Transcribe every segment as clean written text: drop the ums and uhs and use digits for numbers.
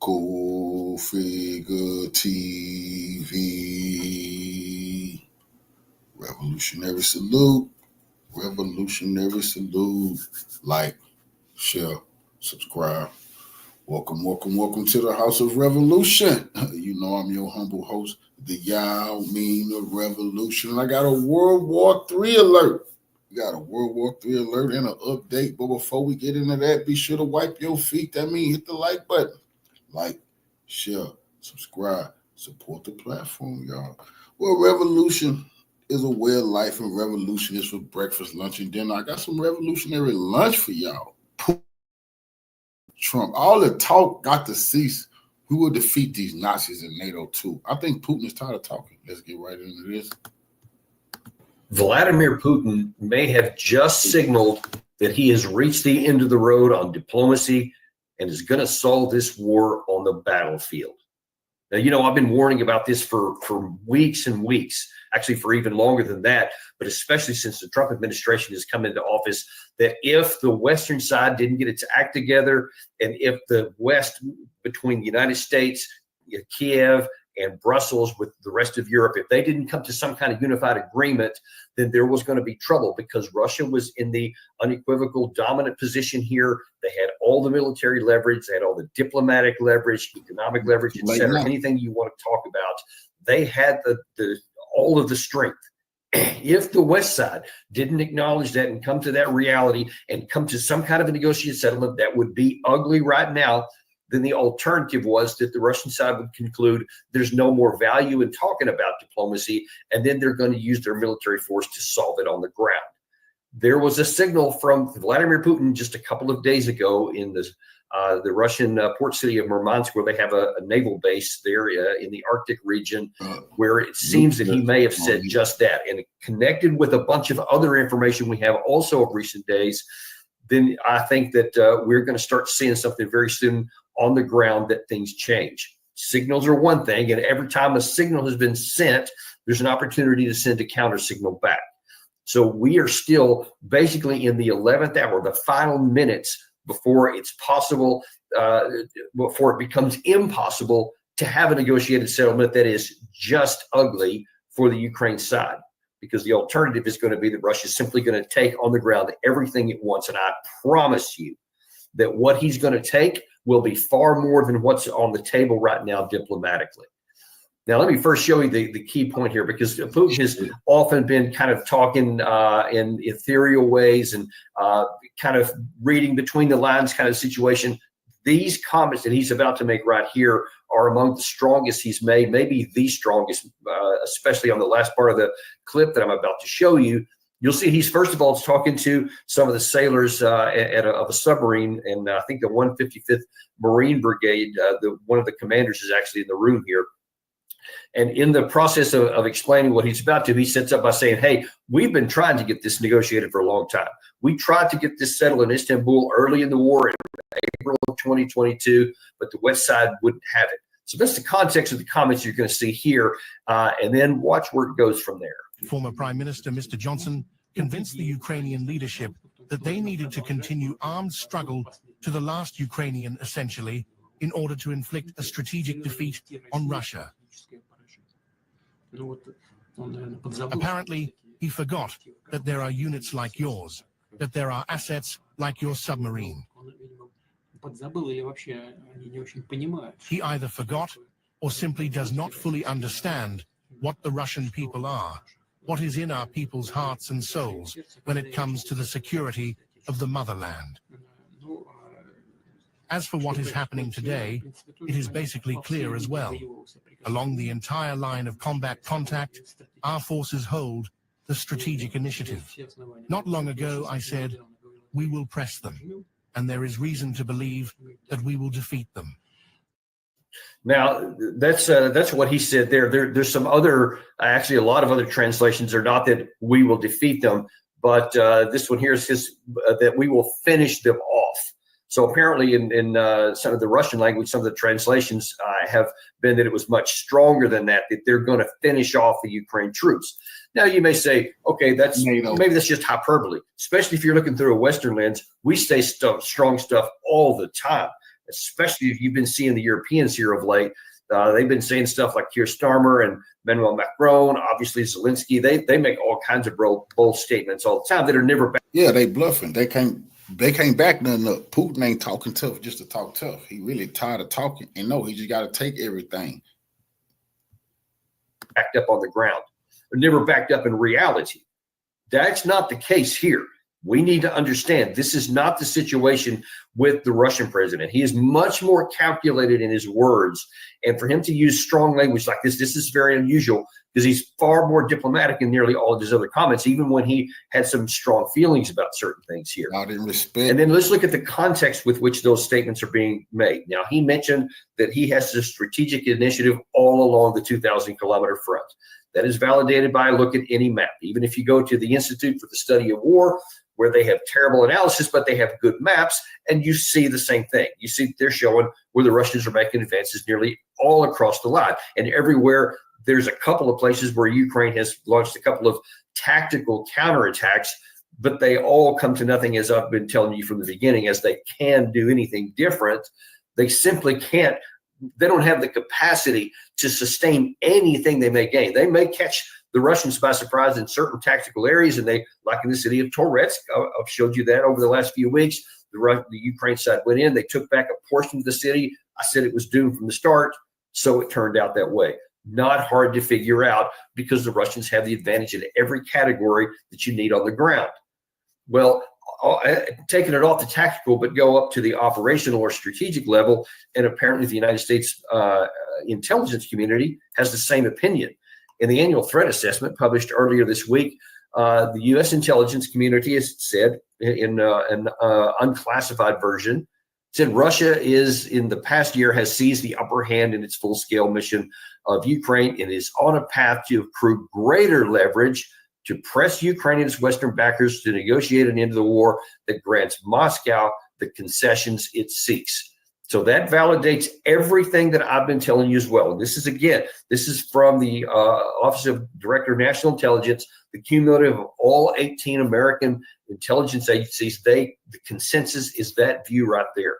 Cool Figure TV. Revolutionary salute. Revolutionary salute. Like, share, subscribe. Welcome to the House of Revolution. You know I'm your humble host, the Yao Mean of Revolution. I got a World War III alert. We got a World War III alert and an update. But before we get into that, be sure to wipe your feet. That means hit the like button. Like, share, subscribe, support the platform, y'all. Well, revolution is a way of life, and revolution is for breakfast, lunch, and dinner. I got some revolutionary lunch for y'all. Trump, all the talk got to cease. We will defeat these Nazis in NATO too. I think Putin is tired of talking. Let's get right into this. Vladimir Putin may have just signaled that he has reached the end of the road on diplomacy and is going to solve this war on the battlefield. Now, you know, I've been warning about this for weeks and weeks, actually for even longer than that, but especially since the Trump administration has come into office, that if the Western side didn't get its act together, and if the West, between the United States, Kiev, and Brussels with the rest of Europe, if they didn't come to some kind of unified agreement, then there was going to be trouble, because Russia was in the unequivocal dominant position here. They had all the military leverage, they had all the diplomatic leverage, economic leverage, etc. Anything you want to talk about, they had all of the strength. If the West side didn't acknowledge that and come to that reality and come to some kind of a negotiated settlement that would be ugly right now, then the alternative was that the Russian side would conclude there's no more value in talking about diplomacy, and then they're going to use their military force to solve it on the ground. There was a signal from Vladimir Putin just a couple of days ago in the Russian port city of Murmansk, where they have a naval base there in the Arctic region, where it seems that he may have said just that. And connected with a bunch of other information we have also of recent days, then I think that we're going to start seeing something very soon on the ground, that things change. Signals are one thing, and every time a signal has been sent, there's an opportunity to send a counter signal back. So we are still basically in the 11th hour, the final minutes before it's possible, before it becomes impossible to have a negotiated settlement that is just ugly for the Ukraine side. Because the alternative is going to be that Russia is simply going to take on the ground everything it wants. And I promise you that what he's going to take will be far more than what's on the table right now diplomatically. Now, let me first show you the key point here, because Putin has often been kind of talking in ethereal ways and kind of reading between the lines kind of situation. These comments that he's about to make right here are among the strongest he's made, maybe the strongest, especially on the last part of the clip that I'm about to show you. You'll see he's, first of all, talking to some of the sailors of a submarine, and I think the 155th Marine Brigade, one of the commanders is actually in the room here. And in the process of explaining what he's about to, he sets up by saying, hey, we've been trying to get this negotiated for a long time. We tried to get this settled in Istanbul early in the war in April of 2022, but the West side wouldn't have it. So that's the context of the comments you're going to see here, and then watch where it goes from there. Former Prime Minister Mr. Johnson convinced the Ukrainian leadership that they needed to continue armed struggle to the last Ukrainian, essentially, in order to inflict a strategic defeat on Russia. Apparently, he forgot that there are units like yours, that there are assets like your submarine. He either forgot or simply does not fully understand what the Russian people are, what is in our people's hearts and souls when it comes to the security of the motherland. As for what is happening today, it is basically clear as well. Along the entire line of combat contact, our forces hold the strategic initiative. Not long ago, I said, we will press them, and there is reason to believe that we will defeat them. Now, that's what he said there. There's some other, actually a lot of other translations are not that we will defeat them, but this one here says that we will finish them off. So apparently in some of the Russian language, some of the translations have been that it was much stronger than that, that they're going to finish off the Ukraine troops. Now, you may say, okay, that's NATO. Maybe that's just hyperbole, especially if you're looking through a Western lens. We say strong stuff all the time. especially if you've been seeing the Europeans here of late. They've been saying stuff like Keir Starmer and Emmanuel Macron, obviously Zelensky. They make all kinds of bold statements all the time that are never backed. Yeah, they bluffing. They can't back nothing up. Putin ain't talking tough just to talk tough. He really tired of talking. And no, he just got to take everything. Backed up on the ground. They're never backed up in reality. That's not the case here. We need to understand this is not the situation with the Russian president. He is much more calculated in his words. And for him to use strong language like this is very unusual because he's far more diplomatic in nearly all of his other comments, even when he had some strong feelings about certain things here. Not in respect. And then let's look at the context with which those statements are being made. Now, he mentioned that he has a strategic initiative all along the 2,000-kilometer front. That is validated by a look at any map. Even if you go to the Institute for the Study of War, where they have terrible analysis, but they have good maps, and you see the same thing. You see they're showing where the Russians are making advances nearly all across the line. And everywhere, there's a couple of places where Ukraine has launched a couple of tactical counterattacks, but they all come to nothing, as I've been telling you from the beginning, as they can do anything different. They simply can't. They don't have the capacity to sustain anything they may gain. They may catch the Russians by surprise in certain tactical areas, and they, like in the city of Toretsk, I've showed you that over the last few weeks. The Ukraine side went in, they took back a portion of the city. I said it was doomed from the start, so it turned out that way. Not hard to figure out because the Russians have the advantage in every category that you need on the ground. Well, taking it off the tactical, but go up to the operational or strategic level, and apparently the United States intelligence community has the same opinion. In the annual threat assessment published earlier this week, the U.S. intelligence community has said in an unclassified version, said Russia is, in the past year, has seized the upper hand in its full-scale mission of Ukraine and is on a path to accrue greater leverage to press Ukraine and its Western backers to negotiate an end to the war that grants Moscow the concessions it seeks. So that validates everything that I've been telling you as well. And this is from the Office of Director of National Intelligence, the cumulative of all 18 American intelligence agencies. The consensus is that view right there.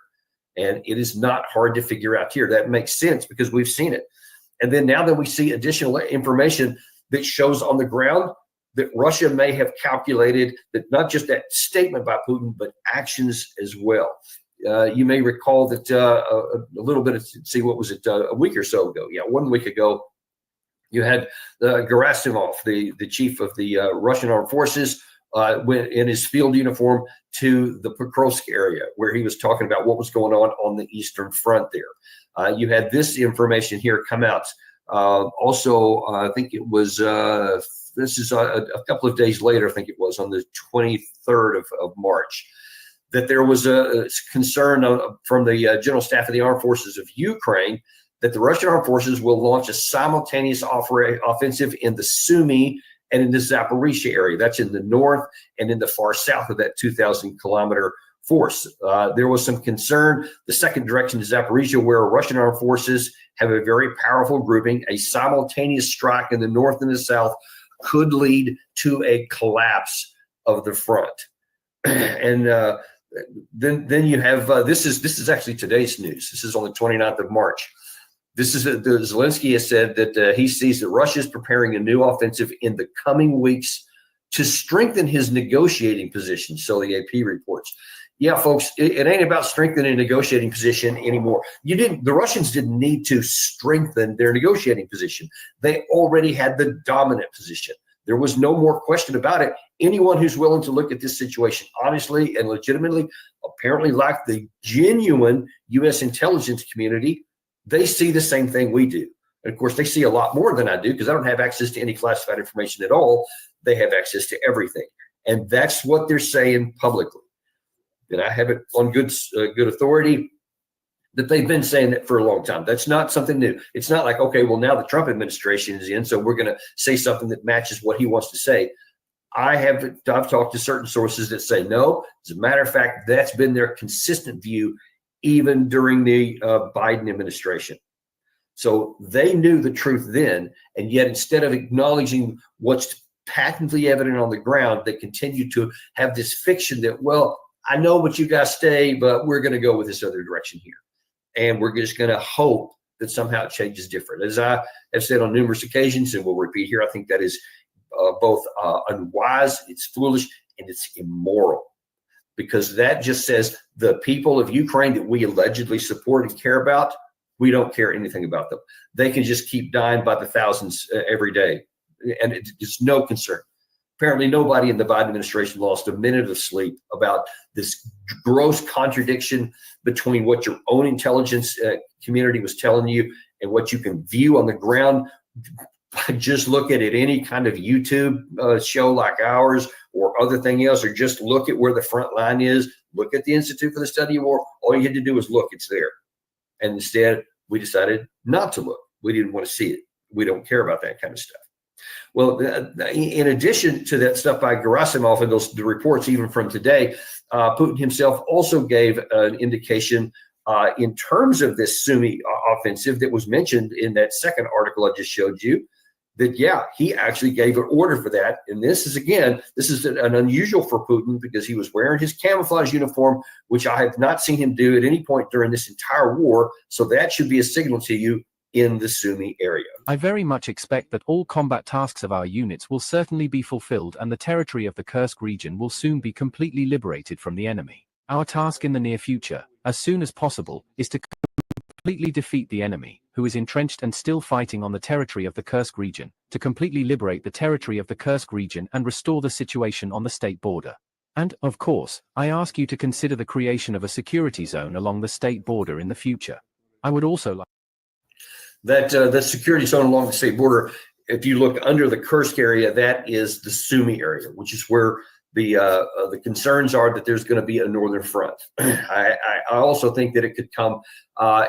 And it is not hard to figure out here. That makes sense because we've seen it. And then now that we see additional information that shows on the ground that Russia may have calculated that not just that statement by Putin, but actions as well. You may recall that a little bit of, what was it, a week or so ago? Yeah, 1 week ago, you had Gerasimov, the chief of the Russian armed forces, went in his field uniform to the Kursk area where he was talking about what was going on the Eastern Front there. You had this information here come out. Also, I think it was, this is a couple of days later, I think it was on the 23rd of March, that there was a concern from the General Staff of the Armed Forces of Ukraine that the Russian armed forces will launch a simultaneous offensive in the Sumy and in the Zaporizhia area. That's in the north and in the far south of that 2,000-kilometer force. There was some concern, the second direction to Zaporizhia, where Russian armed forces have a very powerful grouping. A simultaneous strike in the north and the south could lead to a collapse of the front. And then you have this is actually today's news. This is on the 29th of March. This is Zelensky has said that he sees that Russia is preparing a new offensive in the coming weeks to strengthen his negotiating position. So the AP reports. Yeah, folks, it ain't about strengthening a negotiating position anymore. The Russians didn't need to strengthen their negotiating position. They already had the dominant position. There was no more question about it. Anyone who's willing to look at this situation honestly and legitimately, apparently like the genuine U.S. intelligence community, they see the same thing we do. And of course, they see a lot more than I do because I don't have access to any classified information at all. They have access to everything. And that's what they're saying publicly. And I have it on good authority that they've been saying that for a long time. That's not something new. It's not like, okay, well, now the Trump administration is in, so we're going to say something that matches what he wants to say. I've talked to certain sources that say no. As a matter of fact, that's been their consistent view even during the Biden administration. So they knew the truth then, and yet instead of acknowledging what's patently evident on the ground, they continue to have this fiction that, well, I know what you guys say, but we're going to go with this other direction here. and we're just going to hope that somehow it changes different. As I have said on numerous occasions, and will repeat here, I think that is both unwise, it's foolish, and it's immoral, because that just says the people of Ukraine that we allegedly support and care about, we don't care anything about them. They can just keep dying by the thousands every day, and it's no concern. Apparently, nobody in the Biden administration lost a minute of sleep about this gross contradiction between what your own intelligence community was telling you and what you can view on the ground. Just look at it, any kind of YouTube show like ours or other thing else, or just look at where the front line is. Look at the Institute for the Study of War. All you had to do was look, it's there. And instead, we decided not to look. We didn't want to see it. We don't care about that kind of stuff. Well, in addition to that stuff by Gerasimov and the reports even from today, Putin himself also gave an indication in terms of this Sumy offensive that was mentioned in that second article I just showed you, that, yeah, he actually gave an order for that. And this is an unusual for Putin, because he was wearing his camouflage uniform, which I have not seen him do at any point during this entire war. So that should be a signal to you in the Sumy area. I very much expect that all combat tasks of our units will certainly be fulfilled, and the territory of the Kursk region will soon be completely liberated from the enemy. Our task in the near future, as soon as possible, is to completely defeat the enemy, who is entrenched and still fighting on the territory of the Kursk region, to completely liberate the territory of the Kursk region and restore the situation on the state border. And, of course, I ask you to consider the creation of a security zone along the state border in the future. I would also like that the security zone along the state border, if you look under the Kursk area, that is the Sumy area, which is where the concerns are that there's going to be a northern front. I also think that it could come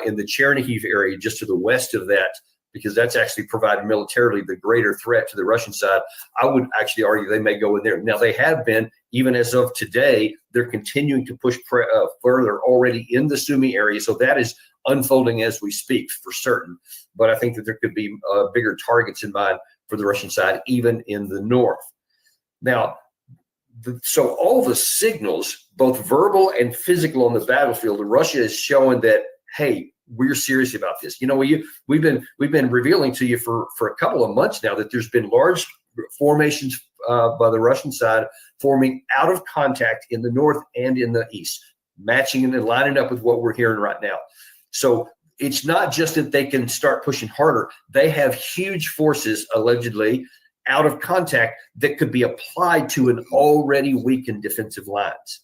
in the Chernihiv area, just to the west of that, because that's actually provided militarily the greater threat to the Russian side. I would actually argue they may go in there. Now, they have been, even as of today, they're continuing to push further already in the Sumy area. So that is unfolding as we speak for certain. But I think that there could be bigger targets in mind for the Russian side, even in the north. Now, so all the signals, both verbal and physical on the battlefield, Russia is showing that, hey, we're serious about this. You know, we've been revealing to you for a couple of months now that there's been large formations by the Russian side forming out of contact in the north and in the east, matching and lining up with what we're hearing right now. So it's not just that they can start pushing harder. They have huge forces, allegedly, out of contact that could be applied to an already weakened defensive lines.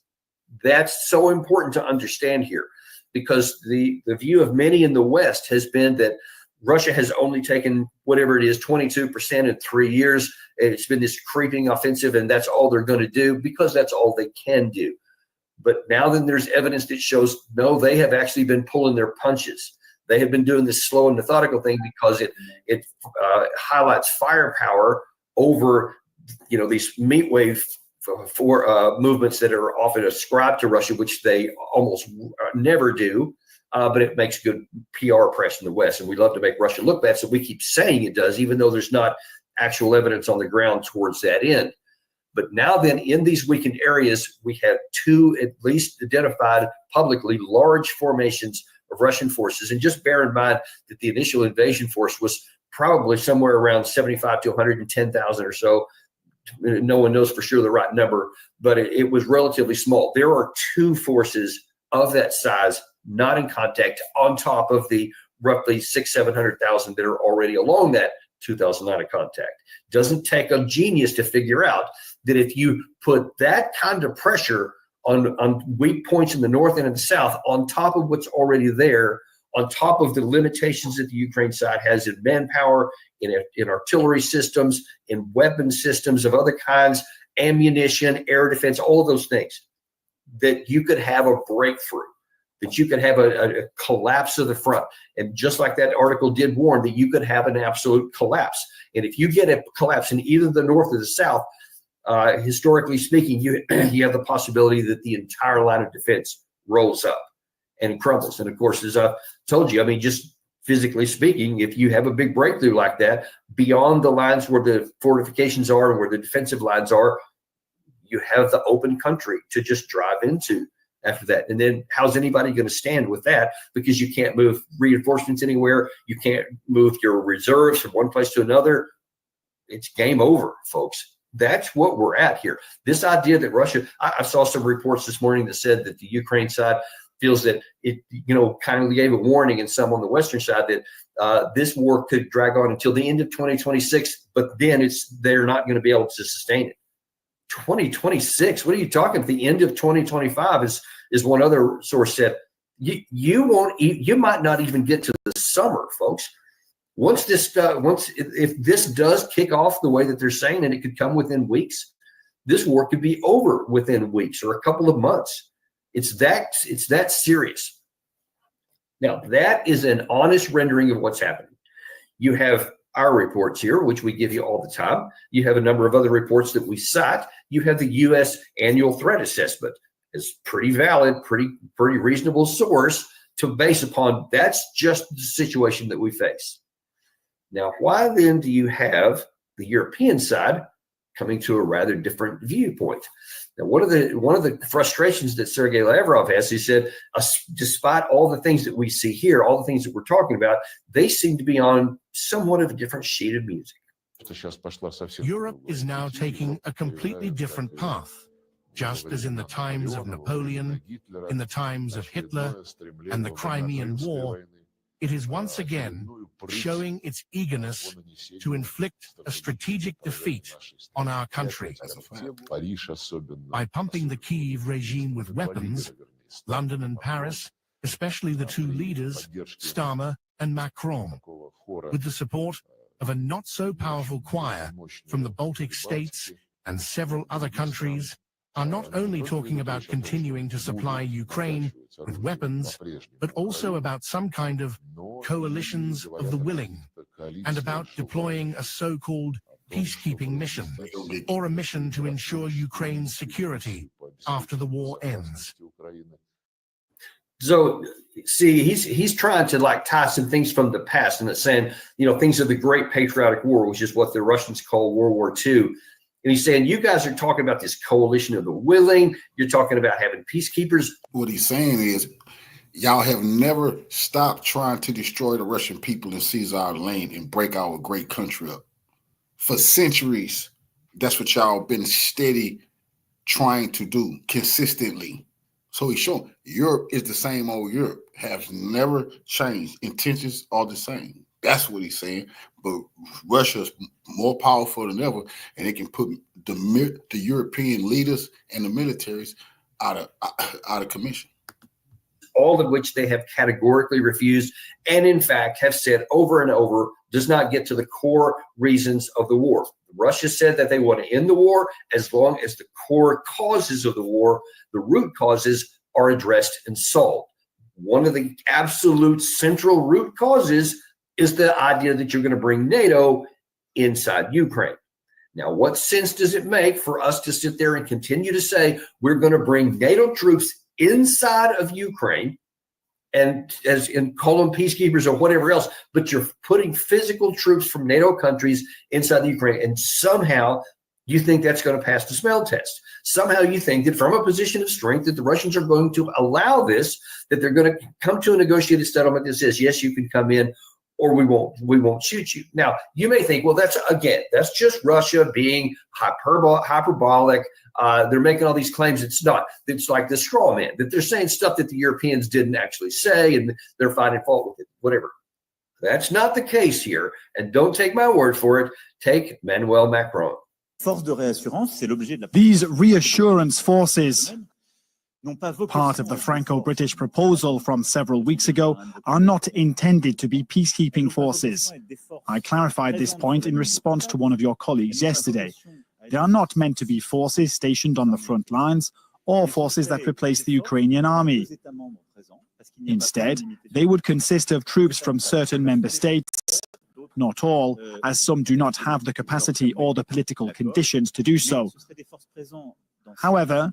That's so important to understand here, because the view of many in the West has been that Russia has only taken whatever it is, 22% in 3 years. It's been this creeping offensive, and that's all they're going to do because that's all they can do. But now then there's evidence that shows, no, they have actually been pulling their punches. They have been doing this slow and methodical thing because it highlights firepower over, you know, these meat wave for movements that are often ascribed to Russia, which they almost never do. But it makes good PR press in the West, and we love to make Russia look bad, so we keep saying it does, even though there's not actual evidence on the ground towards that end. But now then, in these weakened areas, we have two at least identified publicly large formations of Russian forces. And just bear in mind that the initial invasion force was probably somewhere around 75 to 110,000 or so. No one knows for sure the right number, but it was relatively small. There are two forces of that size not in contact on top of the roughly 600,000-700,000 that are already along that 2,000 line of contact. Doesn't take a genius to figure out that if you put that kind of pressure on weak points in the north and in the south, on top of what's already there, on top of the limitations that the Ukraine side has in manpower, in artillery systems, in weapon systems of other kinds, ammunition, air defense, all of those things, that you could have a breakthrough, that you could have a collapse of the front. And just like that article did warn, that you could have an absolute collapse. And if you get a collapse in either the north or the south, historically speaking, you have the possibility that the entire line of defense rolls up and crumbles. And of course, as I told you, I mean, just physically speaking, if you have a big breakthrough like that, beyond the lines where the fortifications are and where the defensive lines are, you have the open country to just drive into. after that. And then how's anybody going to stand with that? Because you can't move reinforcements anywhere. You can't move your reserves from one place to another. It's game over, folks. That's what we're at here. This idea that Russia, I saw some reports this morning that said that the Ukraine side feels that it, kind of gave a warning, and some on the Western side that this war could drag on until the end of 2026, but then they're not going to be able to sustain it. 2026, what are you talking? At the end of 2025 is one other source said. You might not even get to the summer, folks. If this does kick off the way that they're saying, and it could come within weeks, this war could be over within weeks or a couple of months. It's that serious. Now, that is an honest rendering of what's happening. You have our reports here, which we give you all the time. You have a number of other reports that we cite. You have the U.S. annual threat assessment. It's pretty valid, pretty reasonable source to base upon. That's just the situation that we face. Now, why then do you have the European side coming to a rather different viewpoint? Now, one of the frustrations that Sergei Lavrov has, he said, despite all the things that we see here, all the things that we're talking about, they seem to be on somewhat of a different sheet of music. Europe is now taking a completely different path, just as in the times of Napoleon, in the times of Hitler, and the Crimean War. It is once again showing its eagerness to inflict a strategic defeat on our country. By pumping the Kyiv regime with weapons, London and Paris, especially the two leaders, Starmer and Macron, with the support of a not-so-powerful choir from the Baltic states and several other countries, are not only talking about continuing to supply Ukraine with weapons, but also about some kind of coalitions of the willing, and about deploying a so-called peacekeeping mission, or a mission to ensure Ukraine's security after the war ends. So, see, he's trying to tie some things from the past, and it's saying, things of the Great Patriotic War, which is what the Russians call World War II. And he's saying, you guys are talking about this coalition of the willing. You're talking about having peacekeepers. What he's saying is, y'all have never stopped trying to destroy the Russian people and seize our land and break our great country up. For centuries, that's what y'all been steady trying to do consistently. So he's showing Europe is the same old Europe, has never changed. Intentions are the same. That's what he's saying. But Russia's more powerful than ever, and it can put the European leaders and the militaries out of commission. All of which they have categorically refused, and in fact have said over and over, does not get to the core reasons of the war. Russia said that they want to end the war as long as the core causes of the war, the root causes, are addressed and solved. One of the absolute central root causes is the idea that you're going to bring NATO inside Ukraine. Now, what sense does it make for us to sit there and continue to say we're going to bring NATO troops inside of Ukraine and call them peacekeepers or whatever else, but you're putting physical troops from NATO countries inside the Ukraine, and somehow you think that's going to pass the smell test. Somehow you think that from a position of strength that the Russians are going to allow this, that they're going to come to a negotiated settlement that says, yes, you can come in, or we won't shoot you. Now, you may think, well, that's just Russia being hyperbolic. They're making all these claims. It's not. It's like the straw man, that they're saying stuff that the Europeans didn't actually say, and they're finding fault with it, whatever. That's not the case here. And don't take my word for it. Take Emmanuel Macron. These reassurance forces, part of the Franco-British proposal from several weeks ago, are not intended to be peacekeeping forces. I clarified this point in response to one of your colleagues yesterday. They are not meant to be forces stationed on the front lines or forces that replace the Ukrainian army. Instead, they would consist of troops from certain member states, not all, as some do not have the capacity or the political conditions to do so. However,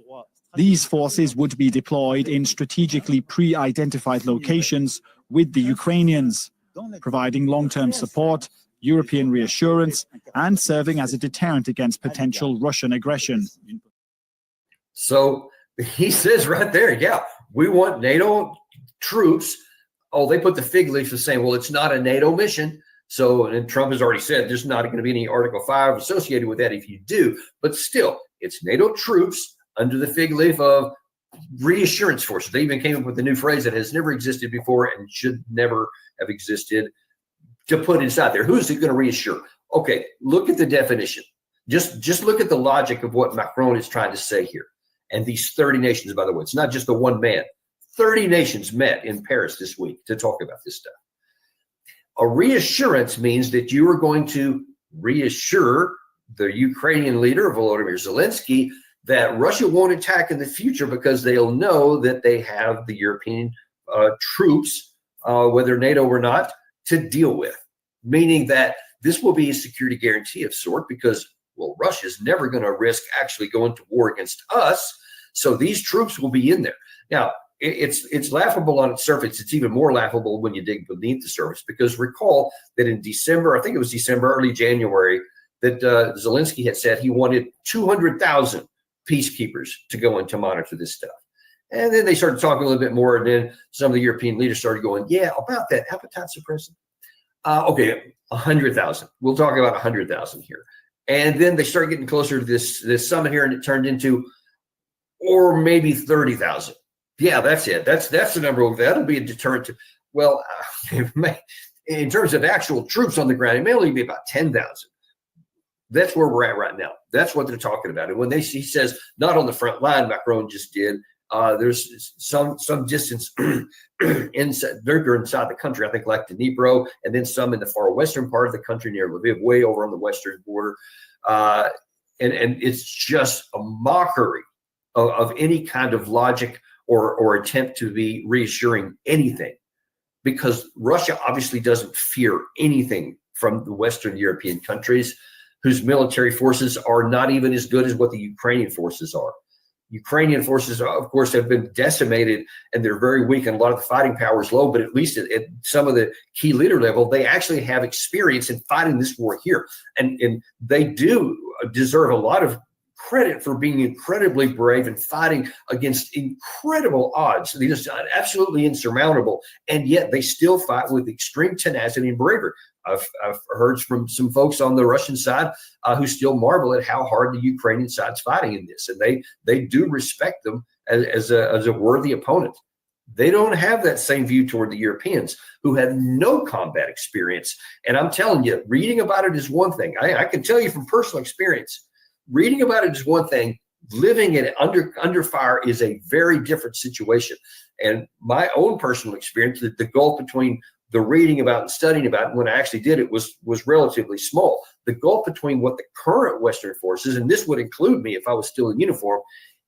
these forces would be deployed in strategically pre-identified locations with the Ukrainians, providing long-term support, European reassurance, and serving as a deterrent against potential Russian aggression. So He says right there, yeah, we want NATO troops. Oh, they put the fig leaf of saying, well, it's not a NATO mission. So, and Trump has already said there's not going to be any Article 5 associated with that if you do. But still, it's NATO troops under the fig leaf of reassurance forces. They even came up with a new phrase that has never existed before and should never have existed to put inside there. Who's it going to reassure? Okay, look at the definition. Just look at the logic of what Macron is trying to say here. And these 30 nations, by the way, it's not just the one man. 30 nations met in Paris this week to talk about this stuff. A reassurance means that you are going to reassure the Ukrainian leader, Volodymyr Zelensky, that Russia won't attack in the future because they'll know that they have the European troops, whether NATO or not, to deal with. Meaning that this will be a security guarantee of sort because, well, Russia's never going to risk actually going to war against us. So these troops will be in there. Now, it's laughable on its surface. It's even more laughable when you dig beneath the surface, because recall that in December, I think it was December, early January, that Zelensky had said he wanted 200,000 peacekeepers to go in to monitor this stuff. And then they started talking a little bit more, and then some of the European leaders started going, yeah, about that appetite suppressant. Okay, 100,000. We'll talk about 100,000 here. And then they started getting closer to this summit here, and it turned into, or maybe 30,000. Yeah, that's it. That's the number. That'll be a deterrent to, well, in terms of actual troops on the ground, it may only be about 10,000. That's where we're at right now. That's what they're talking about. And when he says not on the front line, Macron just did, there's some distance inside the country, I think, like Dnipro, and then some in the far western part of the country near Lviv, way over on the western border. And it's just a mockery of any kind of logic or attempt to be reassuring anything, because Russia obviously doesn't fear anything from the Western European countries, whose military forces are not even as good as what the Ukrainian forces are. Ukrainian forces, of course, have been decimated and they're very weak, and a lot of the fighting power is low, but at least at some of the key leader level, they actually have experience in fighting this war here. And they do deserve a lot of credit for being incredibly brave and fighting against incredible odds. They're just absolutely insurmountable, and yet they still fight with extreme tenacity and bravery. I've heard from some folks on the Russian side who still marvel at how hard the Ukrainian side's fighting in this, and they do respect them as a worthy opponent. They don't have that same view toward the Europeans, who have no combat experience. And I'm telling you, reading about it is one thing. I can tell you from personal experience. Reading about it is one thing. Living it under fire is a very different situation. And my own personal experience, the gulf between the reading about and studying about, and when I actually did it, was relatively small. The gulf between what the current Western forces, and this would include me if I was still in uniform,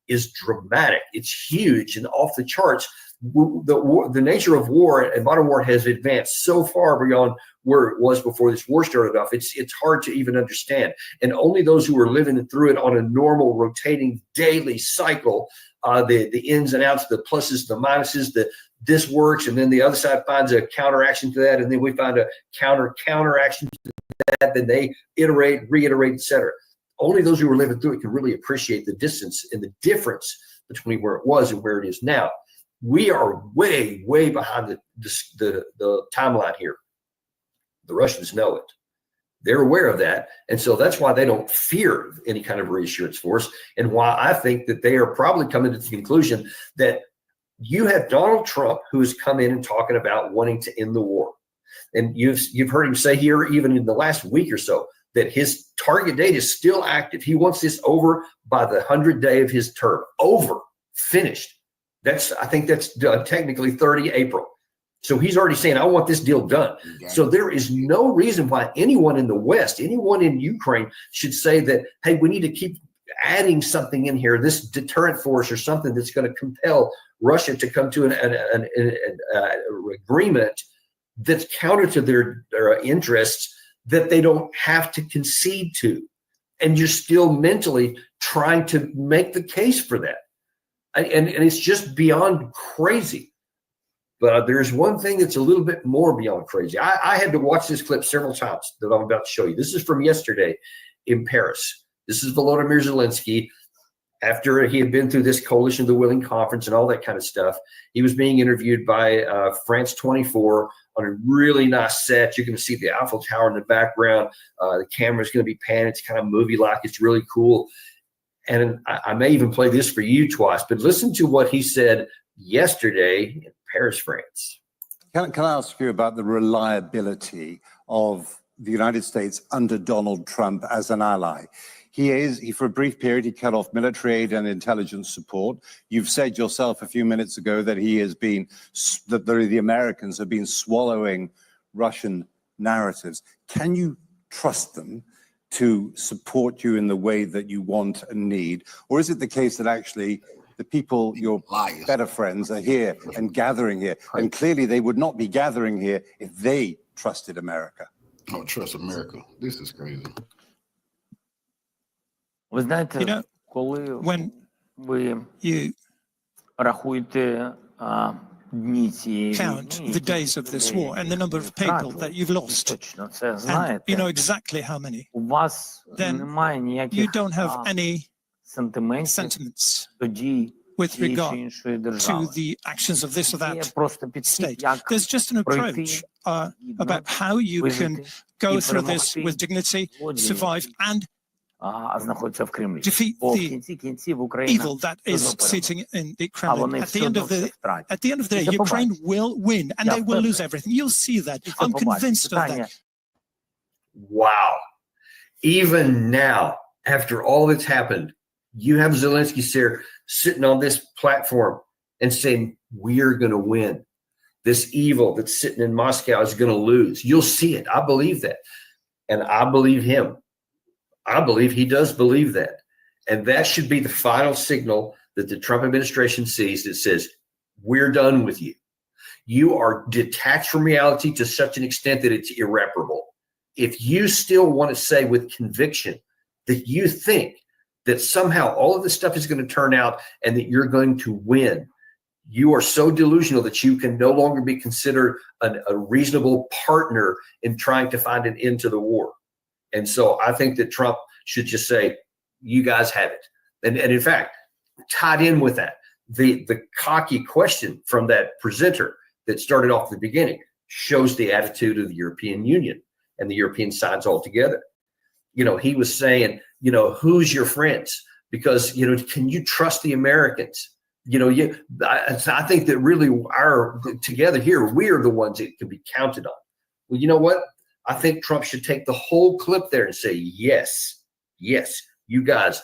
is dramatic. It's huge and off the charts. The nature of war and modern war has advanced so far beyond where it was before this war started off. It's hard to even understand. And only those who are living through it on a normal rotating daily cycle, the ins and outs, the pluses, the minuses, this works, and then the other side finds a counteraction to that, and then we find a counteraction to that, then they iterate, reiterate, etc. Only those who are living through it can really appreciate the distance and the difference between where it was and where it is now. We are way, way behind the timeline here. The Russians know it. They're aware of that. And so that's why they don't fear any kind of reassurance force, and why I think that they are probably coming to the conclusion that you have Donald Trump, who has come in and talking about wanting to end the war. And you've heard him say here, even in the last week or so, that his target date is still active. He wants this over by the 100th day of his term. Over, finished. I think that's technically 30 April. So he's already saying, I want this deal done. Exactly. So there is no reason why anyone in the West, anyone in Ukraine should say that, hey, we need to keep adding something in here, this deterrent force or something that's going to compel Russia to come to an agreement that's counter to their interests, that they don't have to concede to. And you're still mentally trying to make the case for that. And it's just beyond crazy. But there's one thing that's a little bit more beyond crazy. I had to watch this clip several times that I'm about to show you. This is from yesterday in Paris. This is Volodymyr Zelensky after he had been through this Coalition of the Willing conference and all that kind of stuff, he was being interviewed by France 24 on a really nice set. You're going to see the Eiffel Tower in the background. The camera's going to be panned. It's kind of movie-like. It's really cool. And I may even play this for you twice, but listen to what he said yesterday in Paris, France. Can I ask you about the reliability of the United States under Donald Trump as an ally? He for a brief period, he cut off military aid and intelligence support. You've said yourself a few minutes ago that the Americans have been swallowing Russian narratives. Can you trust them to support you in the way that you want and need? Or is it the case that actually the people, your better friends, are here and gathering here? And clearly they would not be gathering here if they trusted America. Oh, trust America. This is crazy. Ви знаєте, You know, коли when ви you рахуєте дні цієї count війни, the days of this war and the number of people that you've lost, точно це and знаєте, you know exactly how many, у вас then немає you ніяких don't have any сентиментів sentiments до дій with тієї чи regard іншої to держави. the actions of this or Є that просто підхід, state. як There's just an пройти approach гідно, about how you can вижити go і through this перемогти with dignity, злодіїв, survive, and знаходиться в Кремлі. defeat Бо в the кінці кінців Україна evil that все is одно переможе. sitting in the А Kremlin. вони At все the end одно of все the втратять. At the end of the І day, це Ukraine побачимо. will win and Я they will lose впевнений. everything. You'll see that. І це I'm побачимо. convinced of that. Питання Wow. Even now, after all that's happened, you have Zelensky sitting on this platform and saying, we're going to win. This evil that's sitting in Moscow is going to lose. You'll see it. I believe that. And I believe him. I believe he does believe that. And that should be the final signal that the Trump administration sees that says, we're done with you. You are detached from reality to such an extent that it's irreparable. If you still want to say with conviction that you think that somehow all of this stuff is going to turn out and that you're going to win, you are so delusional that you can no longer be considered a reasonable partner in trying to find an end to the war. And so I think that Trump should just say, you guys have it. And in fact, tied in with that, the cocky question from that presenter that started off at the beginning shows the attitude of the European Union and the European sides altogether. You know, he was saying, you know, who's your friends? Because, you know, can you trust the Americans? You know, I think that really together here, we are the ones that can be counted on. Well, you know what? I think Trump should take the whole clip there and say, yes, you guys,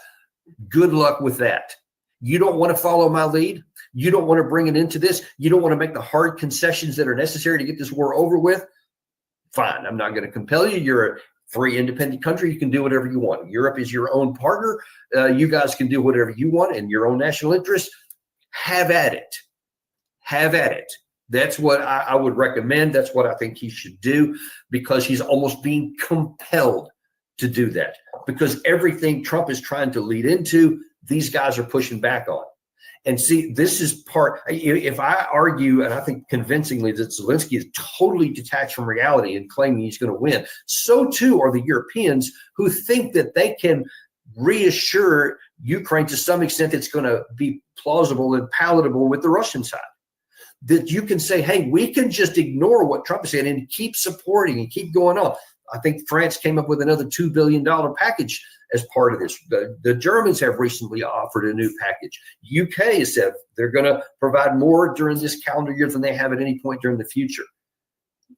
good luck with that. You don't want to follow my lead. You don't want to bring an end to this. You don't want to make the hard concessions that are necessary to get this war over with. Fine. I'm not going to compel you. You're a free, independent country. You can do whatever you want. Europe is your own partner. You guys can do whatever you want in your own national interest. Have at it. Have at it. That's what I would recommend. That's what I think he should do, because he's almost being compelled to do that, because everything Trump is trying to lead into, these guys are pushing back on. And see, this is part, if I argue, and I think convincingly, that Zelensky is totally detached from reality and claiming he's going to win, so too are the Europeans who think that they can reassure Ukraine to some extent it's going to be plausible and palatable with the Russian side. That you can say, hey, we can just ignore what Trump is saying and keep supporting and keep going on. I think France came up with another $2 billion package as part of this. The Germans have recently offered a new package. UK has said they're going to provide more during this calendar year than they have at any point during the future.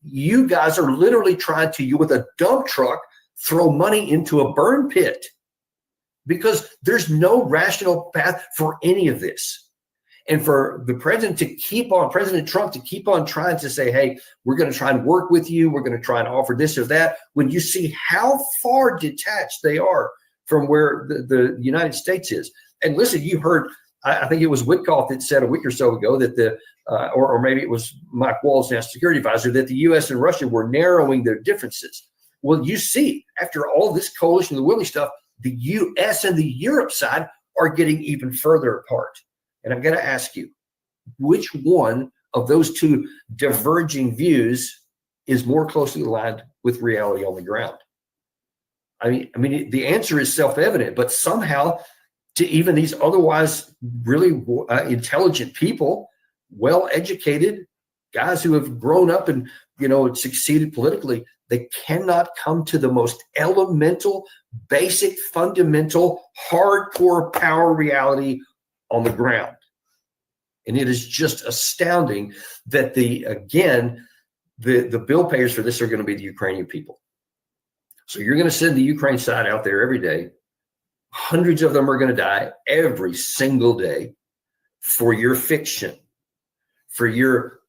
You guys are literally trying to, with a dump truck, throw money into a burn pit, because there's no rational path for any of this. And for the President Trump to keep on trying to say, hey, we're going to try and work with you, we're going to try and offer this or that, when you see how far detached they are from where the United States is. And listen, you heard, I think it was Witkoff that said a week or so ago that or maybe it was Mike Walls, national security advisor, that the U.S. and Russia were narrowing their differences. Well, you see, after all this coalition of the willing stuff, the U.S. and the Europe side are getting even further apart. And I'm going to ask you, which one of those two diverging views is more closely aligned with reality on the ground? I mean, the answer is self-evident, but somehow to even these otherwise really intelligent people, well-educated guys who have grown up and, succeeded politically. They cannot come to the most elemental, basic, fundamental, hardcore power reality on the ground. And it is just astounding that the bill payers for this are going to be the Ukrainian people. So you're going to send the Ukraine side out there every day. Hundreds of them are going to die every single day for your fiction, for your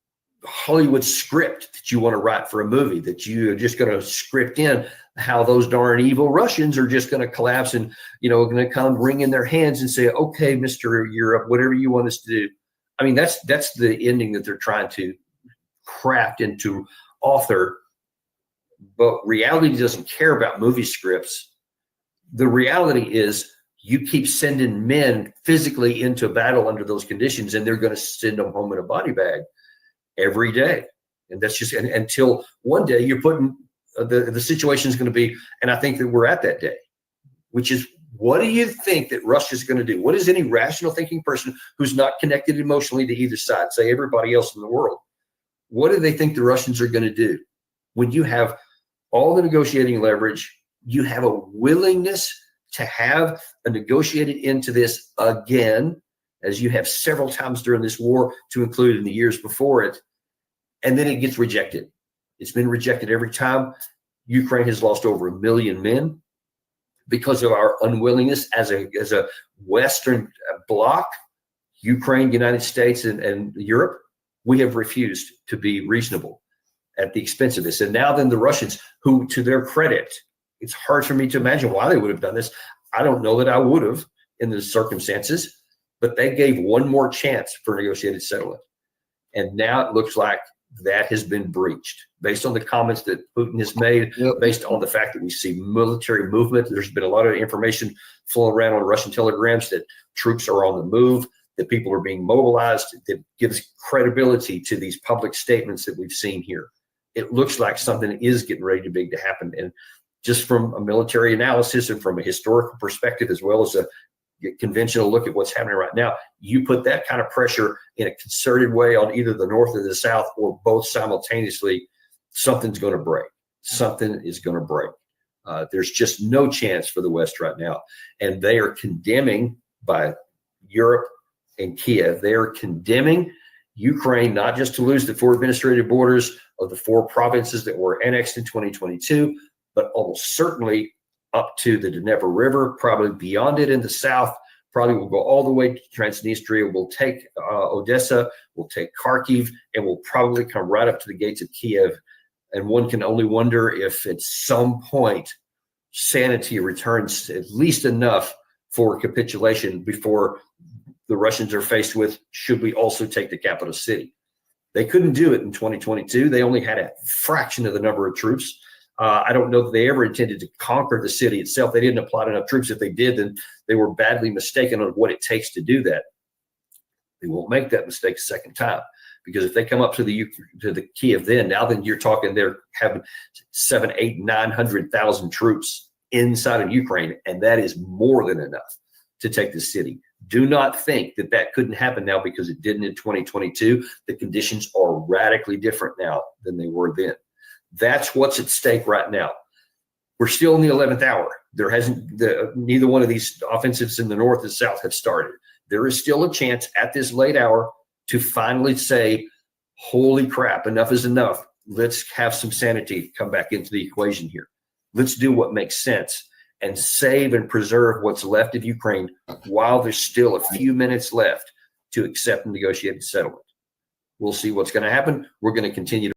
Hollywood script that you want to write for a movie, that you're just going to script in how those darn evil Russians are just going to collapse and, going to come wring in their hands and say, okay, Mr. Europe, whatever you want us to do. I mean, that's the ending that they're trying to craft and to author. But reality doesn't care about movie scripts. The reality is you keep sending men physically into battle under those conditions, and they're going to send them home in a body bag every day. And that's just until one day you're putting the situation is going to be, and I think that we're at that day, which is, what do you think that Russia's going to do? What is any rational thinking person who's not connected emotionally to either side, say everybody else in the world, what do they think the Russians are going to do when you have all the negotiating leverage, you have a willingness to have a negotiated into this again, as you have several times during this war, to include in the years before it, and then it gets rejected. It's been rejected every time. Ukraine has lost over 1 million men because of our unwillingness as a Western bloc, Ukraine, United States, and Europe. We have refused to be reasonable at the expense of this. And now then the Russians, who, to their credit, it's hard for me to imagine why they would have done this. I don't know that I would have in the circumstances, but they gave one more chance for negotiated settlement. And now it looks like that has been breached based on the comments that Putin has made, based on the fact that we see military movement. There's been a lot of information flowing around on Russian telegrams that troops are on the move, that people are being mobilized, that gives credibility to these public statements that we've seen here. It looks like something is getting ready to happen. And just from a military analysis and from a historical perspective, as well as a conventional look at what's happening right now, you put that kind of pressure in a concerted way on either the North or the South, or both simultaneously, something's going to break. Something is going to break. There's just no chance for the West right now. And they are condemning, by Europe and Kiev, they are condemning Ukraine not just to lose the 4 administrative borders of the 4 provinces that were annexed in 2022, but almost certainly up to the Dnieper River, probably beyond it in the south, probably will go all the way to Transnistria. We'll take Odessa, we'll take Kharkiv, and we'll probably come right up to the gates of Kiev. And one can only wonder if at some point sanity returns at least enough for capitulation before the Russians are faced with, should we also take the capital city? They couldn't do it in 2022. They only had a fraction of the number of troops. I don't know that they ever intended to conquer the city itself. They didn't apply enough troops. If they did, then they were badly mistaken on what it takes to do that. They won't make that mistake a second time, because if they come up to the Kiev, then you're talking they're having 700,000, 800,000, 900,000 troops inside of Ukraine, and that is more than enough to take the city. Do not think that that couldn't happen now, because it didn't in 2022. The conditions are radically different now than they were then. That's what's at stake right now. We're still in the 11th hour. There hasn't, neither one of these offensives in the north and south have started. There is still a chance at this late hour to finally say, holy crap, enough is enough. Let's have some sanity come back into the equation here. Let's do what makes sense and save and preserve what's left of Ukraine while there's still a few minutes left to accept a negotiated settlement. We'll see what's going to happen. We're going to continue to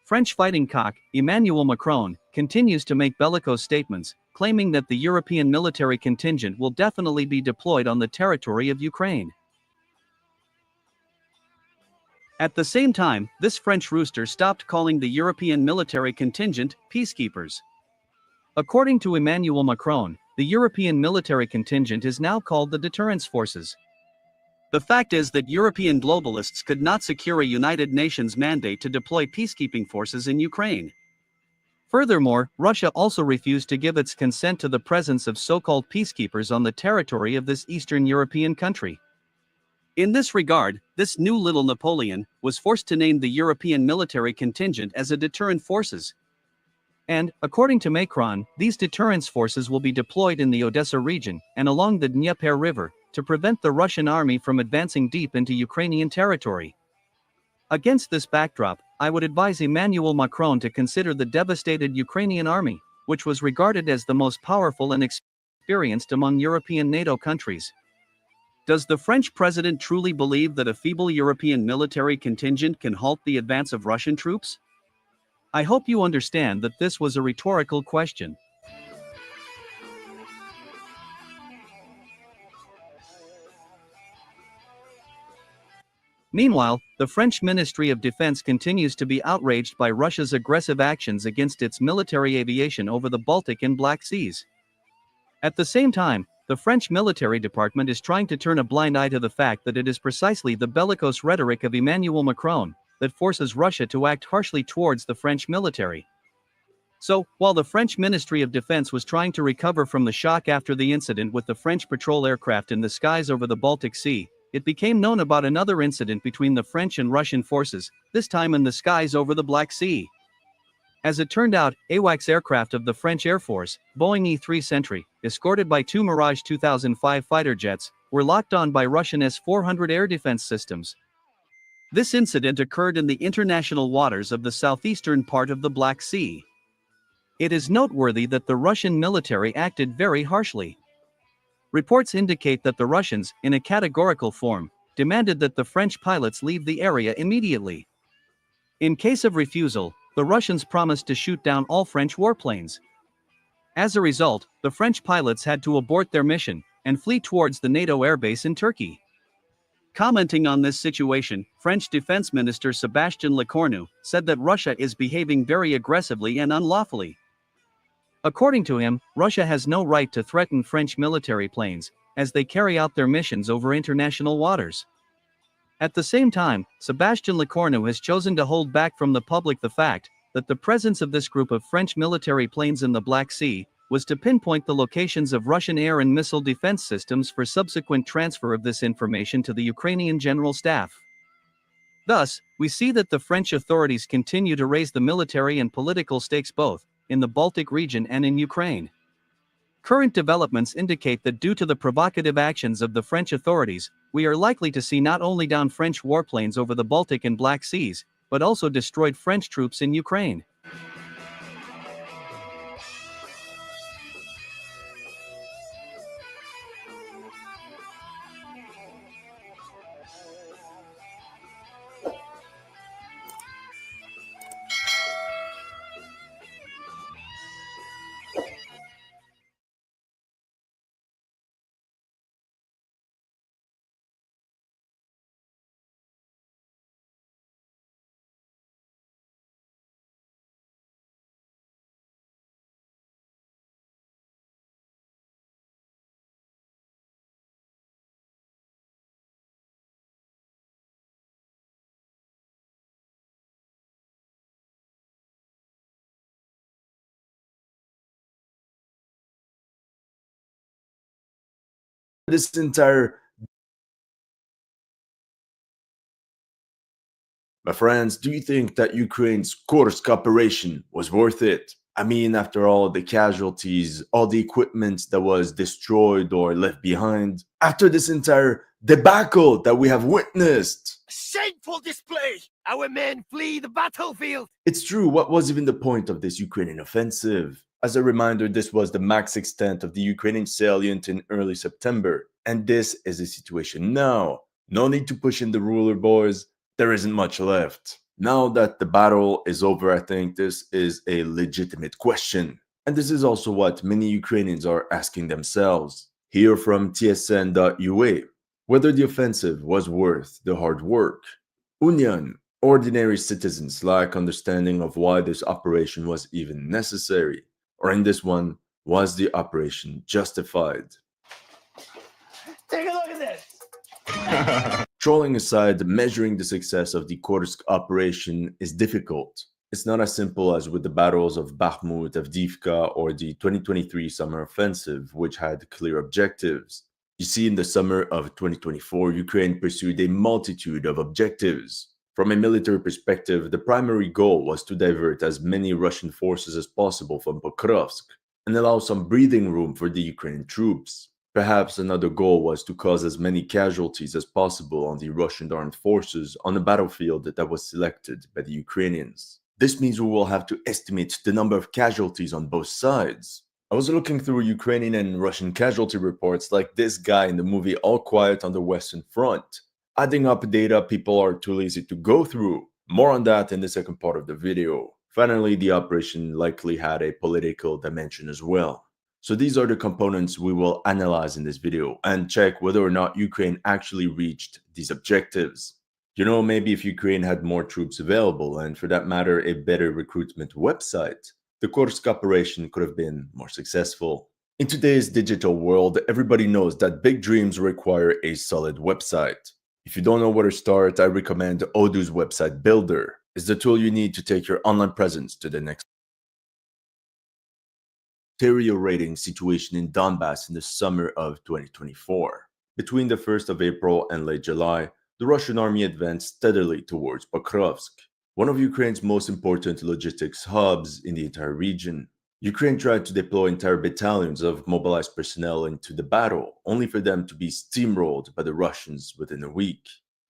French fighting cock, Emmanuel Macron, continues to make bellicose statements, claiming that the European military contingent will definitely be deployed on the territory of Ukraine. At the same time, this French rooster stopped calling the European military contingent peacekeepers. According to Emmanuel Macron, the European military contingent is now called the deterrence forces. The fact is that European globalists could not secure a United Nations mandate to deploy peacekeeping forces in Ukraine. Furthermore, Russia also refused to give its consent to the presence of so-called peacekeepers on the territory of this Eastern European country. In this regard, this new little Napoleon was forced to name the European military contingent as a deterrent forces. And, according to Macron, these deterrence forces will be deployed in the Odessa region and along the Dnieper River to prevent the Russian army from advancing deep into Ukrainian territory. Against this backdrop, I would advise Emmanuel Macron to consider the devastated Ukrainian army, which was regarded as the most powerful and experienced among European NATO countries. Does the French president truly believe that a feeble European military contingent can halt the advance of Russian troops? I hope you understand that this was a rhetorical question. Meanwhile, the French Ministry of Defense continues to be outraged by Russia's aggressive actions against its military aviation over the Baltic and Black Seas. At the same time, the French military department is trying to turn a blind eye to the fact that it is precisely the bellicose rhetoric of Emmanuel Macron that forces Russia to act harshly towards the French military. So, while the French Ministry of Defense was trying to recover from the shock after the incident with the French patrol aircraft in the skies over the Baltic Sea, it became known about another incident between the French and Russian forces, this time in the skies over the Black Sea. As it turned out, AWACS aircraft of the French Air Force, Boeing E-3 Sentry, escorted by two Mirage 2005 fighter jets, were locked on by Russian S-400 air defense systems. This incident occurred in the international waters of the southeastern part of the Black Sea. It is noteworthy that the Russian military acted very harshly. Reports indicate that the Russians, in a categorical form, demanded that the French pilots leave the area immediately. In case of refusal, the Russians promised to shoot down all French warplanes. As a result, the French pilots had to abort their mission and flee towards the NATO airbase in Turkey. Commenting on this situation, French Defense Minister Sébastien Lecornu said that Russia is behaving very aggressively and unlawfully. According to him, Russia has no right to threaten French military planes, as they carry out their missions over international waters. At the same time, Sébastien Lecornu has chosen to hold back from the public the fact that the presence of this group of French military planes in the Black Sea was to pinpoint the locations of Russian air and missile defense systems for subsequent transfer of this information to the Ukrainian General Staff. Thus, we see that the French authorities continue to raise the military and political stakes both in the Baltic region and in Ukraine. Current developments indicate that due to the provocative actions of the French authorities, we are likely to see not only downed French warplanes over the Baltic and Black Seas, but also destroyed French troops in Ukraine. This entire My friends, do you think that Ukraine's Kursk operation was worth it? I mean, after all the casualties, all the equipment that was destroyed or left behind, after this entire debacle that we have witnessed. Shameful display! Our men flee the battlefield! It's true, what was even the point of this Ukrainian offensive? As a reminder, this was the max extent of the Ukrainian salient in early September, and this is the situation now. No need to push in the ruler, boys. There isn't much left. Now that the battle is over, I think this is a legitimate question. And this is also what many Ukrainians are asking themselves. Here from tsn.ua, whether the offensive was worth the hard work. Union, ordinary citizens lack understanding of why this operation was even necessary, or in this one, was the operation justified? Take a look at this. Trolling aside, measuring the success of the Kursk operation is difficult. It's not as simple as with the battles of Bakhmut, Avdiivka, or the 2023 summer offensive, which had clear objectives. You see, in the summer of 2024, Ukraine pursued a multitude of objectives. From a military perspective, the primary goal was to divert as many Russian forces as possible from Pokrovsk and allow some breathing room for the Ukrainian troops. Perhaps another goal was to cause as many casualties as possible on the Russian armed forces on a battlefield that was selected by the Ukrainians. This means we will have to estimate the number of casualties on both sides. I was looking through Ukrainian and Russian casualty reports like this guy in the movie All Quiet on the Western Front, adding up data people are too lazy to go through. More on that in the second part of the video. Finally, the operation likely had a political dimension as well. So these are the components we will analyze in this video and check whether or not Ukraine actually reached these objectives. You know, maybe if Ukraine had more troops available and for that matter a better recruitment website, the Kursk operation could have been more successful. In today's digital world, everybody knows that big dreams require a solid website. If you don't know where to start, I recommend Odoo's Website Builder. It's the tool you need to take your online presence to the next deteriorating situation in Donbass in the summer of 2024. Between the 1st of April and late July, the Russian army advanced steadily towards Pokrovsk, one of Ukraine's most important logistics hubs in the entire region. Ukraine tried to deploy entire battalions of mobilized personnel into the battle, only for them to be steamrolled by the Russians within a week.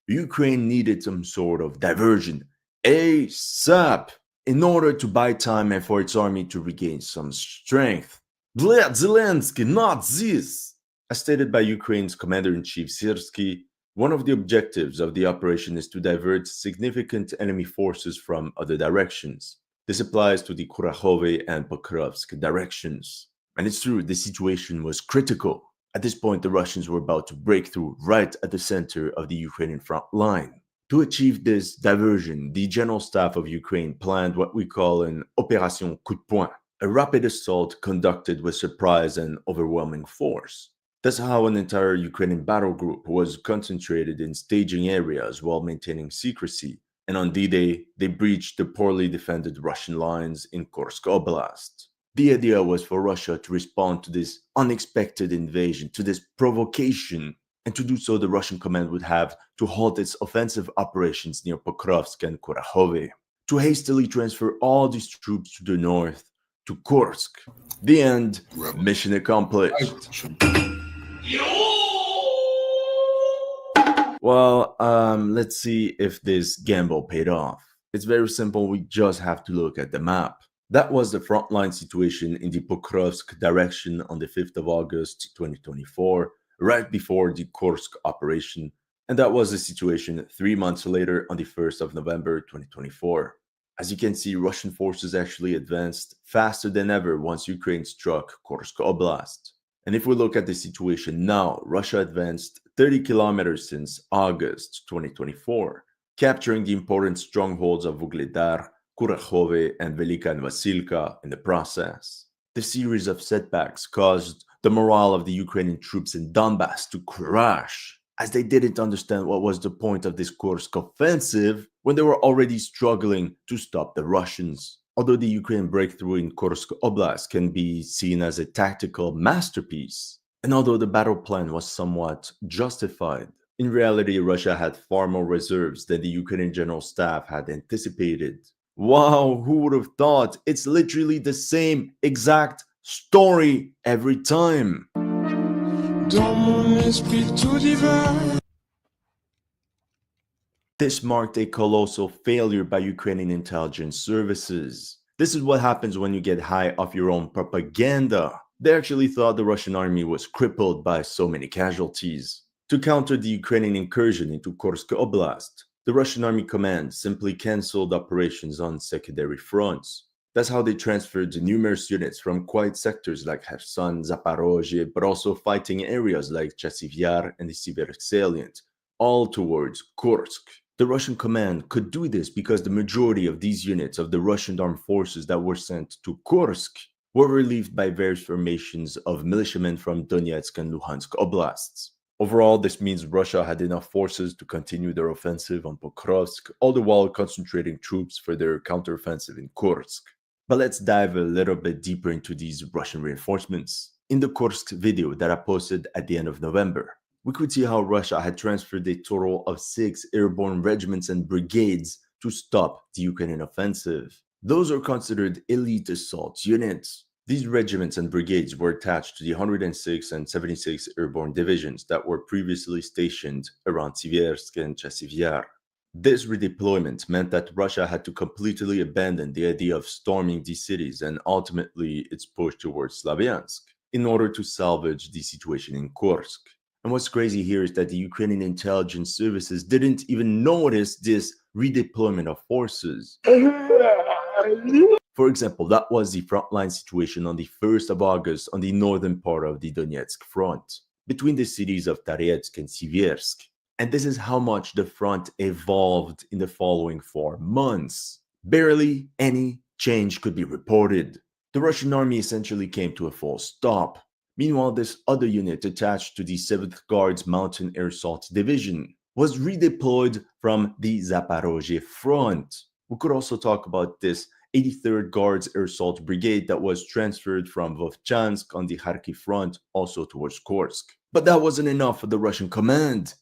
Ukraine needed some sort of diversion, ASAP, in order to buy time and for its army to regain some strength. Bled Zelensky, not this! As stated by Ukraine's commander-in-chief Syrskyi, one of the objectives of the operation is to divert significant enemy forces from other directions. This applies to the Kurakhove and Pokrovsk directions. And it's true, the situation was critical. At this point, the Russians were about to break through right at the center of the Ukrainian front line. To achieve this diversion, the General Staff of Ukraine planned what we call an Opération Coup de Poing, a rapid assault conducted with surprise and overwhelming force. That's how an entire Ukrainian battle group was concentrated in staging areas while maintaining secrecy, and on D-Day, they breached the poorly defended Russian lines in Kursk Oblast. The idea was for Russia to respond to this unexpected invasion, to this provocation, and to do so the Russian command would have to halt its offensive operations near Pokrovsk and Kurakhove, to hastily transfer all these troops to the north, to Kursk. The end, mission accomplished. Well, let's see if this gamble paid off. It's very simple, we just have to look at the map. That was the frontline situation in the Pokrovsk direction on the 5th of August 2024, right before the Kursk operation, and that was the situation 3 months later on the 1st of November 2024. As you can see, Russian forces actually advanced faster than ever once Ukraine struck Kursk Oblast. And if we look at the situation now, Russia advanced 30 kilometers since August 2024, capturing the important strongholds of Vuhledar, Kurakhove, and Velika and Vasilka in the process. The series of setbacks caused the morale of the Ukrainian troops in Donbass to crash, as they didn't understand what was the point of this Kursk offensive when they were already struggling to stop the Russians. Although the Ukrainian breakthrough in Kursk Oblast can be seen as a tactical masterpiece, and although the battle plan was somewhat justified, in reality Russia had far more reserves than the Ukrainian General Staff had anticipated. Wow, who would have thought? It's literally the same exact story every time. This marked a colossal failure by Ukrainian intelligence services. This is what happens when you get high off your own propaganda. They actually thought the Russian army was crippled by so many casualties. To counter the Ukrainian incursion into Kursk Oblast, The Russian Army Command simply cancelled operations on secondary fronts. That's how they transferred numerous units from quiet sectors like Kherson, Zaporozhye, but also fighting areas like Chasiv Yar and the Siversk salient, all towards Kursk. The Russian command could do this because the majority of these units of the Russian armed forces that were sent to Kursk were relieved by various formations of militiamen from Donetsk and Luhansk oblasts. Overall, this means Russia had enough forces to continue their offensive on Pokrovsk, all the while concentrating troops for their counteroffensive in Kursk. But let's dive a little bit deeper into these Russian reinforcements. In the Kursk video that I posted at the end of November, we could see how Russia had transferred a total of 6 airborne regiments and brigades to stop the Ukrainian offensive. Those are considered elite assault units. These regiments and brigades were attached to the 106 and 76 airborne divisions that were previously stationed around Siversk and Chasiv Yar. This redeployment meant that Russia had to completely abandon the idea of storming these cities and ultimately its push towards Slavyansk in order to salvage the situation in Kursk. And what's crazy here is that the Ukrainian intelligence services didn't even notice this redeployment of forces. For example, that was the frontline situation on the 1st of August on the northern part of the Donetsk front, between the cities of Taretsk and Siversk. And this is how much the front evolved in the following 4 months. Barely any change could be reported. The Russian army essentially came to a full stop. Meanwhile, this other unit attached to the 7th Guards Mountain Air Assault Division was redeployed from the Zaporozhye front. We could also talk about this 83rd Guards Air Assault Brigade that was transferred from Vovchansk on the Kharkiv front also towards Kursk. But that wasn't enough for the Russian command.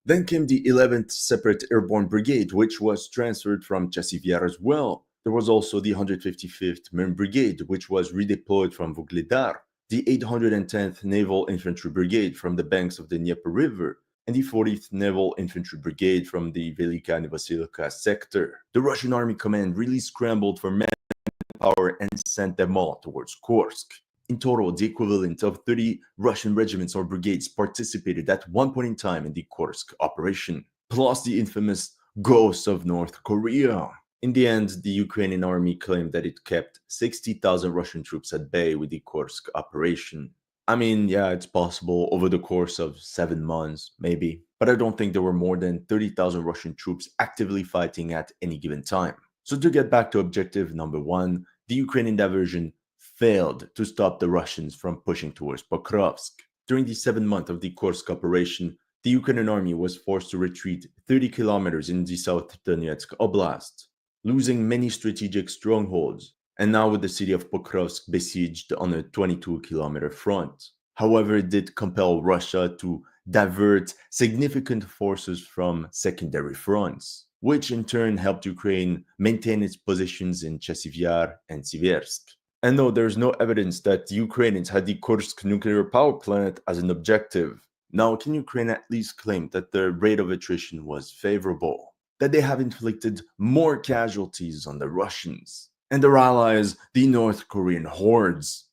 Then came the 11th Separate Airborne Brigade, which was transferred from Chasiv Yar as well. There was also the 155th Marine Brigade, which was redeployed from Vuhledar, the 810th Naval Infantry Brigade from the banks of the Dnieper River, and the 40th Naval Infantry Brigade from the Velika Vasilivka sector. The Russian Army Command really scrambled for manpower and sent them all towards Kursk. In total, the equivalent of 30 Russian regiments or brigades participated at one point in time in the Kursk operation, plus the infamous Ghosts of North Korea. In the end, the Ukrainian army claimed that it kept 60,000 Russian troops at bay with the Kursk operation. I mean, yeah, it's possible over the course of 7 months, maybe, but I don't think there were more than 30,000 Russian troops actively fighting at any given time. So to get back to objective number 1, the Ukrainian diversion failed to stop the Russians from pushing towards Pokrovsk. During the 7th month of the Kursk operation, the Ukrainian army was forced to retreat 30 kilometers in the South Donetsk Oblast, losing many strategic strongholds, and now with the city of Pokrovsk besieged on a 22-kilometer front. However, it did compel Russia to divert significant forces from secondary fronts, which in turn helped Ukraine maintain its positions in Chasiv Yar and Siversk. And no, there's no evidence that the Ukrainians had the Kursk nuclear power plant as an objective. Now, can Ukraine at least claim that the rate of attrition was favorable? That they have inflicted more casualties on the Russians and their allies, the North Korean hordes?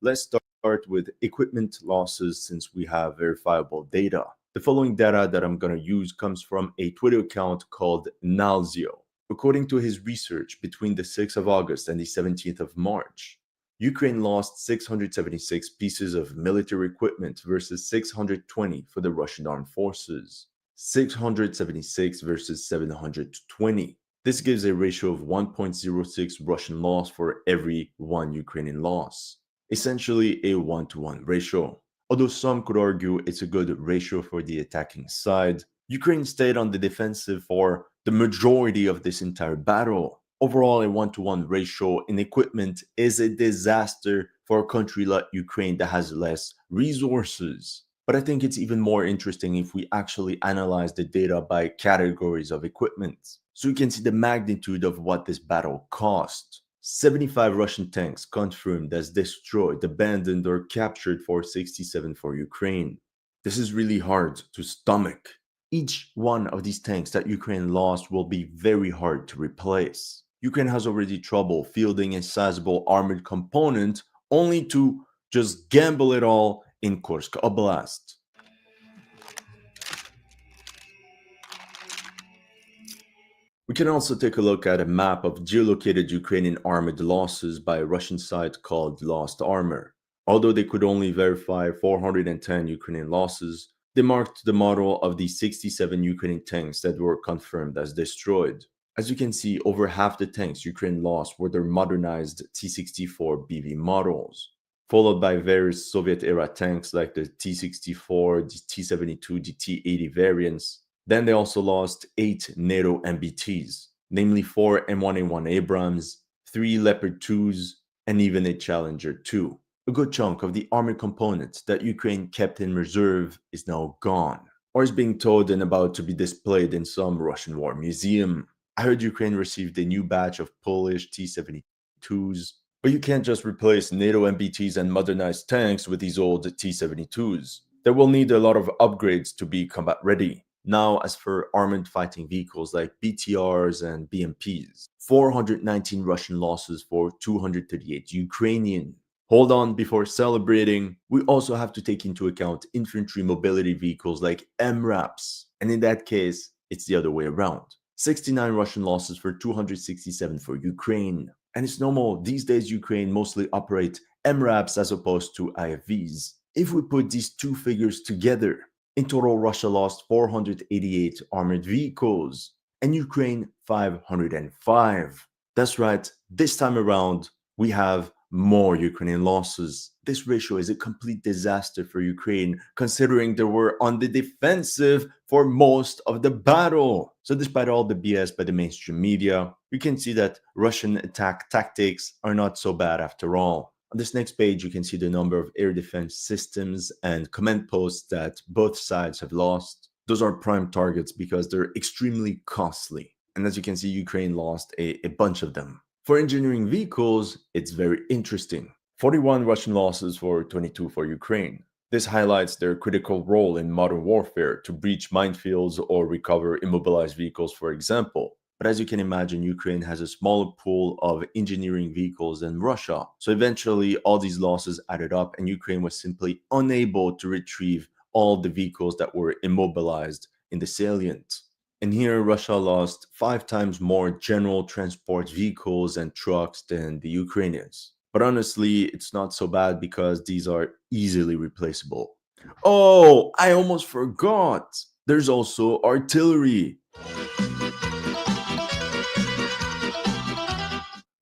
Let's start with equipment losses since we have verifiable data. The following data that I'm going to use comes from a Twitter account called Nalzio. According to his research, between the 6th of August and the 17th of March, Ukraine lost 676 pieces of military equipment versus 620 for the Russian armed forces. 676 versus 720. This gives a ratio of 1.06 Russian loss for every 1 Ukrainian loss. Essentially a 1-to-1 ratio. Although some could argue it's a good ratio for the attacking side, Ukraine stayed on the defensive for the majority of this entire battle. Overall, a 1-to-1 ratio in equipment is a disaster for a country like Ukraine that has less resources. But I think it's even more interesting if we actually analyze the data by categories of equipment, so you can see the magnitude of what this battle cost. 75 Russian tanks confirmed as destroyed, abandoned, or captured for 67 for Ukraine. This is really hard to stomach. Each one of these tanks that Ukraine lost will be very hard to replace. Ukraine has already trouble fielding a sizable armored component, only to just gamble it all in Kursk Oblast. We can also take a look at a map of geolocated Ukrainian armored losses by a Russian site called Lost Armor. Although they could only verify 410 Ukrainian losses, they marked the model of the 67 Ukrainian tanks that were confirmed as destroyed. As you can see, over half the tanks Ukraine lost were their modernized T-64 BV models, followed by various Soviet-era tanks like the T-64, the T-72, the T-80 variants. Then they also lost 8 NATO MBTs, namely 4 M1A1 Abrams, 3 Leopard 2s, and even a Challenger 2. A good chunk of the armored components that Ukraine kept in reserve is now gone, or is being towed and about to be displayed in some Russian war museum. I heard Ukraine received a new batch of Polish T-72s, but you can't just replace NATO MBTs and modernized tanks with these old T-72s. They will need a lot of upgrades to be combat ready. Now, as for armored fighting vehicles like BTRs and BMPs, 419 Russian losses for 238 Ukrainian. Hold on before celebrating. We also have to take into account infantry mobility vehicles like MRAPs, and in that case, it's the other way around. 69 Russian losses for 267 for Ukraine. And it's normal, these days Ukraine mostly operate MRAPs as opposed to IFVs. If we put these two figures together, in total, Russia lost 488 armored vehicles, and Ukraine 505. That's right, this time around, we have more Ukrainian losses. This ratio is a complete disaster for Ukraine, considering they were on the defensive for most of the battle. So despite all the BS by the mainstream media, you can see that Russian attack tactics are not so bad after all. On this next page, you can see the number of air defense systems and command posts that both sides have lost. Those are prime targets because they're extremely costly. And as you can see, Ukraine lost a bunch of them. For engineering vehicles, it's very interesting. 41 Russian losses for 22 for Ukraine. This highlights their critical role in modern warfare to breach minefields or recover immobilized vehicles, for example. But as you can imagine, Ukraine has a smaller pool of engineering vehicles than Russia. So eventually, all these losses added up, and Ukraine was simply unable to retrieve all the vehicles that were immobilized in the salient. And here, Russia lost 5 times more general transport vehicles and trucks than the Ukrainians. But honestly, it's not so bad because these are easily replaceable. Oh, I almost forgot! There's also artillery.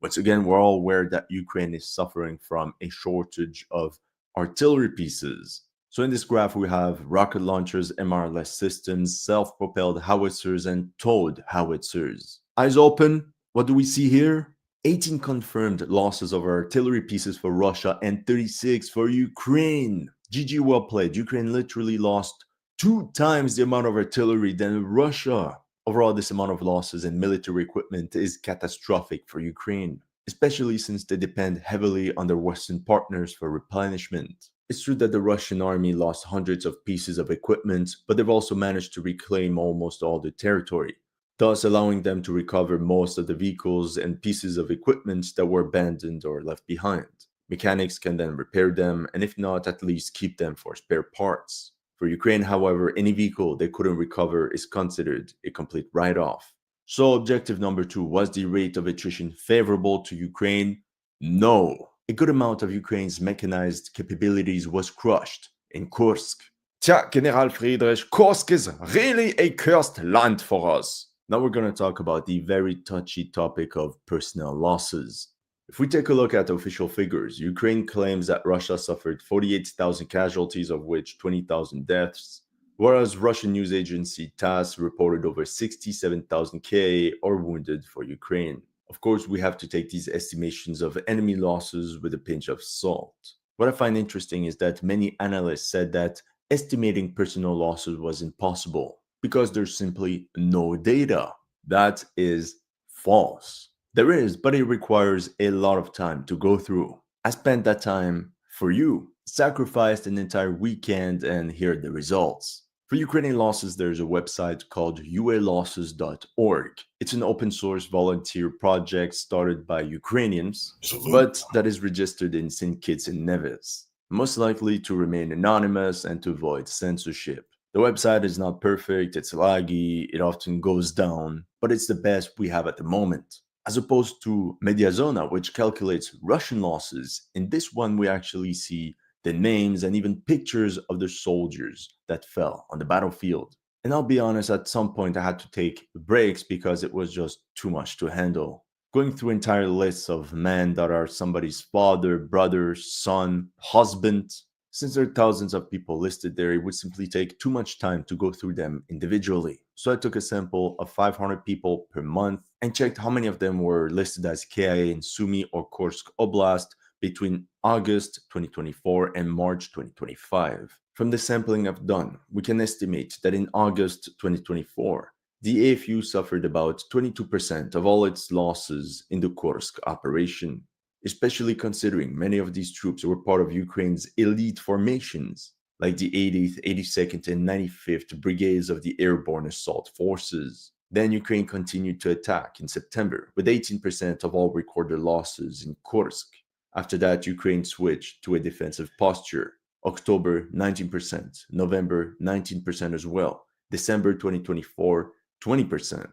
Once again, we're all aware that Ukraine is suffering from a shortage of artillery pieces. So in this graph, we have rocket launchers, MRLS systems, self-propelled howitzers, and towed howitzers. Eyes open, what do we see here? 18 confirmed losses of artillery pieces for Russia and 36 for Ukraine. GG, well played. Ukraine literally lost 2 times the amount of artillery than Russia. Overall, this amount of losses in military equipment is catastrophic for Ukraine, especially since they depend heavily on their Western partners for replenishment. It's true that the Russian army lost hundreds of pieces of equipment, but they've also managed to reclaim almost all the territory, thus allowing them to recover most of the vehicles and pieces of equipment that were abandoned or left behind. Mechanics can then repair them, and if not, at least keep them for spare parts. For Ukraine, however, any vehicle they couldn't recover is considered a complete write-off. So objective number 2, was the rate of attrition favorable to Ukraine? No. A good amount of Ukraine's mechanized capabilities was crushed in Kursk. Tja, General Friedrich, Kursk is really a cursed land for us. Now we're going to talk about the very touchy topic of personnel losses. If we take a look at official figures, Ukraine claims that Russia suffered 48,000 casualties, of which 20,000 deaths, whereas Russian news agency TASS reported over 67,000 KIA or wounded for Ukraine. Of course, we have to take these estimations of enemy losses with a pinch of salt. What I find interesting is that many analysts said that estimating personnel losses was impossible because there's simply no data. That is false. There is, but it requires a lot of time to go through. I spent that time for you, sacrificed an entire weekend, and here are the results. For Ukrainian losses, there's a website called ualosses.org. It's an open source volunteer project started by Ukrainians, but that is registered in St. Kitts and Nevis, most likely to remain anonymous and to avoid censorship. The website is not perfect, it's laggy, it often goes down, but it's the best we have at the moment. As opposed to Mediazona, which calculates Russian losses, in this one we actually see the names and even pictures of the soldiers that fell on the battlefield. And I'll be honest, at some point I had to take breaks because it was just too much to handle. Going through entire lists of men that are somebody's father, brother, son, husband, since there are thousands of people listed there, it would simply take too much time to go through them individually. So I took a sample of 500 people per month and checked how many of them were listed as KIA in Sumy or Kursk Oblast between August 2024 and March 2025. From the sampling I've done, we can estimate that in August 2024, the AFU suffered about 22% of all its losses in the Kursk operation, especially considering many of these troops were part of Ukraine's elite formations, like the 80th, 82nd, and 95th Brigades of the Airborne Assault Forces. Then Ukraine continued to attack in September, with 18% of all recorded losses in Kursk. After that, Ukraine switched to a defensive posture. October, 19%, November, 19% as well, December 2024, 20%.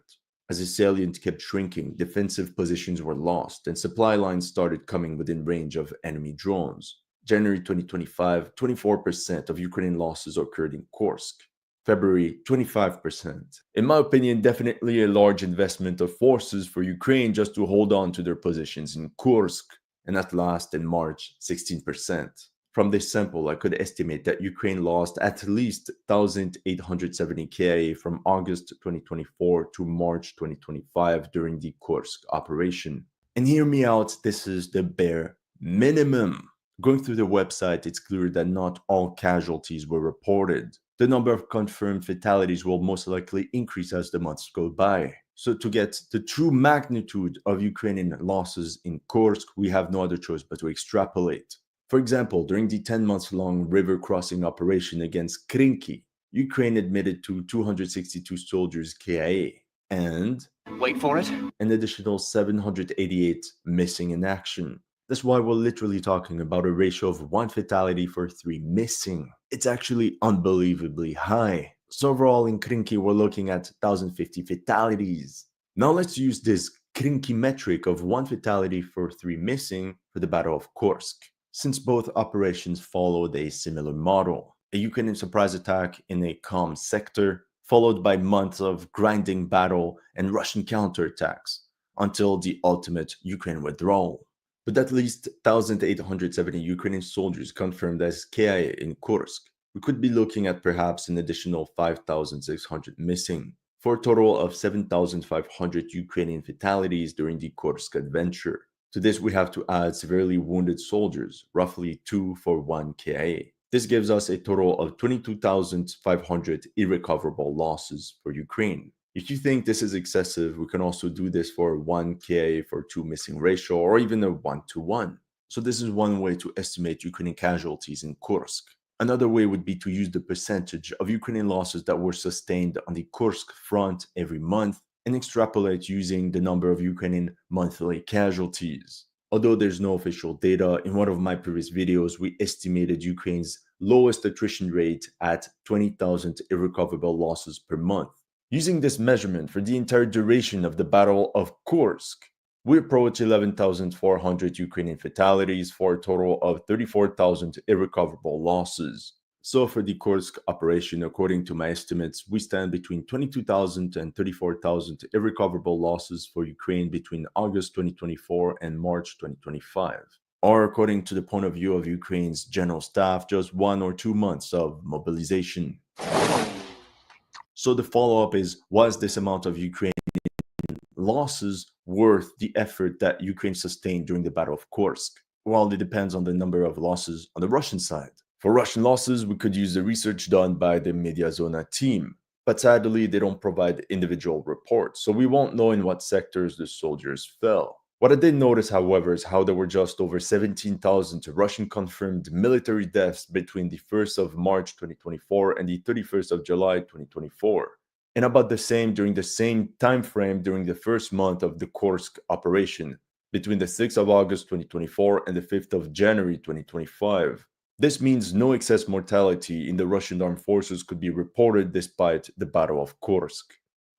As the salient kept shrinking, defensive positions were lost and supply lines started coming within range of enemy drones. January 2025, 24% of Ukrainian losses occurred in Kursk. February, 25%. In my opinion, definitely a large investment of forces for Ukraine just to hold on to their positions in Kursk. And at last, in March, 16%. From this sample, I could estimate that Ukraine lost at least 1,870 KIA from August 2024 to March 2025 during the Kursk operation. And hear me out, this is the bare minimum. Going through the website, it's clear that not all casualties were reported. The number of confirmed fatalities will most likely increase as the months go by. So to get the true magnitude of Ukrainian losses in Kursk, we have no other choice but to extrapolate. For example, during the 10-month-long river crossing operation against Krinky, Ukraine admitted to 262 soldiers KIA and, wait for it, an additional 788 missing in action. That's why we're literally talking about a ratio of 1 fatality for 3 missing. It's actually unbelievably high. So overall in Krinky, we're looking at 1,050 fatalities. Now let's use this Krinky metric of 1 fatality for 3 missing for the Battle of Kursk, since both operations followed a similar model. A Ukrainian surprise attack in a calm sector, followed by months of grinding battle and Russian counterattacks, until the ultimate Ukraine withdrawal. With at least 1,870 Ukrainian soldiers confirmed as KIA in Kursk, we could be looking at perhaps an additional 5,600 missing, for a total of 7,500 Ukrainian fatalities during the Kursk adventure. To this, we have to add severely wounded soldiers, roughly 2 for 1 KIA. This gives us a total of 22,500 irrecoverable losses for Ukraine. If you think this is excessive, we can also do this for 1 KIA for 2 missing ratio, or even a 1-to-1. So this is one way to estimate Ukrainian casualties in Kursk. Another way would be to use the percentage of Ukrainian losses that were sustained on the Kursk front every month and extrapolate using the number of Ukrainian monthly casualties. Although there's no official data, in one of my previous videos, we estimated Ukraine's lowest attrition rate at 20,000 irrecoverable losses per month. Using this measurement for the entire duration of the Battle of Kursk, we approach 11,400 Ukrainian fatalities for a total of 34,000 irrecoverable losses. So for the Kursk operation, according to my estimates, we stand between 22,000 and 34,000 irrecoverable losses for Ukraine between August 2024 and March 2025. Or according to the point of view of Ukraine's general staff, just 1 or 2 months of mobilization. So the follow-up is, was this amount of Ukrainian losses worth the effort that Ukraine sustained during the Battle of Kursk? Well, it depends on the number of losses on the Russian side. For Russian losses, we could use the research done by the Mediazona team, but sadly, they don't provide individual reports, so we won't know in what sectors the soldiers fell. What I did notice, however, is how there were just over 17,000 Russian-confirmed military deaths between the 1st of March 2024 and the 31st of July 2024, and about the same during the same time frame during the first month of the Kursk operation, between the 6th of August 2024 and the 5th of January 2025. This means no excess mortality in the Russian armed forces could be reported despite the Battle of Kursk.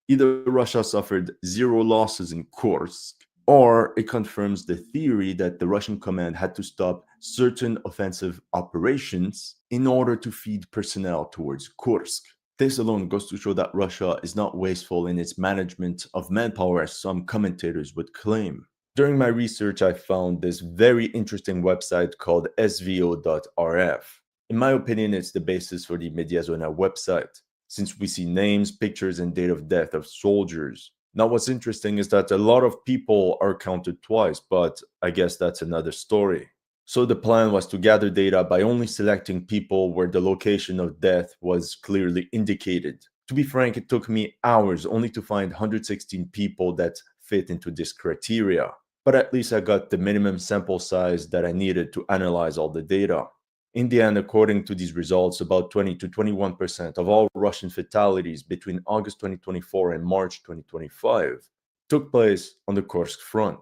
Either Russia suffered zero losses in Kursk, or it confirms the theory that the Russian command had to stop certain offensive operations in order to feed personnel towards Kursk. This alone goes to show that Russia is not wasteful in its management of manpower as some commentators would claim. During my research, I found this very interesting website called svo.rf. In my opinion, it's the basis for the Mediazona website, since we see names, pictures, and date of death of soldiers. Now, what's interesting is that a lot of people are counted twice, but I guess that's another story. So the plan was to gather data by only selecting people where the location of death was clearly indicated. To be frank, it took me hours only to find 116 people that fit into this criteria. But at least I got the minimum sample size that I needed to analyze all the data. In the end, according to these results, about 20 to 21% of all Russian fatalities between August 2024 and March 2025 took place on the Kursk front.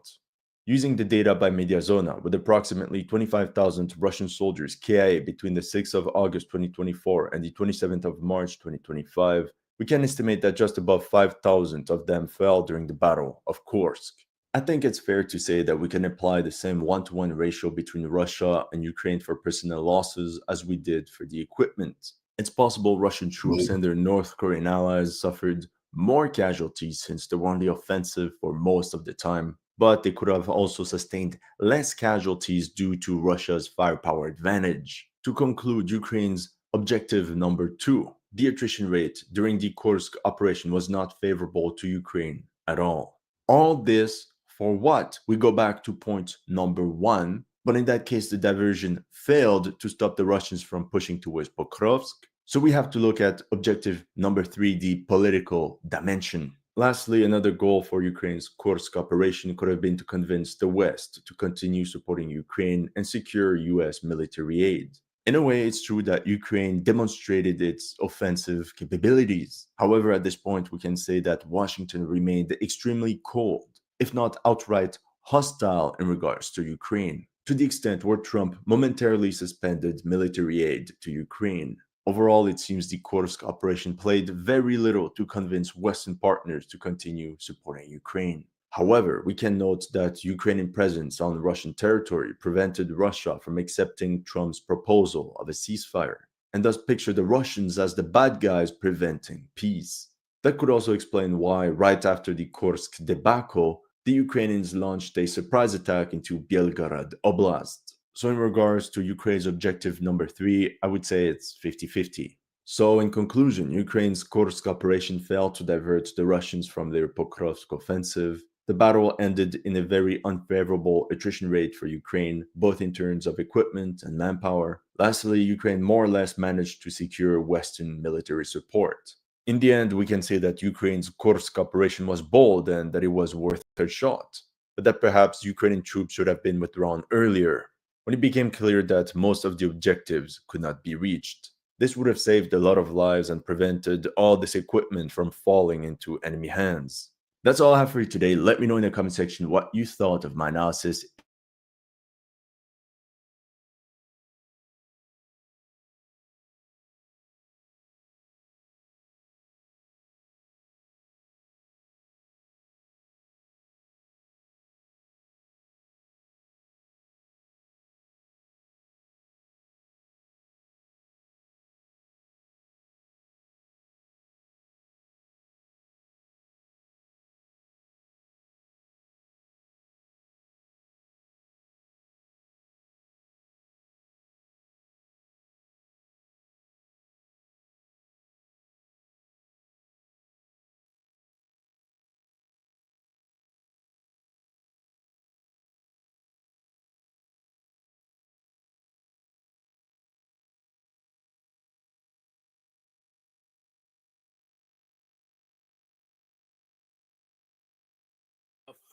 Using the data by Mediazona, with approximately 25,000 Russian soldiers KIA between the 6th of August 2024 and the 27th of March 2025, we can estimate that just above 5,000 of them fell during the Battle of Kursk. I think it's fair to say that we can apply the same one-to-one ratio between Russia and Ukraine for personnel losses as we did for the equipment. It's possible Russian troops and their North Korean allies suffered more casualties since they were on the offensive for most of the time, but they could have also sustained less casualties due to Russia's firepower advantage. To conclude, Ukraine's objective number 2, the attrition rate during the Kursk operation was not favorable to Ukraine at all. All this for what? We go back to point number 1, but in that case, the diversion failed to stop the Russians from pushing towards Pokrovsk. So we have to look at objective number 3, the political dimension. Lastly, another goal for Ukraine's Kursk operation could have been to convince the West to continue supporting Ukraine and secure US military aid. In a way, it's true that Ukraine demonstrated its offensive capabilities. However, at this point, we can say that Washington remained extremely cold, if not outright hostile in regards to Ukraine, to the extent where Trump momentarily suspended military aid to Ukraine. Overall, it seems the Kursk operation played very little to convince Western partners to continue supporting Ukraine. However, we can note that Ukrainian presence on Russian territory prevented Russia from accepting Trump's proposal of a ceasefire, and thus picture the Russians as the bad guys preventing peace. That could also explain why, right after the Kursk debacle, the Ukrainians launched a surprise attack into Belgorod Oblast. So in regards to Ukraine's objective number 3, I would say it's 50-50. So in conclusion, Ukraine's Kursk operation failed to divert the Russians from their Pokrovsk offensive. The battle ended in a very unfavorable attrition rate for Ukraine, both in terms of equipment and manpower. Lastly, Ukraine more or less managed to secure Western military support. In the end, we can say that Ukraine's Kursk operation was bold and that it was worth a shot, but that perhaps Ukrainian troops should have been withdrawn earlier, when it became clear that most of the objectives could not be reached. This would have saved a lot of lives and prevented all this equipment from falling into enemy hands. That's all I have for you today. Let me know in the comment section what you thought of my analysis.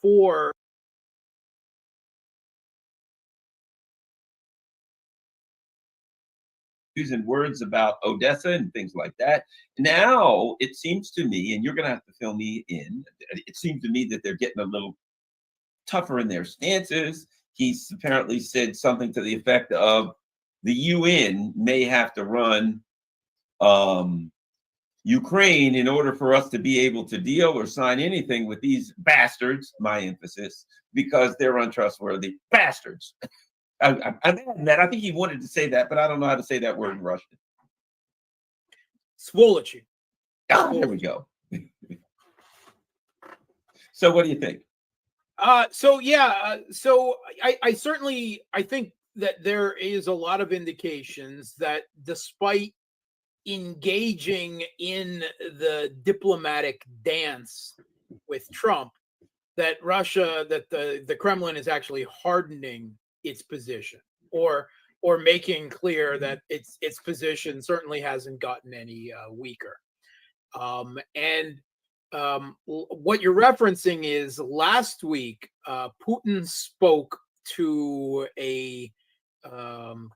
For using words about Odessa and things like that. Now it seems to me, and you're going to have to fill me in, it seems to me that they're getting a little tougher in their stances. He's apparently said something to the effect of the UN may have to run Ukraine in order for us to be able to deal or sign anything with these bastards, my emphasis, because they're untrustworthy bastards. I'm mad at that. I think he wanted to say that, but I don't know how to say that word in Russian. Swolochi. Oh, there we go. So what do you think? So I certainly think that there is a lot of indications that despite engaging in the diplomatic dance with Trump, that the Kremlin is actually hardening its position, or making clear that its position certainly hasn't gotten any weaker. What you're referencing is last week, Putin spoke to a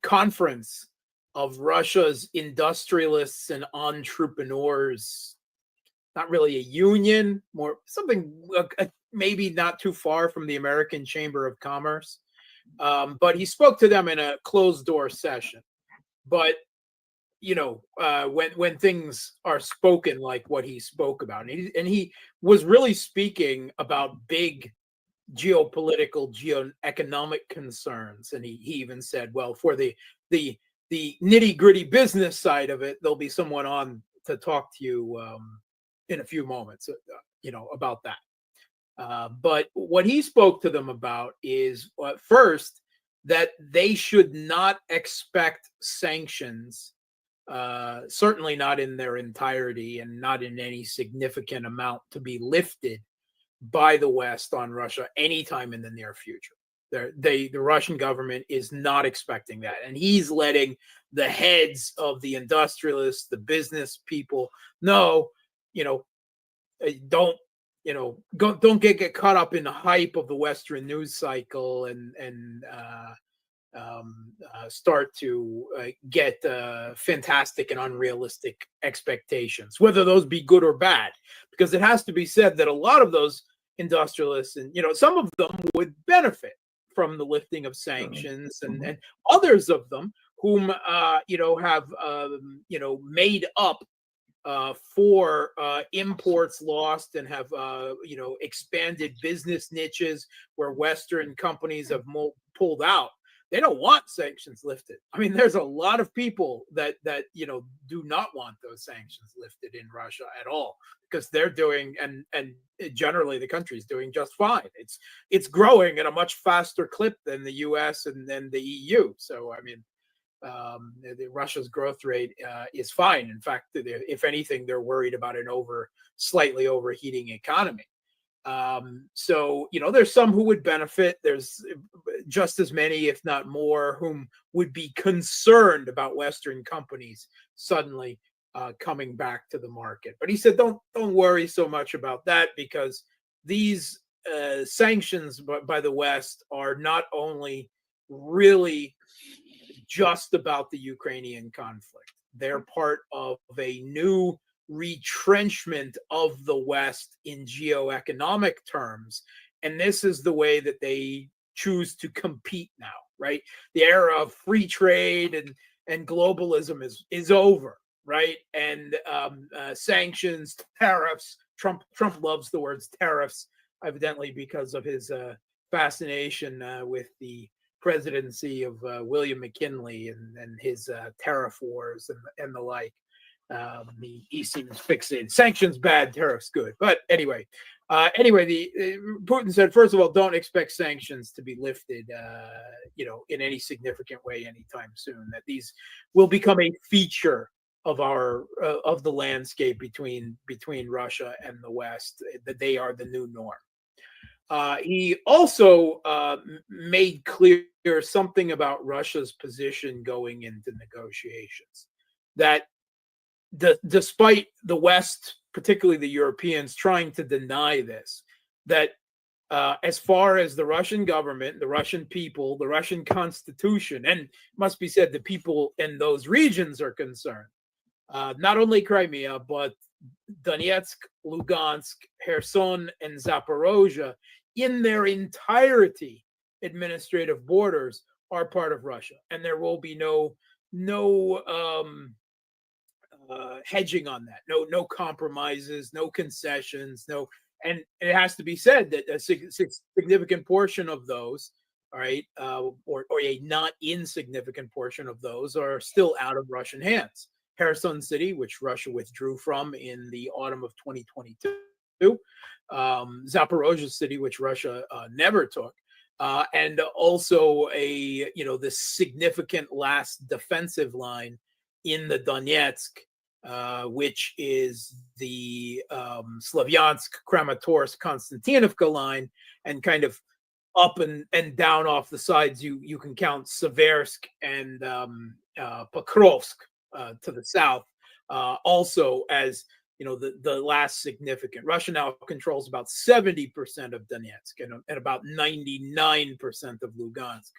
conference of Russia's industrialists and entrepreneurs. Not really a union, more something maybe not too far from the American Chamber of Commerce. But he spoke to them in a closed door session. But when things are spoken like what he spoke about, and he was really speaking about big geopolitical, geoeconomic concerns, and he even said, well, for the nitty gritty business side of it, there'll be someone on to talk to you in a few moments, about that. But what he spoke to them about is first that they should not expect sanctions. Certainly not in their entirety and not in any significant amount to be lifted by the West on Russia anytime in the near future. The Russian government is not expecting that. And he's letting the heads of the industrialists, the business people know, don't get caught up in the hype of the Western news cycle and start to get fantastic and unrealistic expectations, whether those be good or bad, because it has to be said that a lot of those industrialists and some of them would benefit from the lifting of sanctions, and others of them whom have made up for imports lost and have expanded business niches where Western companies have pulled out. They don't want sanctions lifted. I mean, there's a lot of people that do not want those sanctions lifted in Russia at all, because they're doing and generally the country's doing just fine. It's growing at a much faster clip than the U.S. and then the EU. So I mean, Russia's growth rate is fine. In fact, if anything, they're worried about an slightly overheating economy. So there's some who would benefit. There's just as many, if not more, whom would be concerned about Western companies suddenly coming back to the market. But he said, don't worry so much about that, because these sanctions by the West are not only really just about the Ukrainian conflict. They're part of a new retrenchment of the West in geoeconomic terms. And this is the way that they choose to compete now, right? The era of free trade and globalism is over, right? And sanctions, tariffs. Trump loves the words tariffs, evidently because of his fascination with the presidency of William McKinley and his tariff wars and the like. He seems fixated. Sanctions bad, tariffs good. But anyway, Putin said, first of all, don't expect sanctions to be lifted, in any significant way anytime soon. That these will become a feature of of the landscape between Russia and the West. That they are the new norm. He also made clear something about Russia's position going into negotiations. That despite the West, particularly the Europeans, trying to deny this, that as far as the Russian government, the Russian people, the Russian constitution, and must be said, the people in those regions are concerned. Not only Crimea, but Donetsk, Lugansk, Kherson, and Zaporozhye, in their entirety, administrative borders are part of Russia, and there will be no hedging on that, no compromises, no concessions, no. And it has to be said that a significant portion of those, all right, or a not insignificant portion of those are still out of Russian hands. Kherson City, which Russia withdrew from in the autumn of 2022, Zaporozhye City, which Russia never took, and also the significant last defensive line in the Donetsk, which is the Slavyansk, Kramatorsk, Konstantinovka line, and kind of up and down off the sides. You can count Seversk and Pokrovsk to the south, also as the last significant. Russia now controls about 70% of Donetsk and about 99% of Lugansk,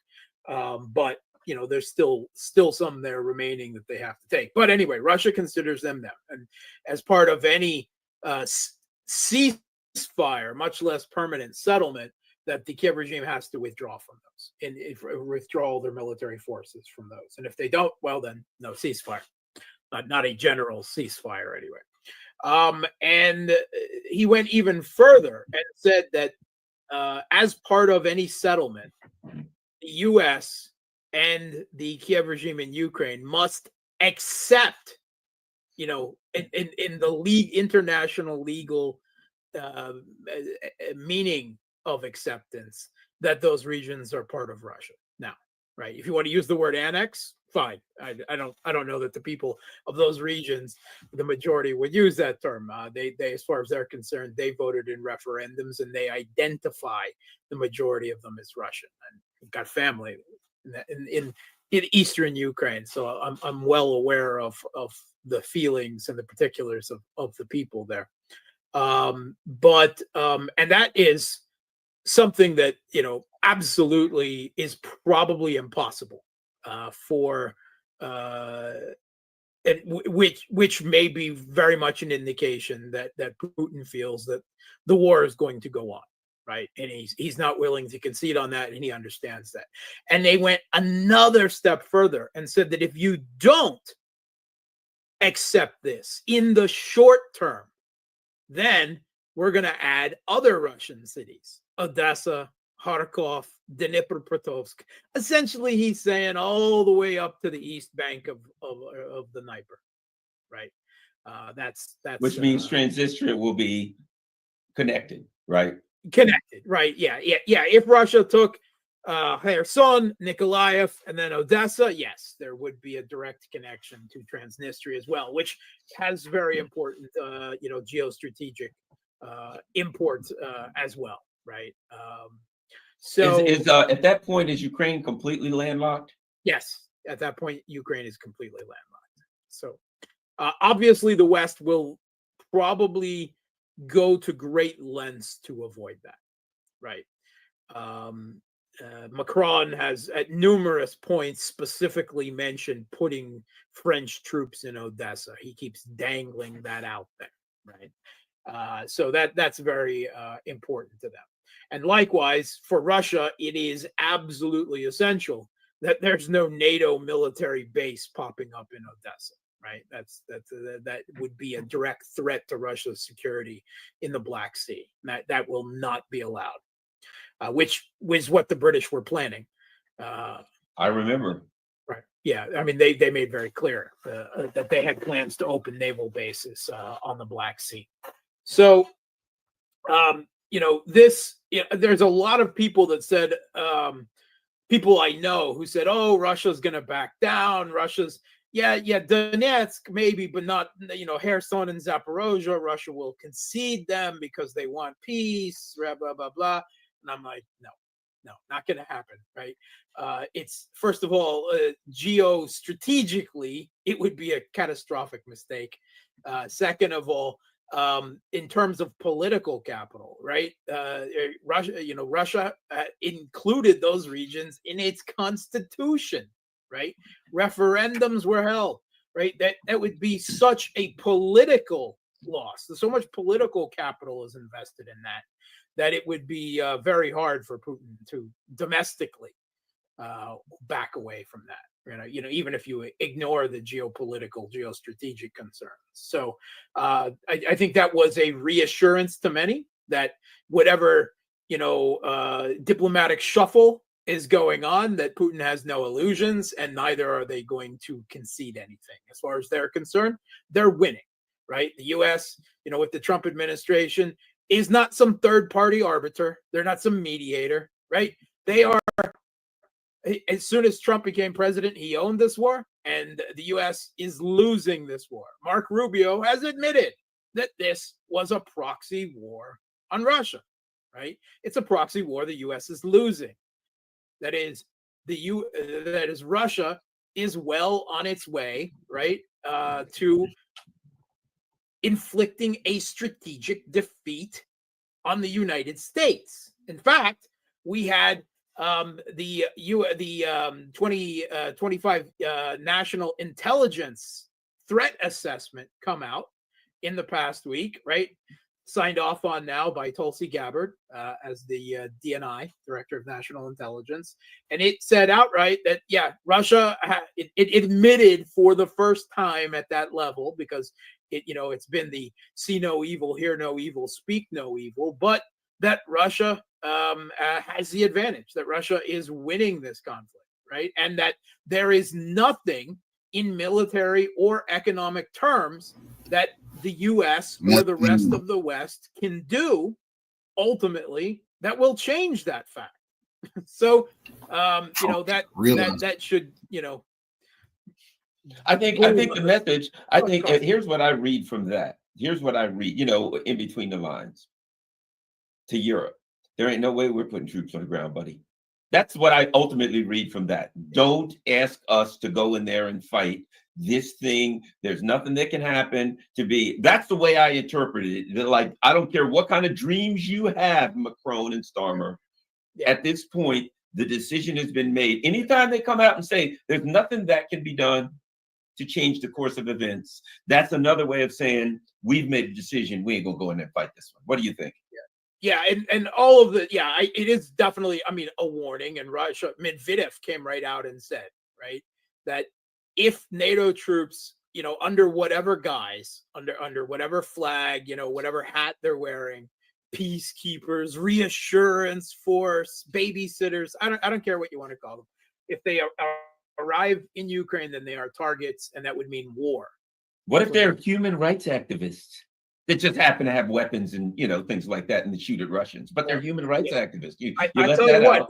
but there's still some there remaining that they have to take. But anyway, Russia considers them, and as part of any ceasefire, much less permanent settlement, that the Kiev regime has to withdraw from those and withdraw all their military forces from those. And if they don't, well, then no ceasefire, not a general ceasefire anyway. And he went even further and said that as part of any settlement, the U.S. and the Kiev regime in Ukraine must accept, in the international legal meaning of acceptance, that those regions are part of Russia. Now, right? If you want to use the word annex, fine. I don't know that the people of those regions, the majority, would use that term. They, as far as they're concerned, they voted in referendums and they identify the majority of them as Russian. And we've got family in eastern Ukraine, so I'm well aware of the feelings and the particulars of the people there. And that is something that absolutely is probably impossible for and which may be very much an indication that Putin feels that the war is going to go on, right? And he's not willing to concede on that, and he understands that. And they went another step further and said that if you don't accept this in the short term, then we're going to add other Russian cities, Odessa, Kharkov, Dnipropetrovsk. Essentially, he's saying all the way up to the east bank of the Dnieper, right? That's which means Transnistria will be connected, right? Connected, right? Yeah. If Russia took Kherson, Nikolaev, and then Odessa, yes, there would be a direct connection to Transnistria as well, which has very important, geostrategic import as well, right? So is at that point, is Ukraine completely landlocked? Yes, at that point, Ukraine is completely landlocked. So obviously, the West will probably go to great lengths to avoid that, right? Macron has at numerous points specifically mentioned putting French troops in Odessa. He keeps dangling that out there, right? So that's very important to them. And likewise, for Russia, it is absolutely essential that there's no NATO military base popping up in Odessa, right? That would be a direct threat to Russia's security in the Black Sea. That will not be allowed, which was what the British were planning. I remember. Right. Yeah. I mean, they made very clear that they had plans to open naval bases on the Black Sea. So, there's a lot of people that said, people I know who said, oh, Russia's going to back down. Donetsk maybe, but not, Kherson and Zaporozhye, Russia will concede them because they want peace, blah, blah, blah, blah. And I'm like, no, not going to happen, right? It's, first of all, geostrategically, it would be a catastrophic mistake. Second of all, in terms of political capital, right? Russia included those regions in its constitution, right? Referendums were held, right? That would be such a political loss. So much political capital is invested in that it would be very hard for Putin to domestically back away from that. Even if you ignore the geopolitical, geostrategic concerns. So I think that was a reassurance to many that whatever diplomatic shuffle is going on, that Putin has no illusions, and neither are they going to concede anything. As far as they're concerned, they're winning, right? The U.S., with the Trump administration, is not some third-party arbiter. They're not some mediator, right? They are. As soon as Trump became president, he owned this war, and the U.S. is losing this war. Mark Rubio has admitted that this was a proxy war on Russia, right? It's a proxy war the U.S. is losing. That is, Russia is well on its way, right, to inflicting a strategic defeat on the United States. In fact, we had the 2025 National Intelligence Threat Assessment come out in the past week, right? Signed off on now by Tulsi Gabbard as the DNI, Director of National Intelligence. And it said outright that, Russia, it admitted for the first time at that level, because it's been the see no evil, hear no evil, speak no evil, but that Russia has the advantage, that Russia is winning this conflict, right? And that there is nothing in military or economic terms that the U.S. or the rest of the West can do ultimately that will change that fact. So, that should, I think the message, here's what I read from that. Here's what I read, in between the lines to Europe. There ain't no way we're putting troops on the ground, buddy. That's what I ultimately read from that. Don't ask us to go in there and fight this thing. There's nothing that can happen to be. That's the way I interpret it. They're like, I don't care what kind of dreams you have, Macron and Starmer. Yeah. At this point, the decision has been made. Anytime they come out and say there's nothing that can be done to change the course of events, that's another way of saying we've made a decision. We ain't gonna go in there and fight this one. What do you think? Yeah, and all of the, it is definitely, a warning. And Russia, Medvedev came right out and said, right, that if NATO troops, under whatever guise, under whatever flag, whatever hat they're wearing, peacekeepers, reassurance force, babysitters, I don't care what you want to call them, if they arrive in Ukraine, then they are targets, and that would mean war. What if they're human rights activists that just happen to have weapons and things like that and they shoot at Russians, but they're human rights activists? I tell you what,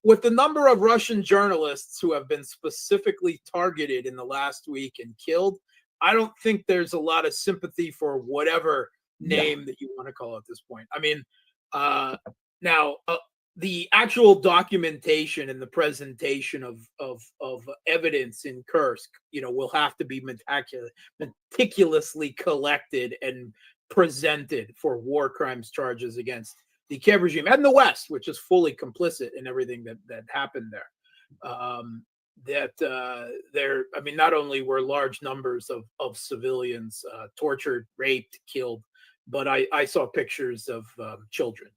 with the number of Russian journalists who have been specifically targeted in the last week and killed, I don't think there's a lot of sympathy for whatever name that you want to call at this point. Now the actual documentation and the presentation of evidence in Kursk, will have to be meticulously collected and presented for war crimes charges against the Kiev regime and the West, which is fully complicit in everything that happened there. Not only were large numbers of civilians tortured, raped, killed, but I saw pictures of children,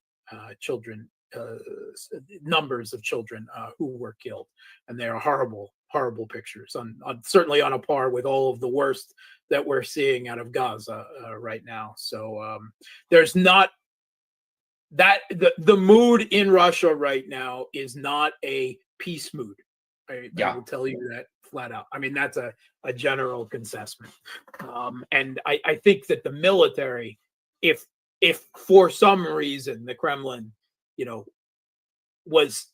numbers of children who were killed, and they are horrible pictures, certainly on a par with all of the worst that we're seeing out of Gaza right now. So there's not that the mood in Russia right now is not a peace mood. I will tell you that flat out. That's a general assessment. And I think that the military, if for some reason the Kremlin, was,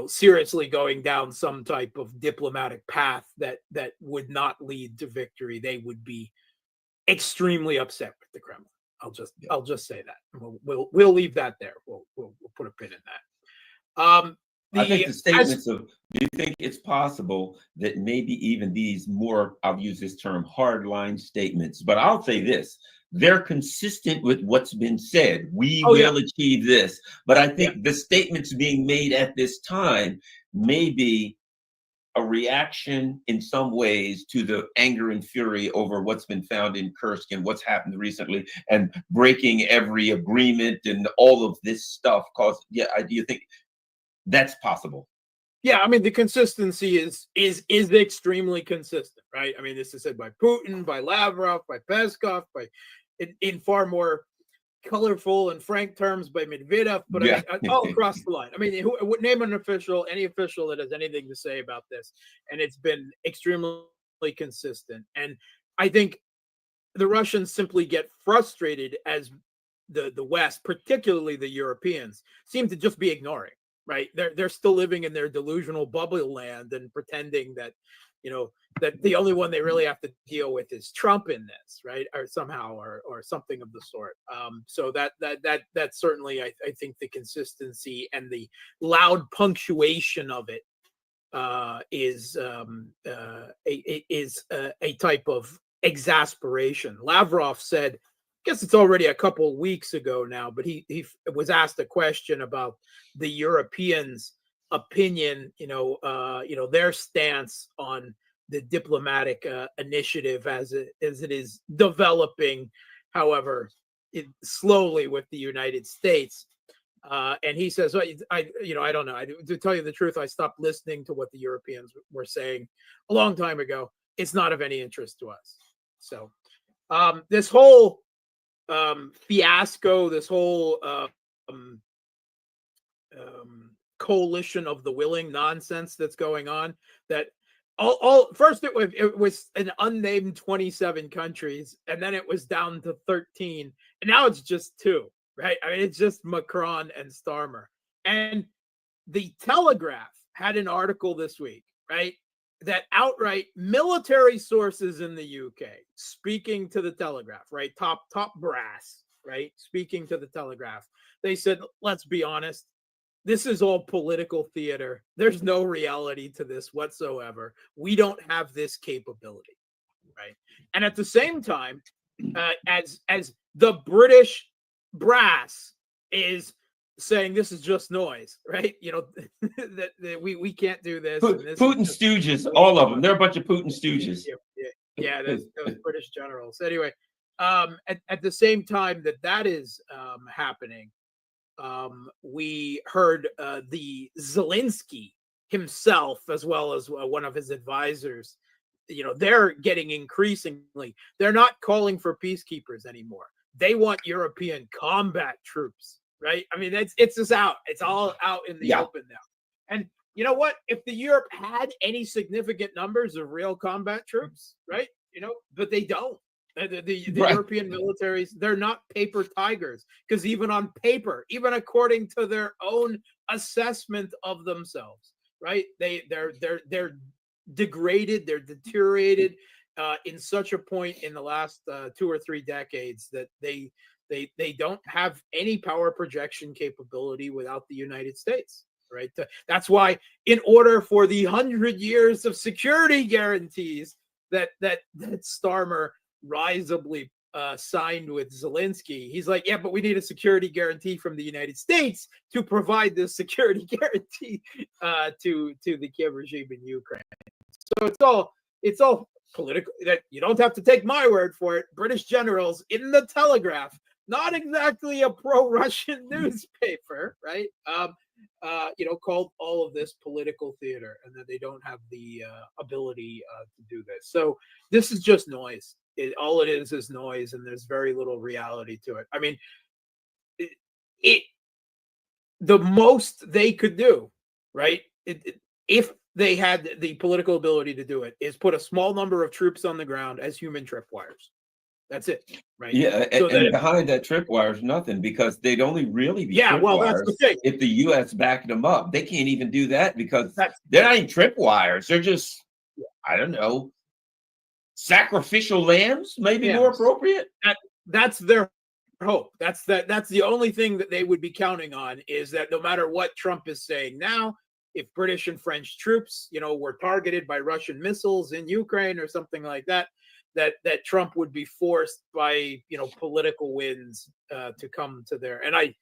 seriously going down some type of diplomatic path that would not lead to victory, they would be extremely upset with the Kremlin. I'll just say that. We'll leave that there. We'll put a pin in that. I think the statements do you think it's possible that maybe even these more, I'll use this term, hardline statements, but I'll say this, they're consistent with what's been said. We Oh, yeah. will achieve this. But I think the statements being made at this time may be a reaction in some ways to the anger and fury over what's been found in Kursk and what's happened recently, and breaking every agreement and all of this stuff. Cause do you think that's possible? Yeah, I mean, the consistency is extremely consistent, right? I mean, this is said by Putin, by Lavrov, by Peskov, by in far more colorful and frank terms by Medvedev, but I mean, all across the line. I mean, who would name an official, any official that has anything to say about this, and it's been extremely consistent. And I think the Russians simply get frustrated as the West, particularly the Europeans, seem to just be ignoring. Right, they're still living in their delusional bubble land and pretending that, you know, that the only one they really have to deal with is Trump in this, right, or somehow, or something of the sort. So that certainly, I think the consistency and the loud punctuation of it is a type of exasperation. Lavrov said, I guess it's already a couple of weeks ago now, but he was asked a question about the Europeans' opinion, their stance on the diplomatic initiative as it is developing, however, slowly with the United States. And he says, well, I don't know. To tell you the truth, I stopped listening to what the Europeans were saying a long time ago. It's not of any interest to us. So this whole fiasco, this whole coalition of the willing nonsense that's going on, that all first it was an unnamed 27 countries, and then it was down to 13, and now it's just 2, right? I mean, it's just Macron and Starmer. And the Telegraph had an article this week, right, that outright military sources in the UK speaking to the Telegraph, right? Top brass, right? Speaking to the Telegraph. They said, let's be honest, this is all political theater. There's no reality to this whatsoever. We don't have this capability, right? And at the same time, as the British brass is saying this is just noise, right? That we can't do this. Putin stooges, all of them. They're a bunch of Putin stooges. Yeah, those British generals. Anyway, at the same time that is happening, we heard the Zelensky himself, as well as one of his advisors, they're getting increasingly, they're not calling for peacekeepers anymore. They want European combat troops. Right? I mean, it's just out. It's all out in the open now. And you know what? If the Europe had any significant numbers of real combat troops, right? But they don't. The European militaries, they're not paper tigers, because even on paper, even according to their own assessment of themselves, right? They're degraded, they're deteriorated in such a point in the last 2 or 3 decades that they don't have any power projection capability without the United States, right? That's why, in order for the 100 years of security guarantees that Starmer risibly signed with Zelensky, he's like, yeah, but we need a security guarantee from the United States to provide this security guarantee to the Kiev regime in Ukraine. So it's all political. That you don't have to take my word for it. British generals in the Telegraph, not exactly a pro-Russian newspaper, right? Called all of this political theater, and that they don't have the ability to do this. So this is just noise. All it is noise, and there's very little reality to it. I mean, the most they could do, right? If they had the political ability to do it, is put a small number of troops on the ground as human tripwires. That's it, right? Yeah, so and behind that tripwire is nothing, because they'd only really be tripwires, well, that's the thing. If the U.S. backed them up. They can't even do that, because they're not even tripwires. They're just, I don't know, sacrificial lambs, maybe more appropriate. That's their hope. That's the only thing that they would be counting on, is that no matter what Trump is saying now, if British and French troops, were targeted by Russian missiles in Ukraine or something like that, that Trump would be forced by political winds to come to there. And I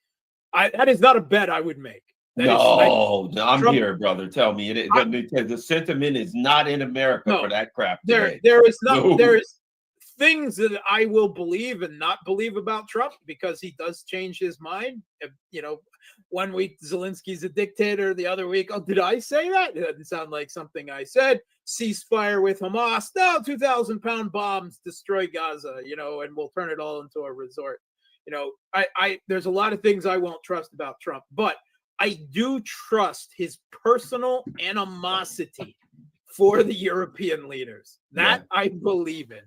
that is not a bet I would make. No, I'm Trump, here, brother. Tell me the sentiment is not in America for that crap today. There is not. There is things that I will believe and not believe about Trump because he does change his mind. One week Zelensky's a dictator, the other week, oh, did I say that? It doesn't sound like something I said. Ceasefire with Hamas. No, 2,000-pound bombs destroy Gaza, and we'll turn it all into a resort. There's a lot of things I won't trust about Trump, but I do trust his personal animosity for the European leaders. That I believe in.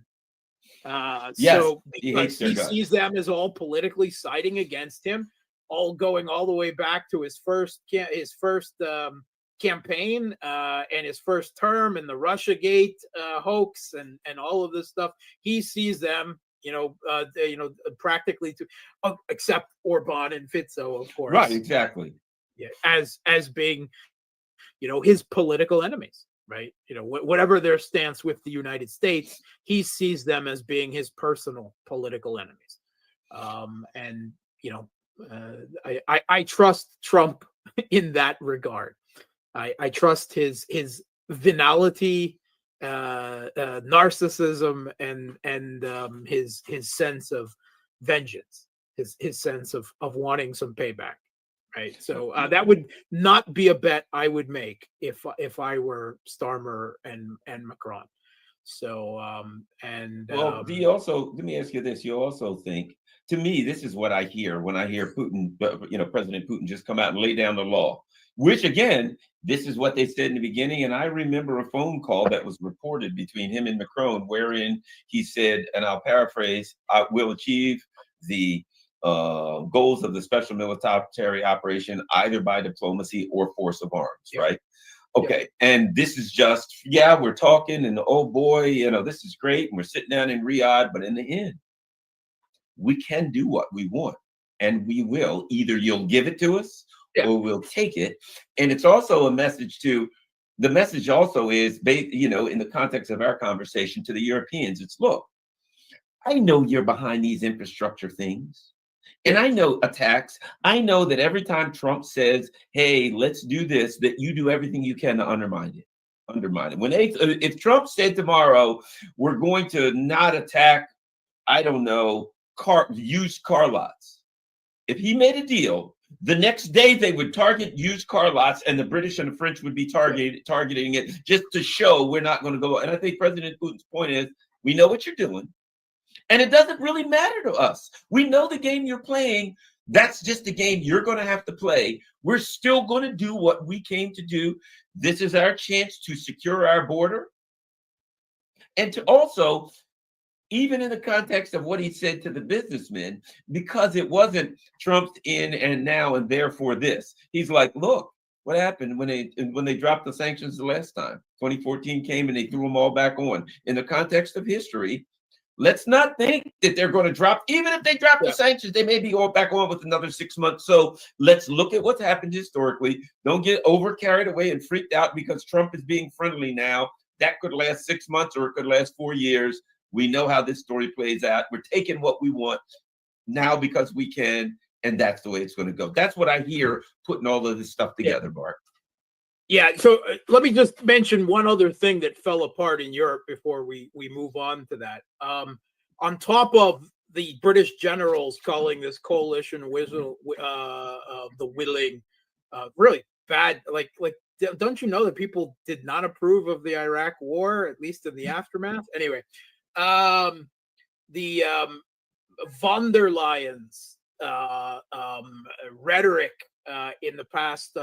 So because he sees them as all politically siding against him, all going all the way back to his first campaign and his first term and the Russiagate hoax and all of this stuff. He sees them, practically except Orban and Fico, of course. Right, exactly. Yeah, as being, his political enemies. Right. Whatever their stance with the United States, he sees them as being his personal political enemies. I trust Trump in that regard. I trust his venality, narcissism, and his sense of vengeance, his sense of wanting some payback. Right. So that would not be a bet I would make if I were Starmer and Macron. So do you also, let me ask you this, you also think, to me, this is what I hear when I hear Putin, President Putin just come out and lay down the law, which again, this is what they said in the beginning. And I remember a phone call that was reported between him and Macron, wherein he said, and I'll paraphrase, I will achieve the goals of the special military operation either by diplomacy or force of arms, right? Okay, and this is just, we're talking and oh boy, this is great. And we're sitting down in Riyadh, but in the end, we can do what we want and we will. Either you'll give it to us or we'll take it. And it's also a message the message also is, in the context of our conversation to the Europeans, it's look, I know you're behind these infrastructure things. And I know attacks. I know that every time Trump says, hey, let's do this, that you do everything you can to undermine it. If Trump said tomorrow, we're going to not attack, I don't know, used car lots. If he made a deal, the next day they would target used car lots and the British and the French would be targeting it just to show we're not going to go. And I think President Putin's point is, we know what you're doing. And it doesn't really matter to us. We know the game you're playing. That's just the game you're going to have to play. We're still going to do what we came to do. This is our chance to secure our border. And to also, even in the context of what he said to the businessmen, because it wasn't Trump's in and now and therefore this. He's like, look, what happened when they dropped the sanctions the last time? 2014 came and they threw them all back on. In the context of history, let's not think that they're going to drop. Even if they drop the sanctions, they may be going back on with another 6 months. So let's look at what's happened historically. Don't get over carried away and freaked out because Trump is being friendly now. That could last 6 months or it could last 4 years. We know how this story plays out. We're taking what we want now because we can, and that's the way it's going to go. That's what I hear putting all of this stuff together, Mark. Yeah, so let me just mention one other thing that fell apart in Europe before we move on to that. On top of the British generals calling this coalition the willing, really bad. Like, don't you know that people did not approve of the Iraq war, at least in the aftermath? Anyway, the von der Leyen's rhetoric in the past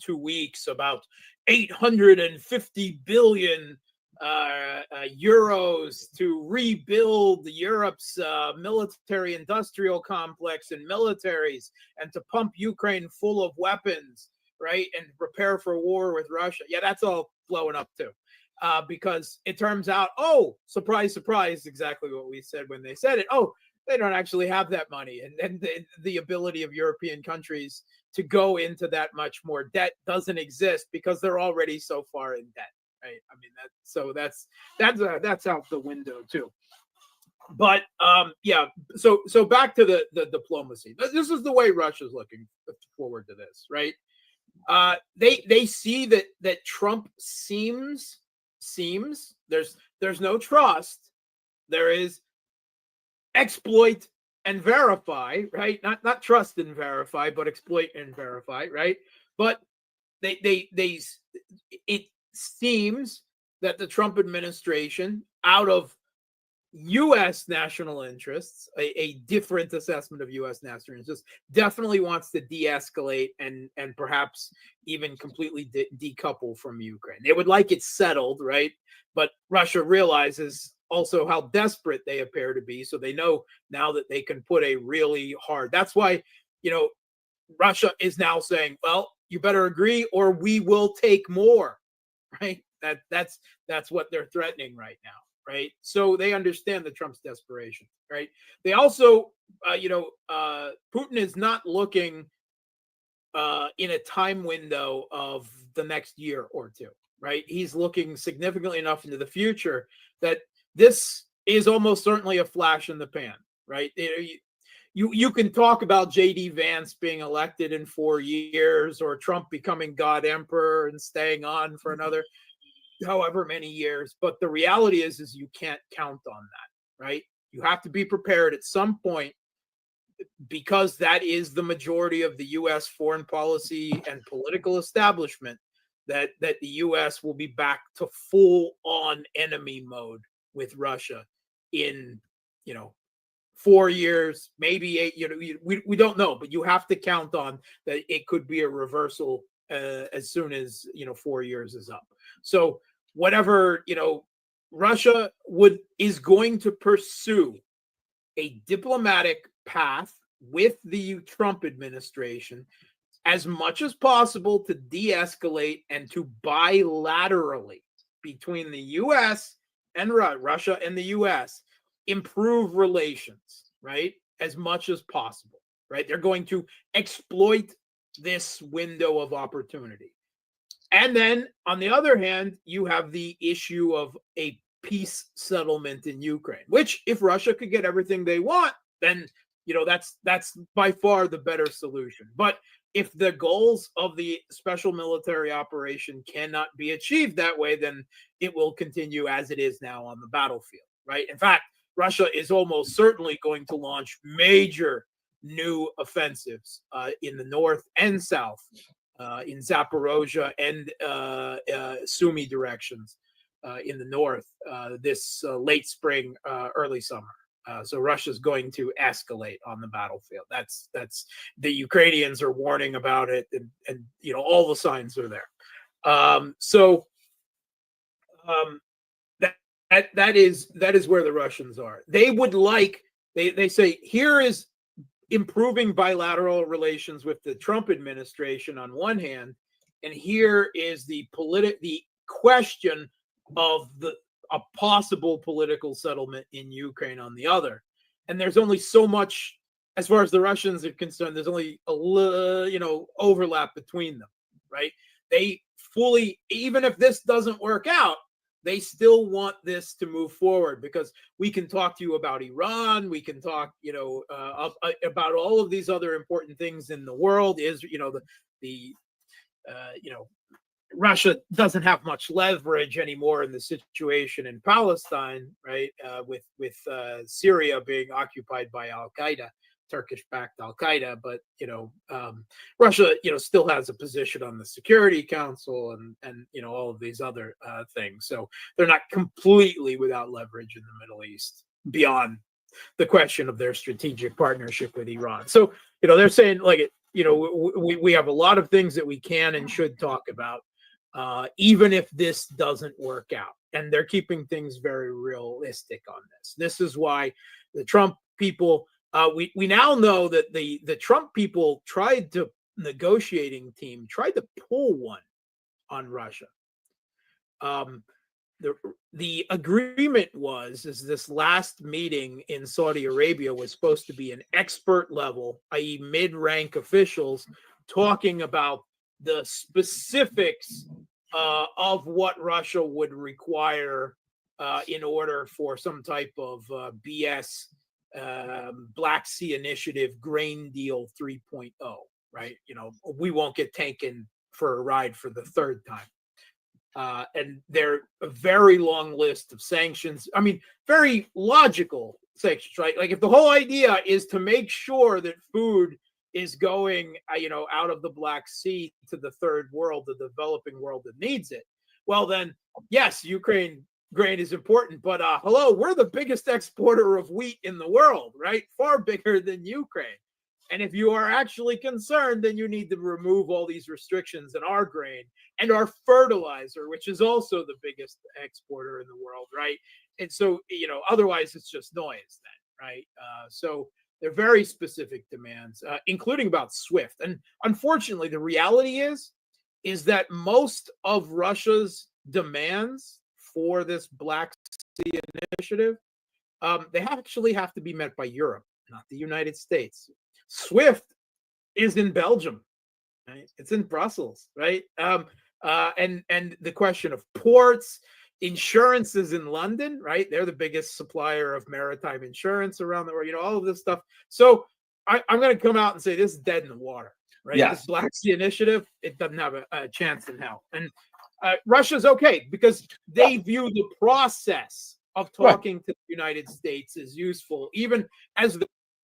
2 weeks about 850 billion euros to rebuild Europe's military industrial complex and militaries and to pump Ukraine full of weapons, right, and prepare for war with Russia. Yeah, that's all blowing up too. Because it turns out, oh, surprise, surprise, exactly what we said when they said it. Oh, they don't actually have that money. And the ability of European countries to go into that much more debt doesn't exist because they're already so far in debt. right? I mean, that's out the window too. But yeah, so back to the diplomacy. This is the way Russia's looking forward to this, right? They see that Trump seems there's no trust. There is exploit and verify, right? Not trust and verify, but exploit and verify, right? But it seems that the Trump administration, out of U.S. national interests, a different assessment of U.S. national interests, definitely wants to de-escalate and perhaps even completely decouple from Ukraine. They would like it settled, right? But Russia realizes also how desperate they appear to be, so they know now that they can put a really hard. That's why, Russia is now saying, well, you better agree or we will take more, right? That's what they're threatening right now. Right. So they understand the Trump's desperation. Right. They also, Putin is not looking in a time window of the next year or two. Right. He's looking significantly enough into the future that this is almost certainly a flash in the pan. Right. You can talk about J.D. Vance being elected in 4 years or Trump becoming God Emperor and staying on for another however many years, but the reality is you can't count on that, right? You have to be prepared at some point, because that is the majority of the U.S. foreign policy and political establishment, that the U.S. will be back to full-on enemy mode with Russia in 4 years, maybe 8. We don't know, but you have to count on that it could be a reversal as soon as 4 years is up. So whatever, Russia is going to pursue a diplomatic path with the Trump administration as much as possible to de-escalate and to bilaterally between the U.S. and Russia and the U.S. improve relations, right? As much as possible, right? They're going to exploit this window of opportunity. And then, on the other hand, you have the issue of a peace settlement in Ukraine, which, if Russia could get everything they want, then that's by far the better solution. But if the goals of the special military operation cannot be achieved that way, then it will continue as it is now on the battlefield, right? In fact, Russia is almost certainly going to launch major new offensives in the north and south. In Zaporozhia and Sumy directions in the north this late spring, early summer. So Russia's going to escalate on the battlefield. That's the Ukrainians are warning about it, and all the signs are there. That is where the Russians are. They would like they say here is improving bilateral relations with the Trump administration on one hand, and here is the question of a possible political settlement in Ukraine on the other. And there's only so much, as far as the Russians are concerned, there's only a overlap between them, right? They fully, even if this doesn't work out, they still want this to move forward, because we can talk to you about Iran. We can talk, about all of these other important things in the world. Is Russia doesn't have much leverage anymore in the situation in Palestine, right? With Syria being occupied by Al Qaeda, Turkish-backed Al Qaeda, but Russia, still has a position on the Security Council and all of these other things. So they're not completely without leverage in the Middle East beyond the question of their strategic partnership with Iran. So they're saying we have a lot of things that we can and should talk about, even if this doesn't work out. And they're keeping things very realistic on this. This is why the Trump people. We now know that the Trump people negotiating team tried to pull one on Russia. The agreement is this last meeting in Saudi Arabia was supposed to be an expert level, i.e. mid-rank officials, talking about the specifics of what Russia would require in order for some type of BS Black Sea Initiative grain deal 3.0, right? You know, we won't get taken for a ride for the third time. And they're a very long list of sanctions. I mean, very logical sanctions, right? Like if the whole idea is to make sure that food is going, out of the Black Sea to the third world, the developing world that needs it, well then, yes, Ukraine grain is important, but hello, we're the biggest exporter of wheat in the world, right? Far bigger than Ukraine. And if you are actually concerned, then you need to remove all these restrictions on our grain and our fertilizer, which is also the biggest exporter in the world, right? And so, otherwise it's just noise then, right? So they're very specific demands, including about SWIFT. And unfortunately, the reality is that most of Russia's demands for this Black Sea Initiative, they actually have to be met by Europe, not the United States. SWIFT is in Belgium, right? It's in Brussels, right? And the question of ports, insurance is in London, right? They're the biggest supplier of maritime insurance around the world, all of this stuff. So I'm going to come out and say this is dead in the water, right? Yes. This Black Sea Initiative, it doesn't have a chance in hell. And Russia's okay because they view the process of talking to the United States as useful, even as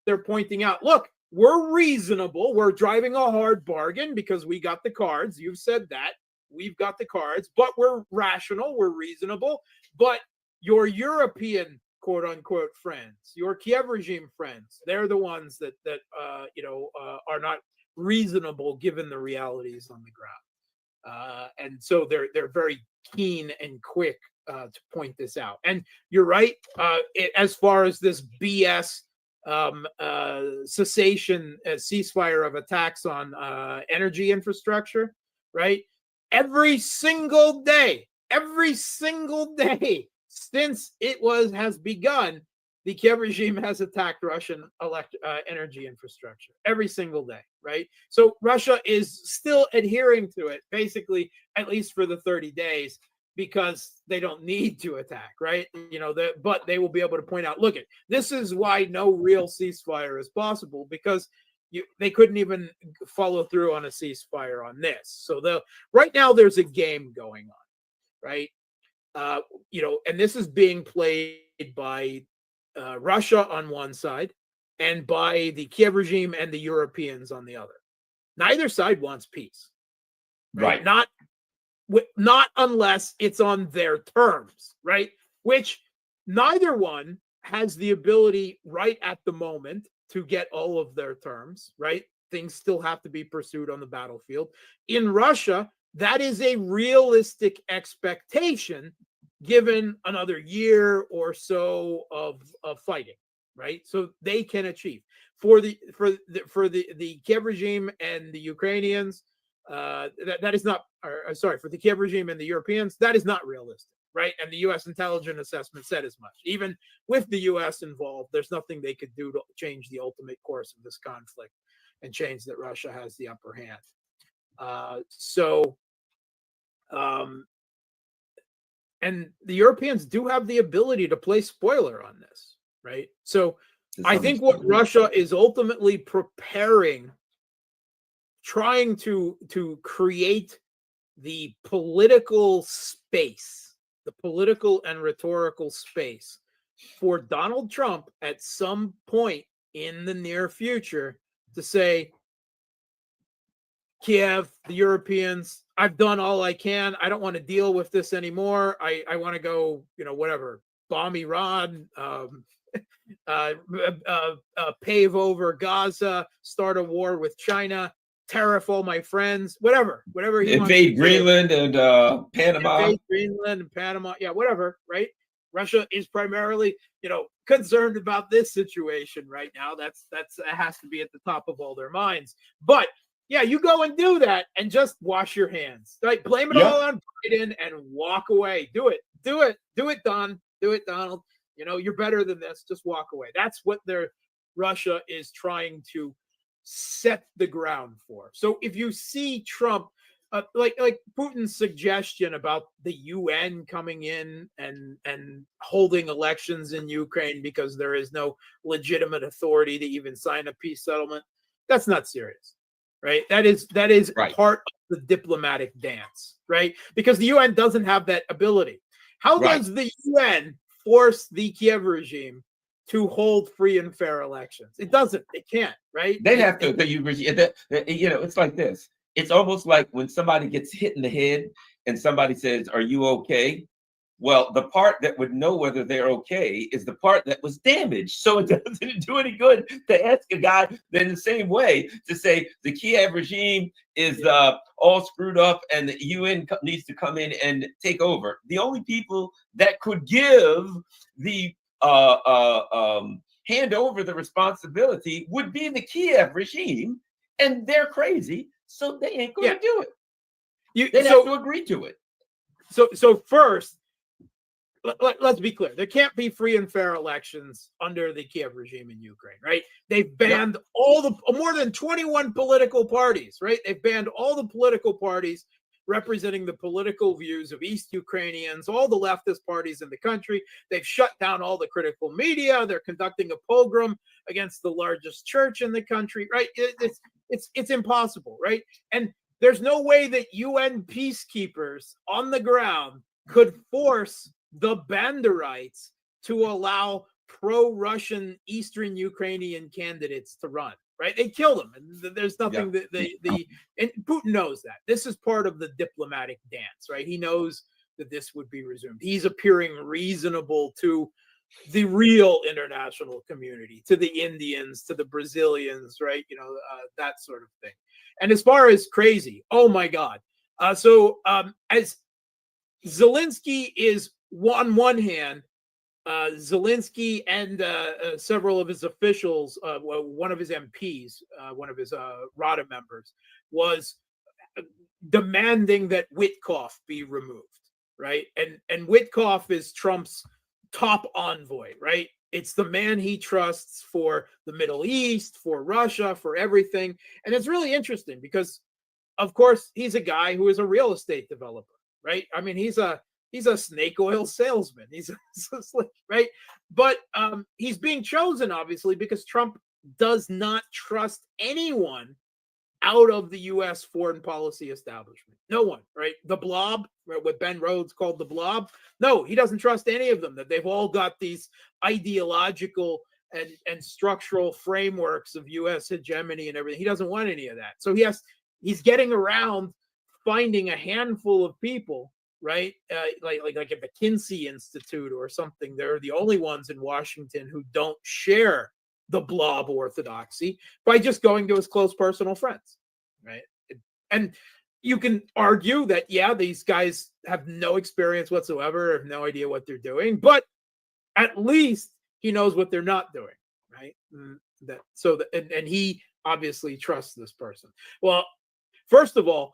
they're pointing out, look, we're reasonable. We're driving a hard bargain because we got the cards. You've said that. We've got the cards, but we're rational. We're reasonable. But your European quote unquote friends, your Kiev regime friends, they're the ones that are not reasonable given the realities on the ground. And so they're very keen and quick to point this out. And you're right. As far as this BS cessation, ceasefire of attacks on energy infrastructure, right? Every single day since it has begun, the Kiev regime has attacked Russian energy infrastructure every single day, right? So Russia is still adhering to it, basically, at least for the 30 days, because they don't need to attack, right? But they will be able to point out, look, this is why no real ceasefire is possible, because they couldn't even follow through on a ceasefire on this. So right now there's a game going on, right? And this is being played by Russia on one side and by the Kiev regime and the Europeans on the other. Neither side wants peace, right? Not unless it's on their terms, right? Which neither one has the ability right at the moment to get all of their terms, right? Things still have to be pursued on the battlefield. In Russia, that is a realistic expectation given another year or so of fighting, right? So they can achieve. For the Kiev regime and the Ukrainians, that is not, for the Kiev regime and the Europeans, that is not realistic, right? And the U.S. intelligence assessment said as much. Even with the U.S. involved, there's nothing they could do to change the ultimate course of this conflict and change that Russia has the upper hand. And the Europeans do have the ability to play spoiler on this, right? So I think what Russia is ultimately preparing, trying to create the political space, the political and rhetorical space for Donald Trump at some point in the near future to say, Kiev, the Europeans, I've done all I can. I don't want to deal with this anymore. I want to go, whatever, bomb Iran, pave over Gaza, start a war with China, tariff all my friends, whatever he invade Greenland and Panama. Invade Greenland and Panama. Yeah, whatever, right? Russia is primarily, concerned about this situation right now. That has to be at the top of all their minds. But yeah, you go and do that and just wash your hands. Right? Blame it all on Biden and walk away. Do it, Don. Do it, Donald. You're better than this. Just walk away. That's what Russia is trying to set the ground for. So if you see Trump like Putin's suggestion about the UN coming in and holding elections in Ukraine because there is no legitimate authority to even sign a peace settlement. That's not serious, right? That is Right. part of the diplomatic dance, right? Because the UN doesn't have that ability. How Right. does the UN force the Kiev regime to hold free and fair elections? It doesn't. It can't, right? They have to. It's like this. It's almost like when somebody gets hit in the head and somebody says, "Are you okay?" Well, the part that would know whether they're okay is the part that was damaged. So it doesn't do any good to ask a guy in the same way to say the Kiev regime is all screwed up and the UN needs to come in and take over. The only people that could give the hand over the responsibility would be the Kiev regime, and they're crazy, so they ain't going to do it. They have to agree to it. So first, let's be clear. There can't be free and fair elections under the Kiev regime in Ukraine, right? They've banned more than 21 political parties, right? They've banned all the political parties representing the political views of East Ukrainians, all the leftist parties in the country. They've shut down all the critical media. They're conducting a pogrom against the largest church in the country, right? It's impossible, right? And there's no way that UN peacekeepers on the ground could force the Banderites to allow pro-Russian Eastern Ukrainian candidates to run, right? They kill them, and there's nothing that and Putin knows that. This is part of the diplomatic dance, right? He knows that this would be resumed. He's appearing reasonable to the real international community, to the Indians, to the Brazilians, right? That sort of thing. And as far as crazy, oh my God. As Zelensky is on one hand, Zelensky and several of his officials, one of his MPs, one of his Rada members, was demanding that Witkoff be removed, right? And Witkoff is Trump's top envoy, right? It's the man he trusts for the Middle East, for Russia, for everything. And it's really interesting because, of course, he's a guy who is a real estate developer, right? I mean, he's a snake oil salesman. He's right, but he's being chosen obviously because Trump does not trust anyone out of the U.S. foreign policy establishment. No one, right? The blob, right, what Ben Rhodes called the blob. No, he doesn't trust any of them. That they've all got these ideological and structural frameworks of U.S. hegemony and everything. He doesn't want any of that. So he's getting around finding a handful of people, right? Like at the Kinsey Institute or something. They're the only ones in Washington who don't share the blob orthodoxy by just going to his close personal friends, right? And you can argue that, yeah, these guys have no experience whatsoever, have no idea what they're doing, but at least he knows what they're not doing, right? And he obviously trusts this person. Well, first of all,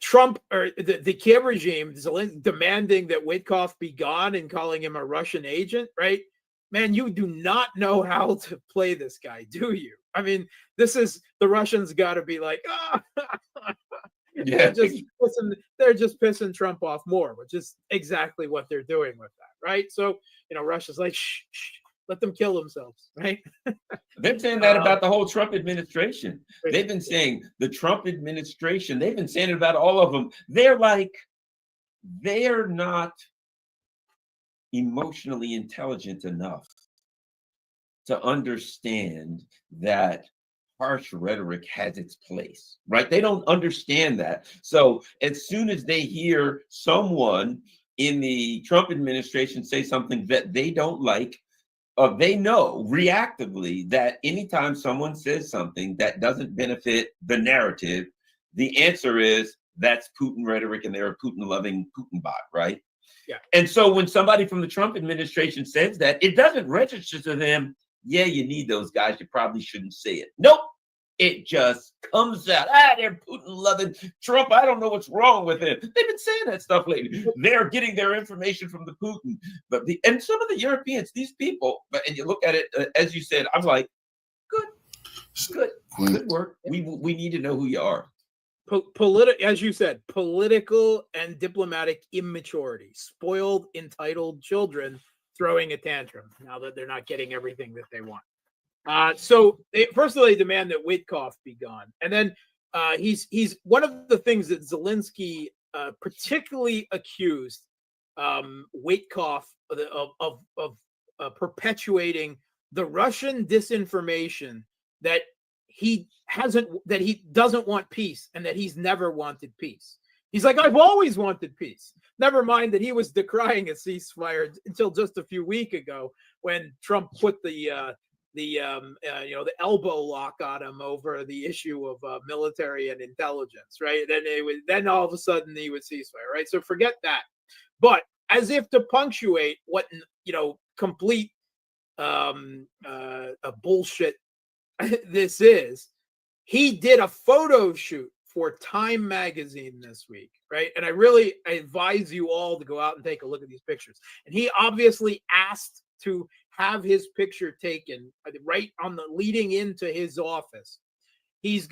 Trump or the Kiev regime demanding that Witkoff be gone and calling him a Russian agent, right? Man, you do not know how to play this guy, do you? I mean, the Russians got to be like, they're just pissing Trump off more, which is exactly what they're doing with that, right? So, Russia's like, shh, let them kill themselves, right? They're saying that about the whole Trump administration. They've been saying the Trump administration, they've been saying it about all of them. They're not emotionally intelligent enough to understand that harsh rhetoric has its place, right? They don't understand that. So as soon as they hear someone in the Trump administration say something that they don't like, they know reactively that anytime someone says something that doesn't benefit the narrative, the answer is that's Putin rhetoric and they're a Putin-loving Putin bot, right? Yeah. And so when somebody from the Trump administration says that, it doesn't register to them, yeah, you need those guys, you probably shouldn't say it. Nope. It just comes out. They're Putin-loving Trump. I don't know what's wrong with him. They've been saying that stuff lately. They're getting their information from the Putin. And some of the Europeans, these people, and you look at it, as you said, I'm like, good work. We need to know who you are. as you said, political and diplomatic immaturity, spoiled, entitled children throwing a tantrum now that they're not getting everything that they want. So first of all, they demand that Witkoff be gone, and then he's one of the things that Zelensky particularly accused Witkoff of perpetuating the Russian disinformation that he doesn't want peace and that he's never wanted peace. He's like, I've always wanted peace. Never mind that he was decrying a ceasefire until just a few weeks ago when Trump put the elbow lock on him over the issue of military and intelligence, right? Then all of a sudden he would ceasefire, right? So forget that. But as if to punctuate what complete a bullshit this is, he did a photo shoot for Time magazine this week, right? And I advise you all to go out and take a look at these pictures. And he obviously asked to have his picture taken right on the leading into his office. He's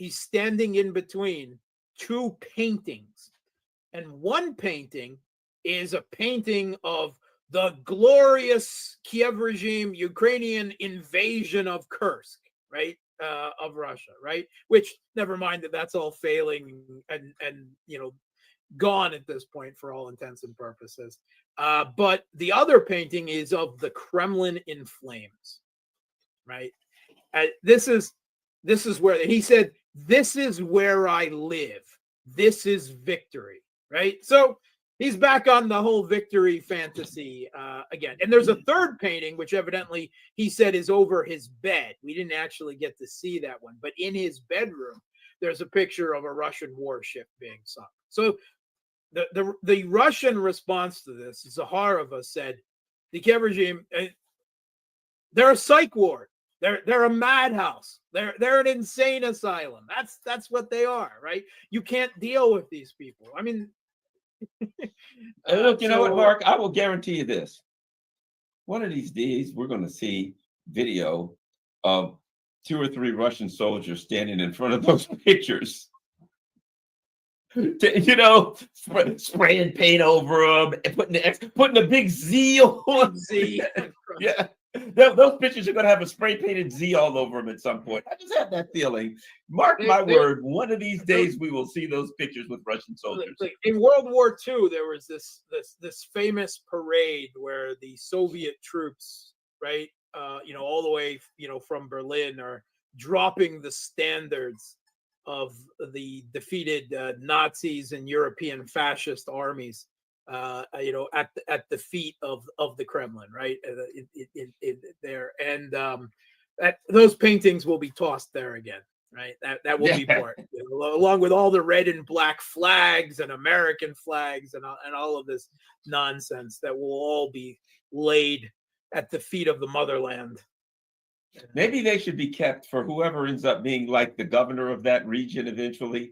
standing in between two paintings, and one painting is a painting of the glorious Kiev regime Ukrainian invasion of Kursk, right? Of Russia, right? Which, never mind that's all failing and gone at this point for all intents and purposes. But the other painting is of the Kremlin in flames, right? This is where he said, "This is where I live. This is victory," right? So he's back on the whole victory fantasy again. And there's a third painting, which evidently he said is over his bed. We didn't actually get to see that one, but in his bedroom, there's a picture of a Russian warship being sunk. So the Russian response to this, Zaharova said, the Kiev regime, they're a psych ward. They're a madhouse. They're an insane asylum. That's what they are, right? You can't deal with these people. I mean, look, you know what, Mark? I will guarantee you this. One of these days, we're going to see video of 2 or 3 Russian soldiers standing in front of those pictures. Spraying paint over them and putting a big Z on. Z. Yeah. Those pictures are going to have a spray painted Z all over them at some point. I just have that feeling. Mark my word, one of these days we will see those pictures with Russian soldiers. In World War II, there was this famous parade where the Soviet troops, right, all the way, from Berlin, are dropping the standards of the defeated Nazis and European fascist armies. At the feet of the Kremlin, right? There, and those paintings will be tossed there again, right? That will be part, along with all the red and black flags and American flags and all of this nonsense that will all be laid at the feet of the motherland. Maybe they should be kept for whoever ends up being like the governor of that region eventually.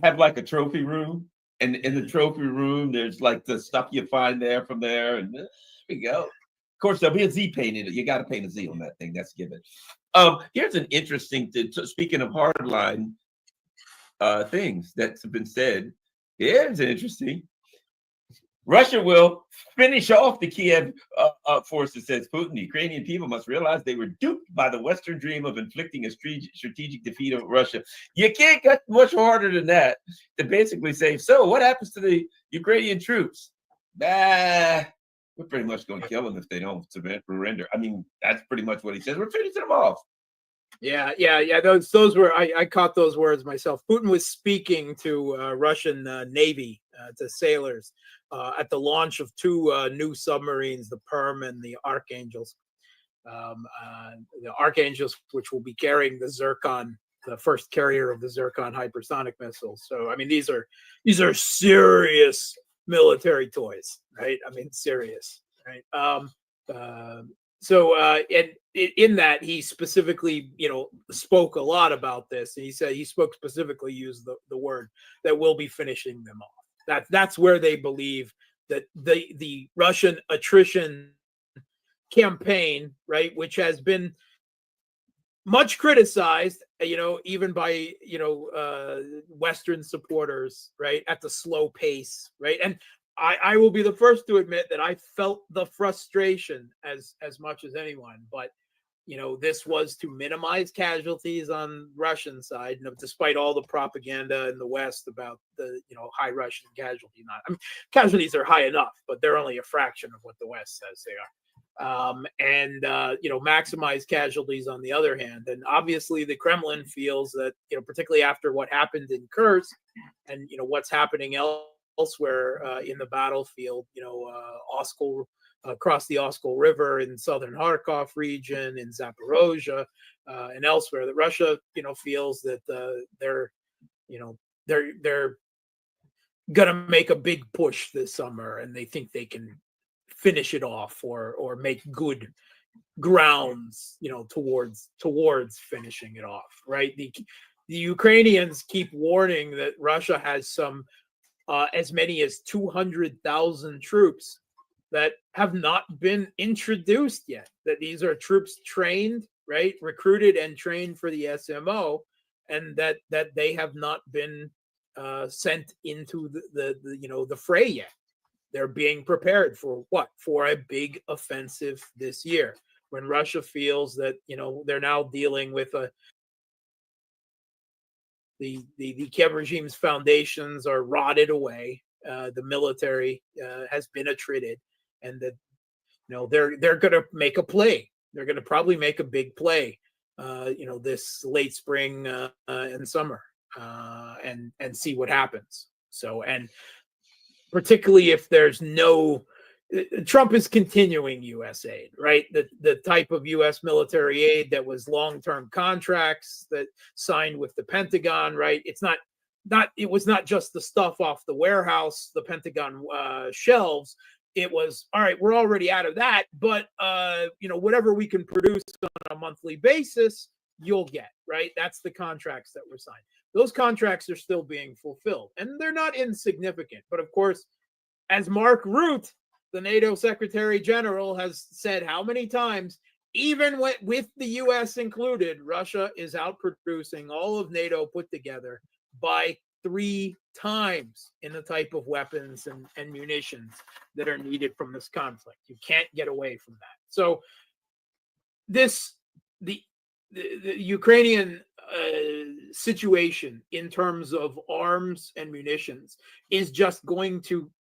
Have like a trophy room. And in the trophy room, there's like the stuff you find there from there. And there we go. Of course, there'll be a Z painted. You got to paint a Z on that thing. That's given. Here's an interesting, speaking of hardline things that's been said. Here's interesting. Russia will finish off the Kiev forces, says Putin. The Ukrainian people must realize they were duped by the Western dream of inflicting a strategic defeat of Russia. You can't get much harder than that to basically say, so what happens to the Ukrainian troops? We're pretty much going to kill them if they don't surrender. I mean, that's pretty much what he says. We're finishing them off. Yeah. Those were, I caught those words myself. Putin was speaking to Russian Navy, to sailors, at the launch of 2 new submarines, the Perm and the Archangels. The Archangels, which will be carrying the Zircon, the first carrier of the Zircon hypersonic missiles. So, I mean, these are serious military toys, right? I mean, serious, right? So in that, he specifically, spoke a lot about this. And he said he specifically used the word that we'll be finishing them off. That's where they believe that the Russian attrition campaign, right, which has been much criticized, even by, Western supporters, right, at the slow pace, right? And I will be the first to admit that I felt the frustration as much as anyone, but this was to minimize casualties on Russian side, despite all the propaganda in the West about the high Russian casualty. Casualties are high enough, but they're only a fraction of what the West says they are. Maximize casualties on the other hand. And obviously the Kremlin feels that, particularly after what happened in Kursk and, what's happening elsewhere in the battlefield, Oskol, across the Oskol River in southern Kharkov region, in Zaporozhye, and elsewhere, that Russia, feels that they're gonna make a big push this summer, and they think they can finish it off or make good grounds, towards finishing it off. Right? The Ukrainians keep warning that Russia has some as many as 200,000 troops that have not been introduced yet, that these are troops trained, right, recruited and trained for the SMO, and that they have not been sent into the fray yet. They're being prepared for what? For a big offensive this year, when Russia feels that they're now dealing with the Kiev regime's foundations are rotted away. The military has been attrited, and that they're going to make a play. They're going to probably make a big play, this late spring and summer, and see what happens. So, and particularly if there's no, Trump is continuing U.S. aid, right? The type of U.S. military aid that was long-term contracts that signed with the Pentagon, right? It was not just the stuff off the warehouse, the Pentagon shelves. It was, all right, we're already out of that, but whatever we can produce on a monthly basis, you'll get, right? That's the contracts that were signed. Those contracts are still being fulfilled, and they're not insignificant. But of course, as Mark Rutte, the NATO Secretary General, has said how many times, even with the U.S. included, Russia is outproducing all of NATO put together by 3 times in the type of weapons and munitions that are needed from this conflict. You can't get away from that. So the Ukrainian situation in terms of arms and munitions is just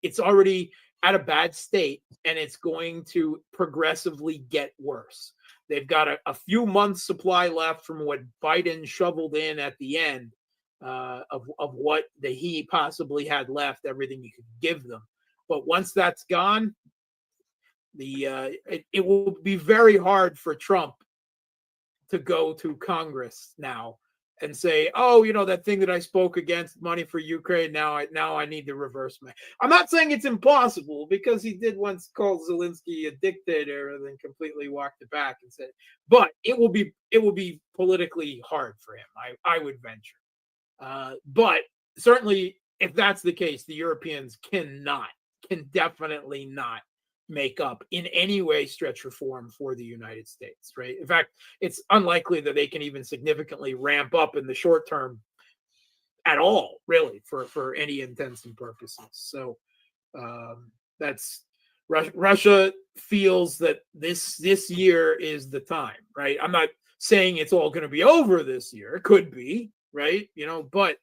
it's already at a bad state, and it's going to progressively get worse. They've got a few months supply left from what Biden shoveled in at the end of what he possibly had left, everything you could give them. But once that's gone, it will be very hard for Trump to go to Congress now and say, oh, that thing that I spoke against, money for Ukraine, now I need to reverse my. I'm not saying it's impossible, because he did once call Zelensky a dictator and then completely walked it back and said, but it will be politically hard for him, I would venture. But certainly, if that's the case, the Europeans can definitely not make up in any way, stretch, or form for the United States, right? In fact, it's unlikely that they can even significantly ramp up in the short term at all, really, for any intents and purposes. So that's Russia feels that this year is the time, right? I'm not saying it's all going to be over this year. It could be, right? But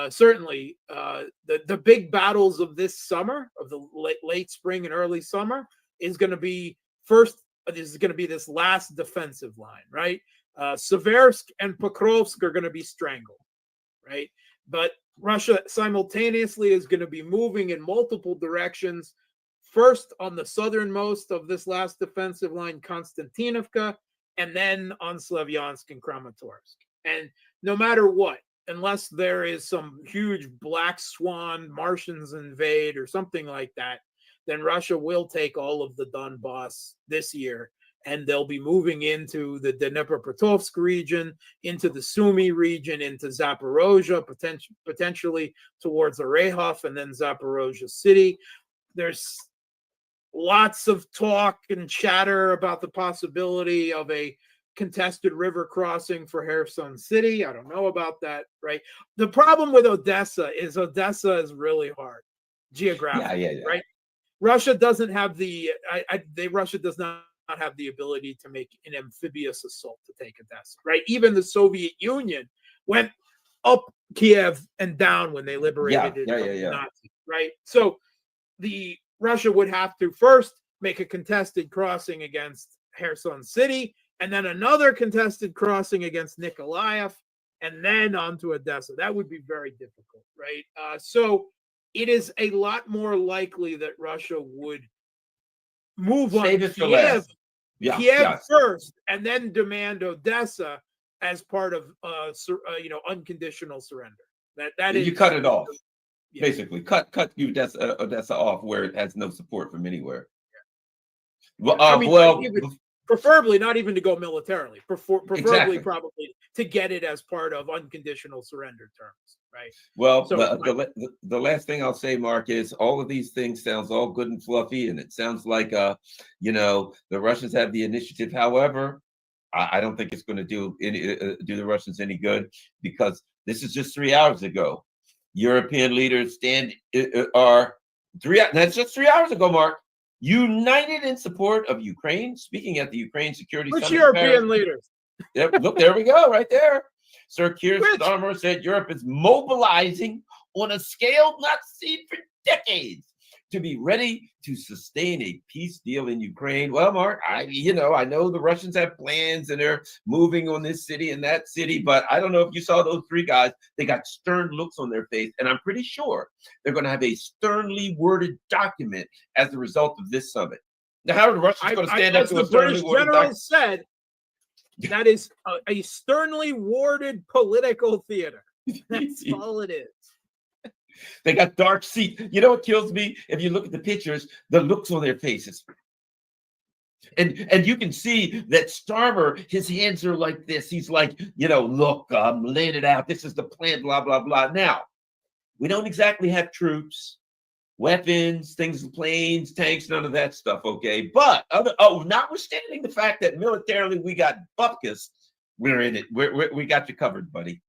certainly the big battles of this summer, of the late spring and early summer, is going to be this last defensive line, right? Seversk and Pokrovsk are going to be strangled, right? But Russia simultaneously is going to be moving in multiple directions. First on the southernmost of this last defensive line, Konstantinovka, and then on Slavyansk and Kramatorsk. And no matter what, unless there is some huge black swan, Martians invade or something like that, then Russia will take all of the Donbass this year, and they'll be moving into the Dnipropetrovsk region, into the Sumy region, into Zaporozhye, potentially towards Orehov, and then Zaporozhye city. There's lots of talk and chatter about the possibility of a contested river crossing for Kherson City. I don't know about that, right? The problem with Odessa is really hard geographically, right? Russia doesn't have Russia does not have the ability to make an amphibious assault to take Odessa, right? Even the Soviet Union went up Kiev and down when they liberated it from the Nazis, right? So Russia would have to first make a contested crossing against Kherson City, and then another contested crossing against Nikolaev, and then on to Odessa. That would be very difficult, right? So it is a lot more likely that Russia would move on Kiev first, and then demand Odessa as part of unconditional surrender. That is, you cut it off. Basically, cut Odessa off where it has no support from anywhere. Well, preferably not even to go militarily. Preferably, probably to get it as part of unconditional surrender terms, right? Well, so, the last thing I'll say, Mark, is all of these things sounds all good and fluffy, and it sounds like the Russians have the initiative. However, I don't think it's going to do the Russians any good, because this is just 3 hours ago. European leaders that's just 3 hours ago, Mark, united in support of Ukraine, speaking at the Ukraine Security Summit. Which European leaders? Yep, look, there we go, right there. Sir Keir Starmer said Europe is mobilizing on a scale not seen for decades to be ready to sustain a peace deal in Ukraine. Well, Mark, I know the Russians have plans and they're moving on this city and that city, but I don't know if you saw those three guys. They got stern looks on their face, and I'm pretty sure they're going to have a sternly worded document as a result of this summit. Now, how are the Russians going to stand up to a sternly worded document? Said that is a sternly worded political theater. That's all it is. They got dark seats. You know what kills me? If you look at the pictures, the looks on their faces. And you can see that Starmer, his hands are like this. He's like, look, I'm laying it out. This is the plan, blah, blah, blah. Now, we don't exactly have troops, weapons, things, planes, tanks, none of that stuff, okay? But, notwithstanding the fact that militarily we got bupkis, we're in it. We got you covered, buddy.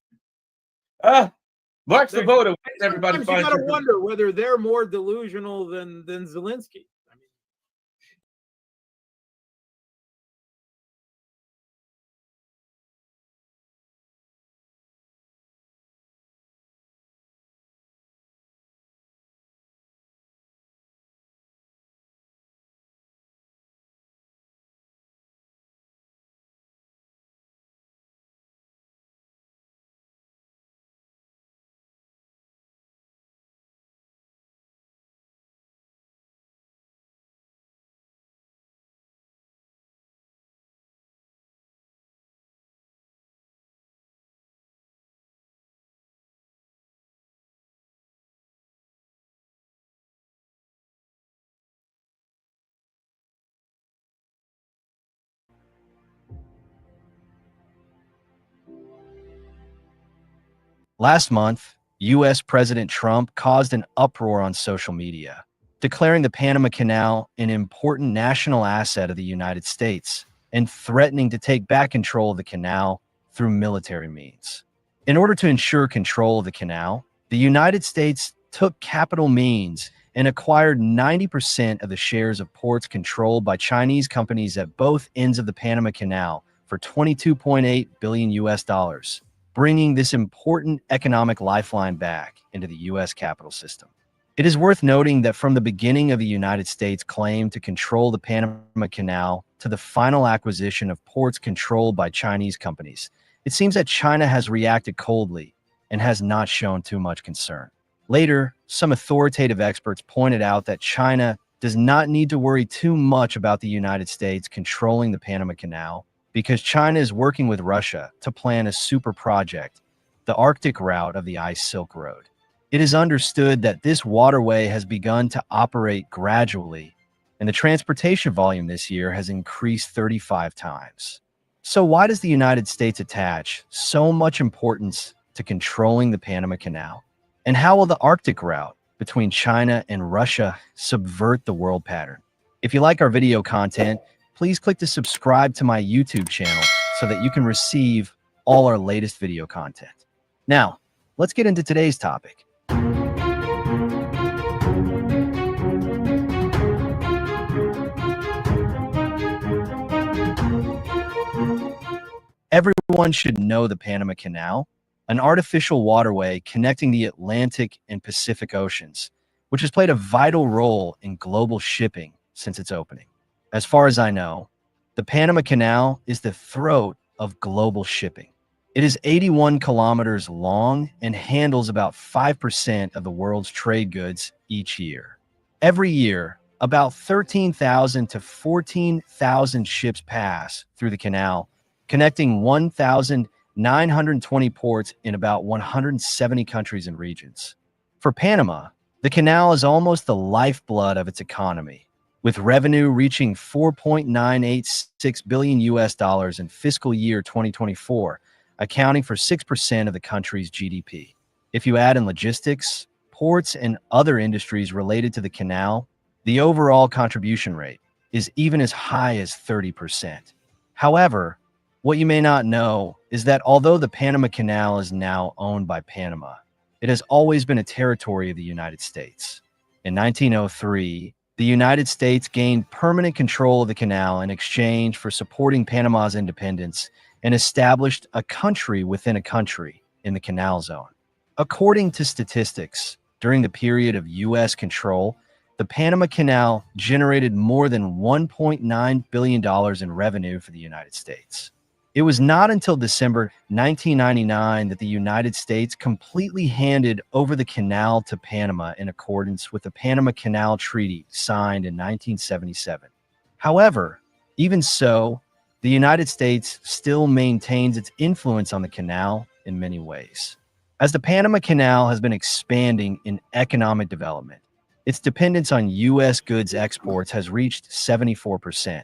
Mark Svoboda, everybody finds you got to wonder whether they're more delusional than Zelensky. Last month, U.S. President Trump caused an uproar on social media, declaring the Panama Canal an important national asset of the United States and threatening to take back control of the canal through military means. In order to ensure control of the canal, the United States took capital means and acquired 90% of the shares of ports controlled by Chinese companies at both ends of the Panama Canal for $22.8 billion US dollars, bringing this important economic lifeline back into the U.S. capital system. It is worth noting that from the beginning of the United States' claim to control the Panama Canal to the final acquisition of ports controlled by Chinese companies, it seems that China has reacted coldly and has not shown too much concern. Later, some authoritative experts pointed out that China does not need to worry too much about the United States controlling the Panama Canal, because China is working with Russia to plan a super project, the Arctic route of the Ice Silk Road. It is understood that this waterway has begun to operate gradually, and the transportation volume this year has increased 35 times. So why does the United States attach so much importance to controlling the Panama Canal? And how will the Arctic route between China and Russia subvert the world pattern? If you like our video content, please click to subscribe to my YouTube channel so that you can receive all our latest video content. Now, let's get into today's topic. Everyone should know the Panama Canal, an artificial waterway connecting the Atlantic and Pacific Oceans, which has played a vital role in global shipping since its opening. As far as I know, the Panama Canal is the throat of global shipping. It is 81 kilometers long and handles about 5% of the world's trade goods each year. Every year, about 13,000 to 14,000 ships pass through the canal, connecting 1,920 ports in about 170 countries and regions. For Panama, the canal is almost the lifeblood of its economy, with revenue reaching $4.986 billion in fiscal year 2024, accounting for 6% of the country's GDP. If you add in logistics, ports, and other industries related to the canal, the overall contribution rate is even as high as 30%. However, what you may not know is that although the Panama Canal is now owned by Panama, it has always been a territory of the United States. In 1903, the United States gained permanent control of the canal in exchange for supporting Panama's independence and established a country within a country in the Canal Zone. According to statistics, during the period of U.S. control, the Panama Canal generated more than $1.9 billion in revenue for the United States. It was not until December 1999 that the United States completely handed over the canal to Panama in accordance with the Panama Canal Treaty signed in 1977. However, even so, the United States still maintains its influence on the canal in many ways. As the Panama Canal has been expanding in economic development, its dependence on U.S. goods exports has reached 74%.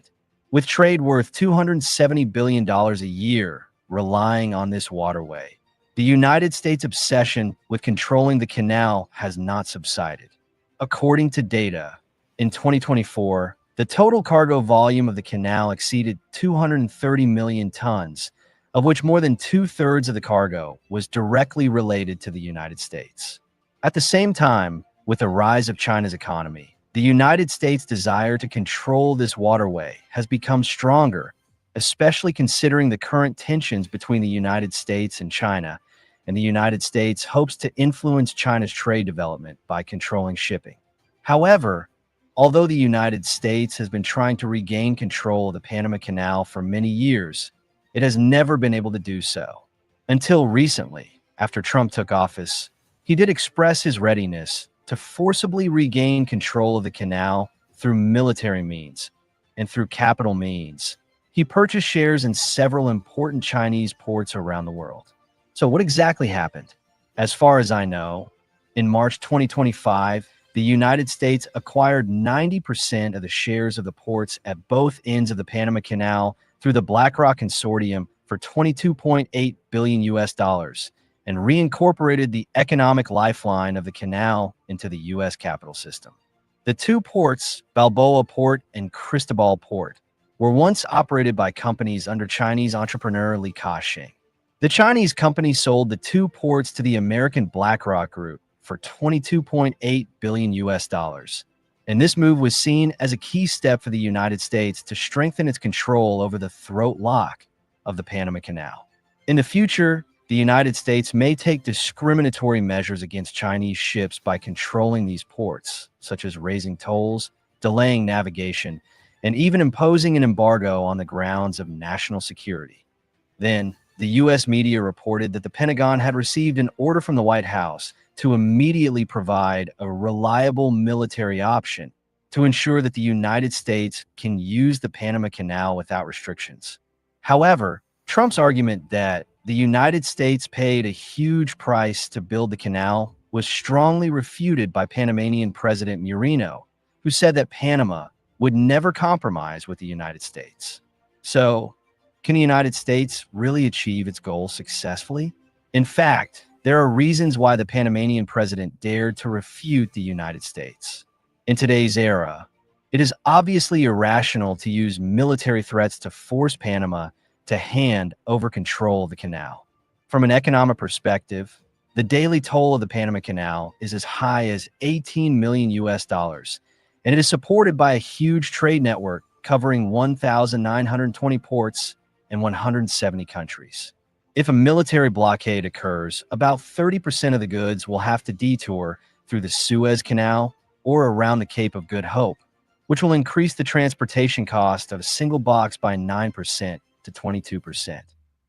With trade worth $270 billion a year relying on this waterway, the United States' obsession with controlling the canal has not subsided. According to data, in 2024, the total cargo volume of the canal exceeded 230 million tons, of which more than two-thirds of the cargo was directly related to the United States. At the same time, with the rise of China's economy, the United States' desire to control this waterway has become stronger, especially considering the current tensions between the United States and China, and the United States hopes to influence China's trade development by controlling shipping. However, although the United States has been trying to regain control of the Panama Canal for many years, it has never been able to do so. Until recently, after Trump took office, he did express his readiness to forcibly regain control of the canal through military means and through capital means. He purchased shares in several important Chinese ports around the world. So what exactly happened? As far as I know, in March 2025, the United States acquired 90% of the shares of the ports at both ends of the Panama Canal through the BlackRock Consortium for $22.8 billion and reincorporated the economic lifeline of the canal into the U.S. capital system. The two ports, Balboa Port and Cristobal Port, were once operated by companies under Chinese entrepreneur Li Ka-shing. The Chinese company sold the two ports to the American BlackRock Group for $22.8 billion. And this move was seen as a key step for the United States to strengthen its control over the throat lock of the Panama Canal. In the future, the United States may take discriminatory measures against Chinese ships by controlling these ports, such as raising tolls, delaying navigation, and even imposing an embargo on the grounds of national security. Then, the U.S. media reported that the Pentagon had received an order from the White House to immediately provide a reliable military option to ensure that the United States can use the Panama Canal without restrictions. However, Trump's argument that the United States paid a huge price to build the canal was strongly refuted by Panamanian President Moreno, who said that Panama would never compromise with the United States. So, can the United States really achieve its goals successfully? In fact, there are reasons why the Panamanian president dared to refute the United States. In today's era, it is obviously irrational to use military threats to force Panama to hand over control of the canal. From an economic perspective, the daily toll of the Panama Canal is as high as 18 million US dollars, and it is supported by a huge trade network covering 1,920 ports in 170 countries. If a military blockade occurs, about 30% of the goods will have to detour through the Suez Canal or around the Cape of Good Hope, which will increase the transportation cost of a single box by 9% to 22%.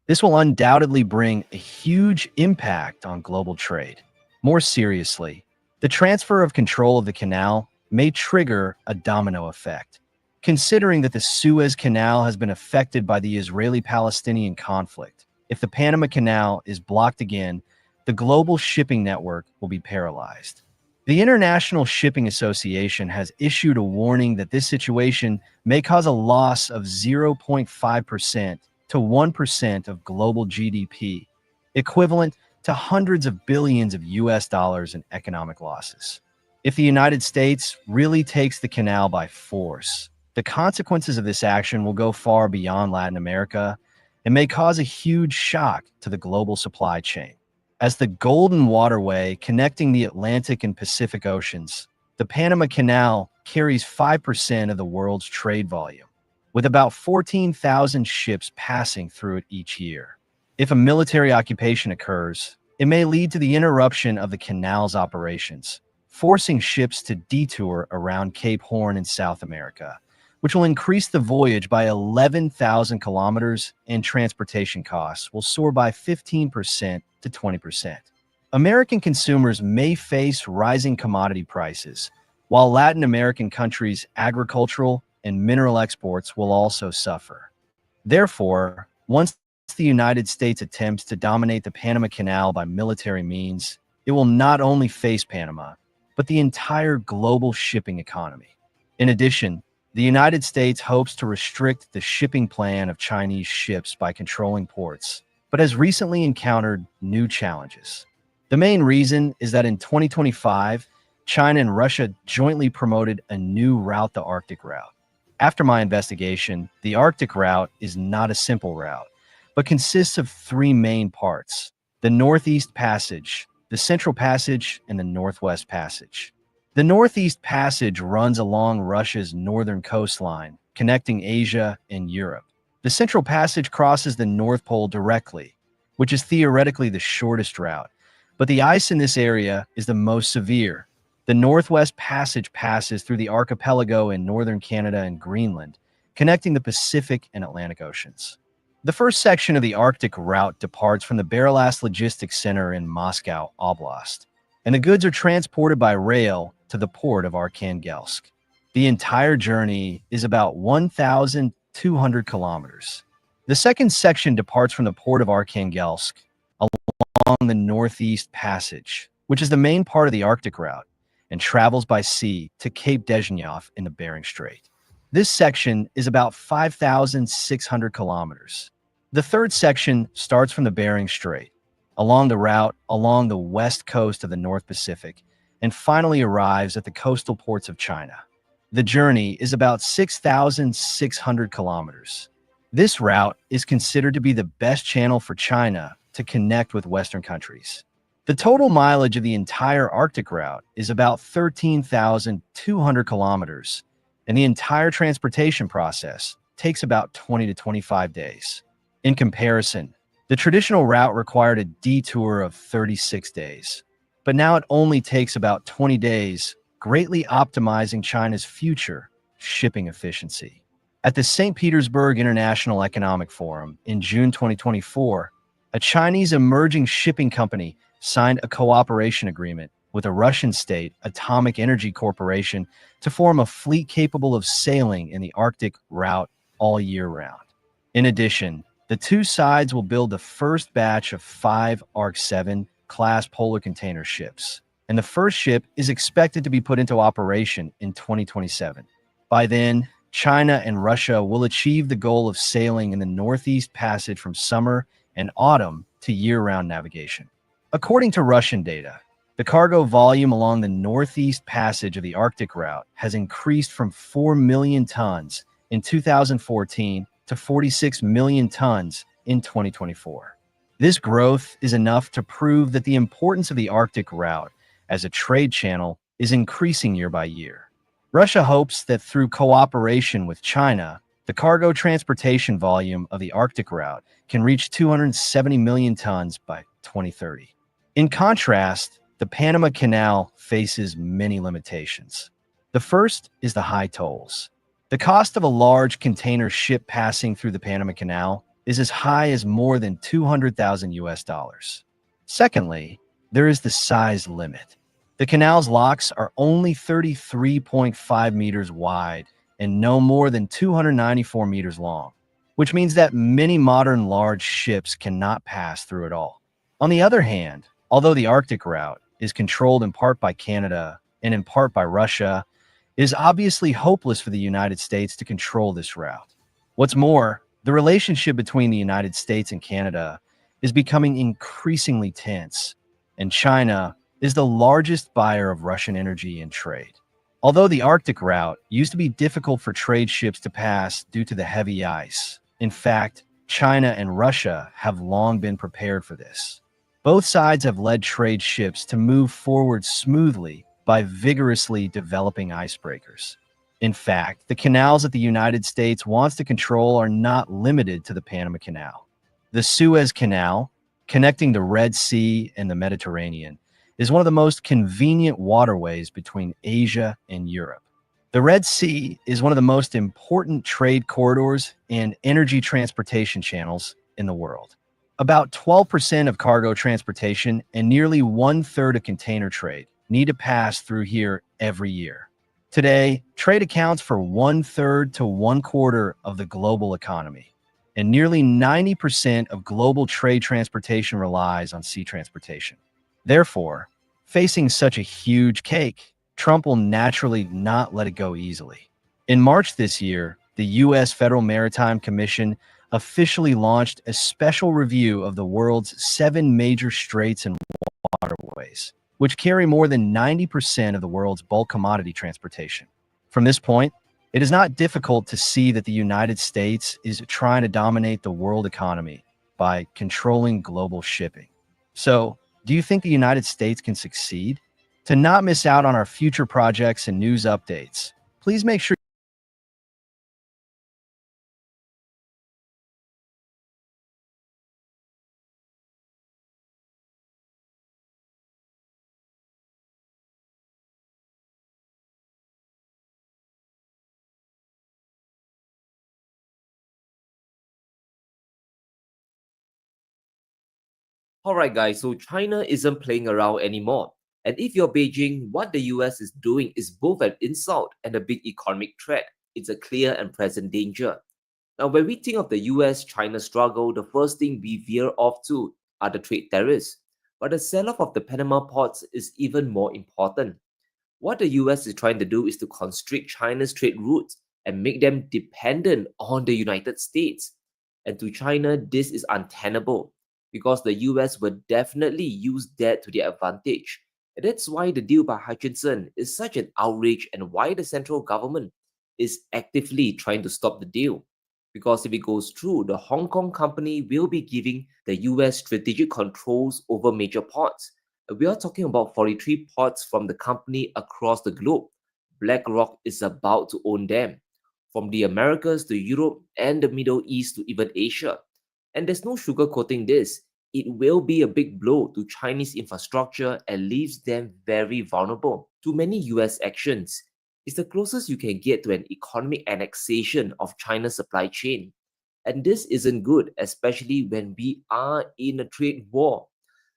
This will undoubtedly bring a huge impact on global trade. More seriously, the transfer of control of the canal may trigger a domino effect. Considering that the Suez Canal has been affected by the Israeli-Palestinian conflict, if the Panama Canal is blocked again, the global shipping network will be paralyzed. The International Shipping Association has issued a warning that this situation may cause a loss of 0.5% to 1% of global GDP, equivalent to hundreds of billions of US dollars in economic losses. If the United States really takes the canal by force, the consequences of this action will go far beyond Latin America and may cause a huge shock to the global supply chain. As the Golden Waterway connecting the Atlantic and Pacific Oceans, the Panama Canal carries 5% of the world's trade volume, with about 14,000 ships passing through it each year. If a military occupation occurs, it may lead to the interruption of the canal's operations, forcing ships to detour around Cape Horn in South America, which will increase the voyage by 11,000 kilometers, and transportation costs will soar by 15% to 20%. American consumers may face rising commodity prices, while Latin American countries' agricultural and mineral exports will also suffer. Therefore, once the United States attempts to dominate the Panama Canal by military means, it will not only face Panama, but the entire global shipping economy. In addition, the United States hopes to restrict the shipping plan of Chinese ships by controlling ports, but has recently encountered new challenges. The main reason is that in 2025, China and Russia jointly promoted a new route, the Arctic route. After my investigation, the Arctic route is not a simple route, but consists of three main parts: the Northeast Passage, the Central Passage, and the Northwest Passage. The Northeast Passage runs along Russia's northern coastline, connecting Asia and Europe. The Central Passage crosses the North Pole directly, which is theoretically the shortest route, but the ice in this area is the most severe. The Northwest Passage passes through the archipelago in northern Canada and Greenland, connecting the Pacific and Atlantic Oceans. The first section of the Arctic route departs from the Berlast Logistics Center in Moscow Oblast, and the goods are transported by rail to the port of Arkhangelsk. The entire journey is about 1,200 kilometers. The second section departs from the port of Arkhangelsk along the Northeast Passage, which is the main part of the Arctic route, and travels by sea to Cape Dezhnev in the Bering Strait. This section is about 5,600 kilometers. The third section starts from the Bering Strait, along the route along the west coast of the North Pacific, and finally arrives at the coastal ports of China. The journey is about 6,600 kilometers. This route is considered to be the best channel for China to connect with Western countries. The total mileage of the entire Arctic route is about 13,200 kilometers, and the entire transportation process takes about 20 to 25 days. In comparison, the traditional route required a detour of 36 days, but now it only takes about 20 days, greatly optimizing China's future shipping efficiency. At the St. Petersburg International Economic Forum in June 2024, a Chinese emerging shipping company signed a cooperation agreement with a Russian state, Atomic Energy Corporation, to form a fleet capable of sailing in the Arctic route all year round. In addition, the two sides will build the first batch of 5 ARC-7 class polar container ships, and the first ship is expected to be put into operation in 2027. By then, China and Russia will achieve the goal of sailing in the Northeast Passage from summer and autumn to year-round navigation. According to Russian data, the cargo volume along the Northeast Passage of the Arctic route has increased from 4 million tons in 2014 to 46 million tons in 2024. This growth is enough to prove that the importance of the Arctic route as a trade channel is increasing year by year. Russia hopes that through cooperation with China, the cargo transportation volume of the Arctic route can reach 270 million tons by 2030. In contrast, the Panama Canal faces many limitations. The first is the high tolls. The cost of a large container ship passing through the Panama Canal is as high as more than 200,000 US dollars. Secondly, there is the size limit. The canal's locks are only 33.5 meters wide and no more than 294 meters long, which means that many modern large ships cannot pass through it all. On the other hand, although the Arctic route is controlled in part by Canada and in part by Russia, it is obviously hopeless for the United States to control this route. What's more, the relationship between the United States and Canada is becoming increasingly tense, and China is the largest buyer of Russian energy and trade. Although the Arctic route used to be difficult for trade ships to pass due to the heavy ice, in fact, China and Russia have long been prepared for this. Both sides have led trade ships to move forward smoothly by vigorously developing icebreakers. In fact, the canals that the United States wants to control are not limited to the Panama Canal. The Suez Canal, connecting the Red Sea and the Mediterranean, is one of the most convenient waterways between Asia and Europe. The Red Sea is one of the most important trade corridors and energy transportation channels in the world. About 12% of cargo transportation and nearly 1/3 of container trade need to pass through here every year. Today, trade accounts for 1/3 to 1/4 of the global economy, and nearly 90% of global trade transportation relies on sea transportation. Therefore, facing such a huge cake, Trump will naturally not let it go easily. In March this year, the U.S. Federal Maritime Commission officially launched a special review of the world's 7 major straits and waterways, which carry more than 90% of the world's bulk commodity transportation. From this point, it is not difficult to see that the United States is trying to dominate the world economy by controlling global shipping. So, do you think the United States can succeed? To not miss out on our future projects and news updates, please make sure Alright guys, so China isn't playing around anymore. And if you're Beijing, what the US is doing is both an insult and a big economic threat. It's a clear and present danger. Now, when we think of the US-China struggle, the first thing we veer off to are the trade tariffs. But the sell-off of the Panama ports is even more important. What the US is trying to do is to constrict China's trade routes and make them dependent on the United States. And to China, this is untenable, because the US will definitely use that to their advantage. And that's why the deal by Hutchinson is such an outrage and why the central government is actively trying to stop the deal. Because if it goes through, the Hong Kong company will be giving the US strategic controls over major ports. We are talking about 43 ports from the company across the globe. BlackRock is about to own them, from the Americas to Europe and the Middle East to even Asia. And there's no sugarcoating this. It will be a big blow to Chinese infrastructure and leaves them very vulnerable to many US actions. It's the closest you can get to an economic annexation of China's supply chain. And this isn't good, especially when we are in a trade war.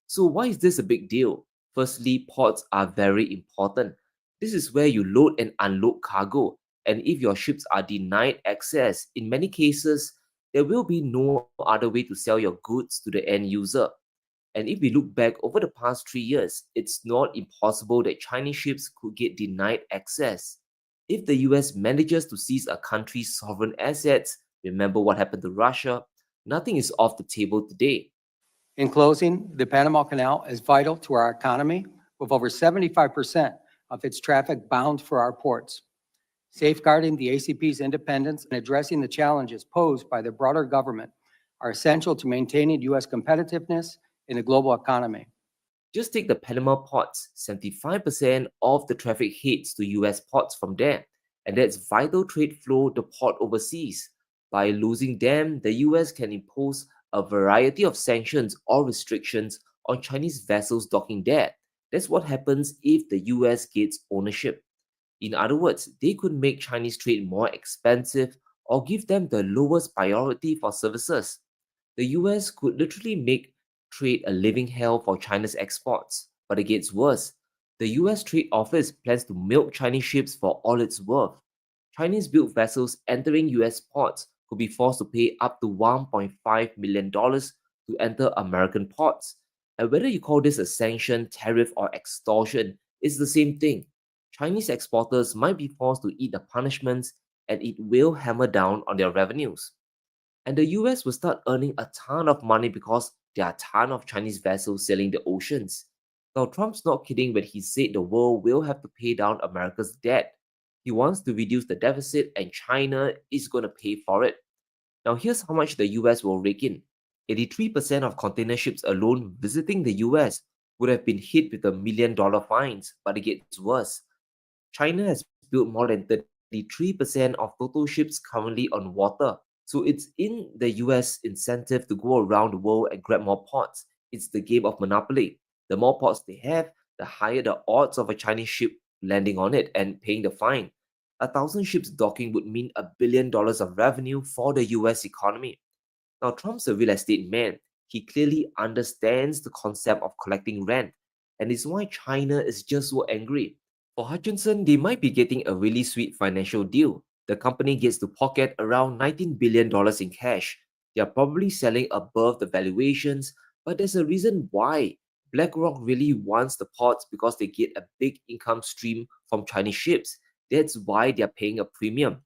So why is this a big deal? Firstly, ports are very important. This is where you load and unload cargo. And if your ships are denied access, in many cases, there will be no other way to sell your goods to the end user. And if we look back over the past 3 years, it's not impossible that Chinese ships could get denied access. If the US manages to seize a country's sovereign assets, remember what happened to Russia, nothing is off the table today. In closing, the Panama Canal is vital to our economy, with over 75% of its traffic bound for our ports. Safeguarding the ACP's independence and addressing the challenges posed by the broader government are essential to maintaining U.S. competitiveness in the global economy. Just take the Panama ports. 75% of the traffic heads to US ports from there, and that's vital trade flow to port overseas. By losing them, the US can impose a variety of sanctions or restrictions on Chinese vessels docking there. That's what happens if the US gets ownership. In other words, they could make Chinese trade more expensive or give them the lowest priority for services. The US could literally make trade a living hell for China's exports. But it gets worse. The US Trade Office plans to milk Chinese ships for all it's worth. Chinese-built vessels entering US ports could be forced to pay up to $1.5 million to enter American ports. And whether you call this a sanction, tariff, or extortion, it's the same thing. Chinese exporters might be forced to eat the punishments, and it will hammer down on their revenues. And the US will start earning a ton of money because there are a ton of Chinese vessels sailing the oceans. Now, Trump's not kidding when he said the world will have to pay down America's debt. He wants to reduce the deficit, and China is going to pay for it. Now, here's how much the US will rake in. 83% of container ships alone visiting the US would have been hit with $1 million fines, but it gets worse. China has built more than 33% of total ships currently on water. So it's in the US incentive to go around the world and grab more ports. It's the game of monopoly. The more ports they have, the higher the odds of a Chinese ship landing on it and paying the fine. 1,000 ships docking would mean $1 billion of revenue for the US economy. Now, Trump's a real estate man. He clearly understands the concept of collecting rent, and it's why China is just so angry. For Hutchinson, they might be getting a really sweet financial deal. The company gets to pocket around $19 billion in cash. They are probably selling above the valuations, but there's a reason why. BlackRock really wants the ports because they get a big income stream from Chinese ships. That's why they are paying a premium.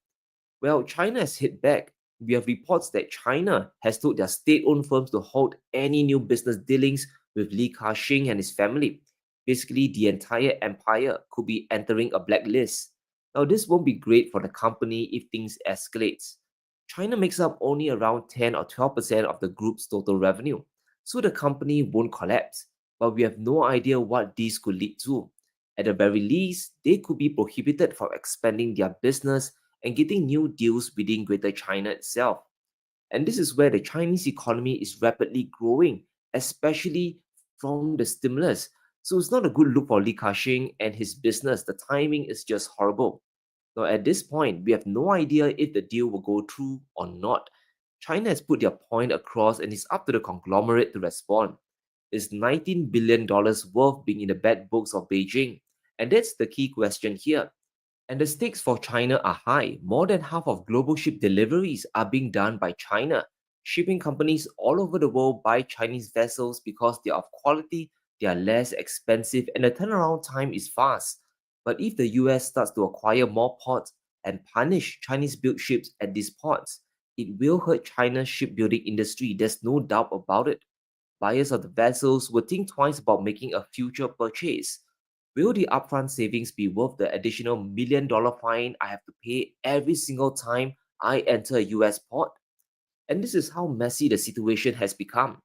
Well, China has hit back. We have reports that China has told their state-owned firms to halt any new business dealings with Li Ka-shing and his family. Basically, the entire empire could be entering a blacklist. Now, this won't be great for the company if things escalate. China makes up only around 10 or 12% of the group's total revenue, so the company won't collapse, but we have no idea what this could lead to. At the very least, they could be prohibited from expanding their business and getting new deals within Greater China itself. And this is where the Chinese economy is rapidly growing, especially from the stimulus. So it's not a good look for Li Ka-shing and his business. The timing is just horrible. Now, at this point, we have no idea if the deal will go through or not. China has put their point across, and it's up to the conglomerate to respond. Is $19 billion worth being in the bad books of Beijing? And that's the key question here. And the stakes for China are high. More than half of global ship deliveries are being done by China. Shipping companies all over the world buy Chinese vessels because they are of quality, they are less expensive, and the turnaround time is fast. But if the US starts to acquire more ports and punish Chinese-built ships at these ports, it will hurt China's shipbuilding industry. There's no doubt about it. Buyers of the vessels will think twice about making a future purchase. Will the upfront savings be worth the additional $1 million fine I have to pay every single time I enter a US port? And this is how messy the situation has become.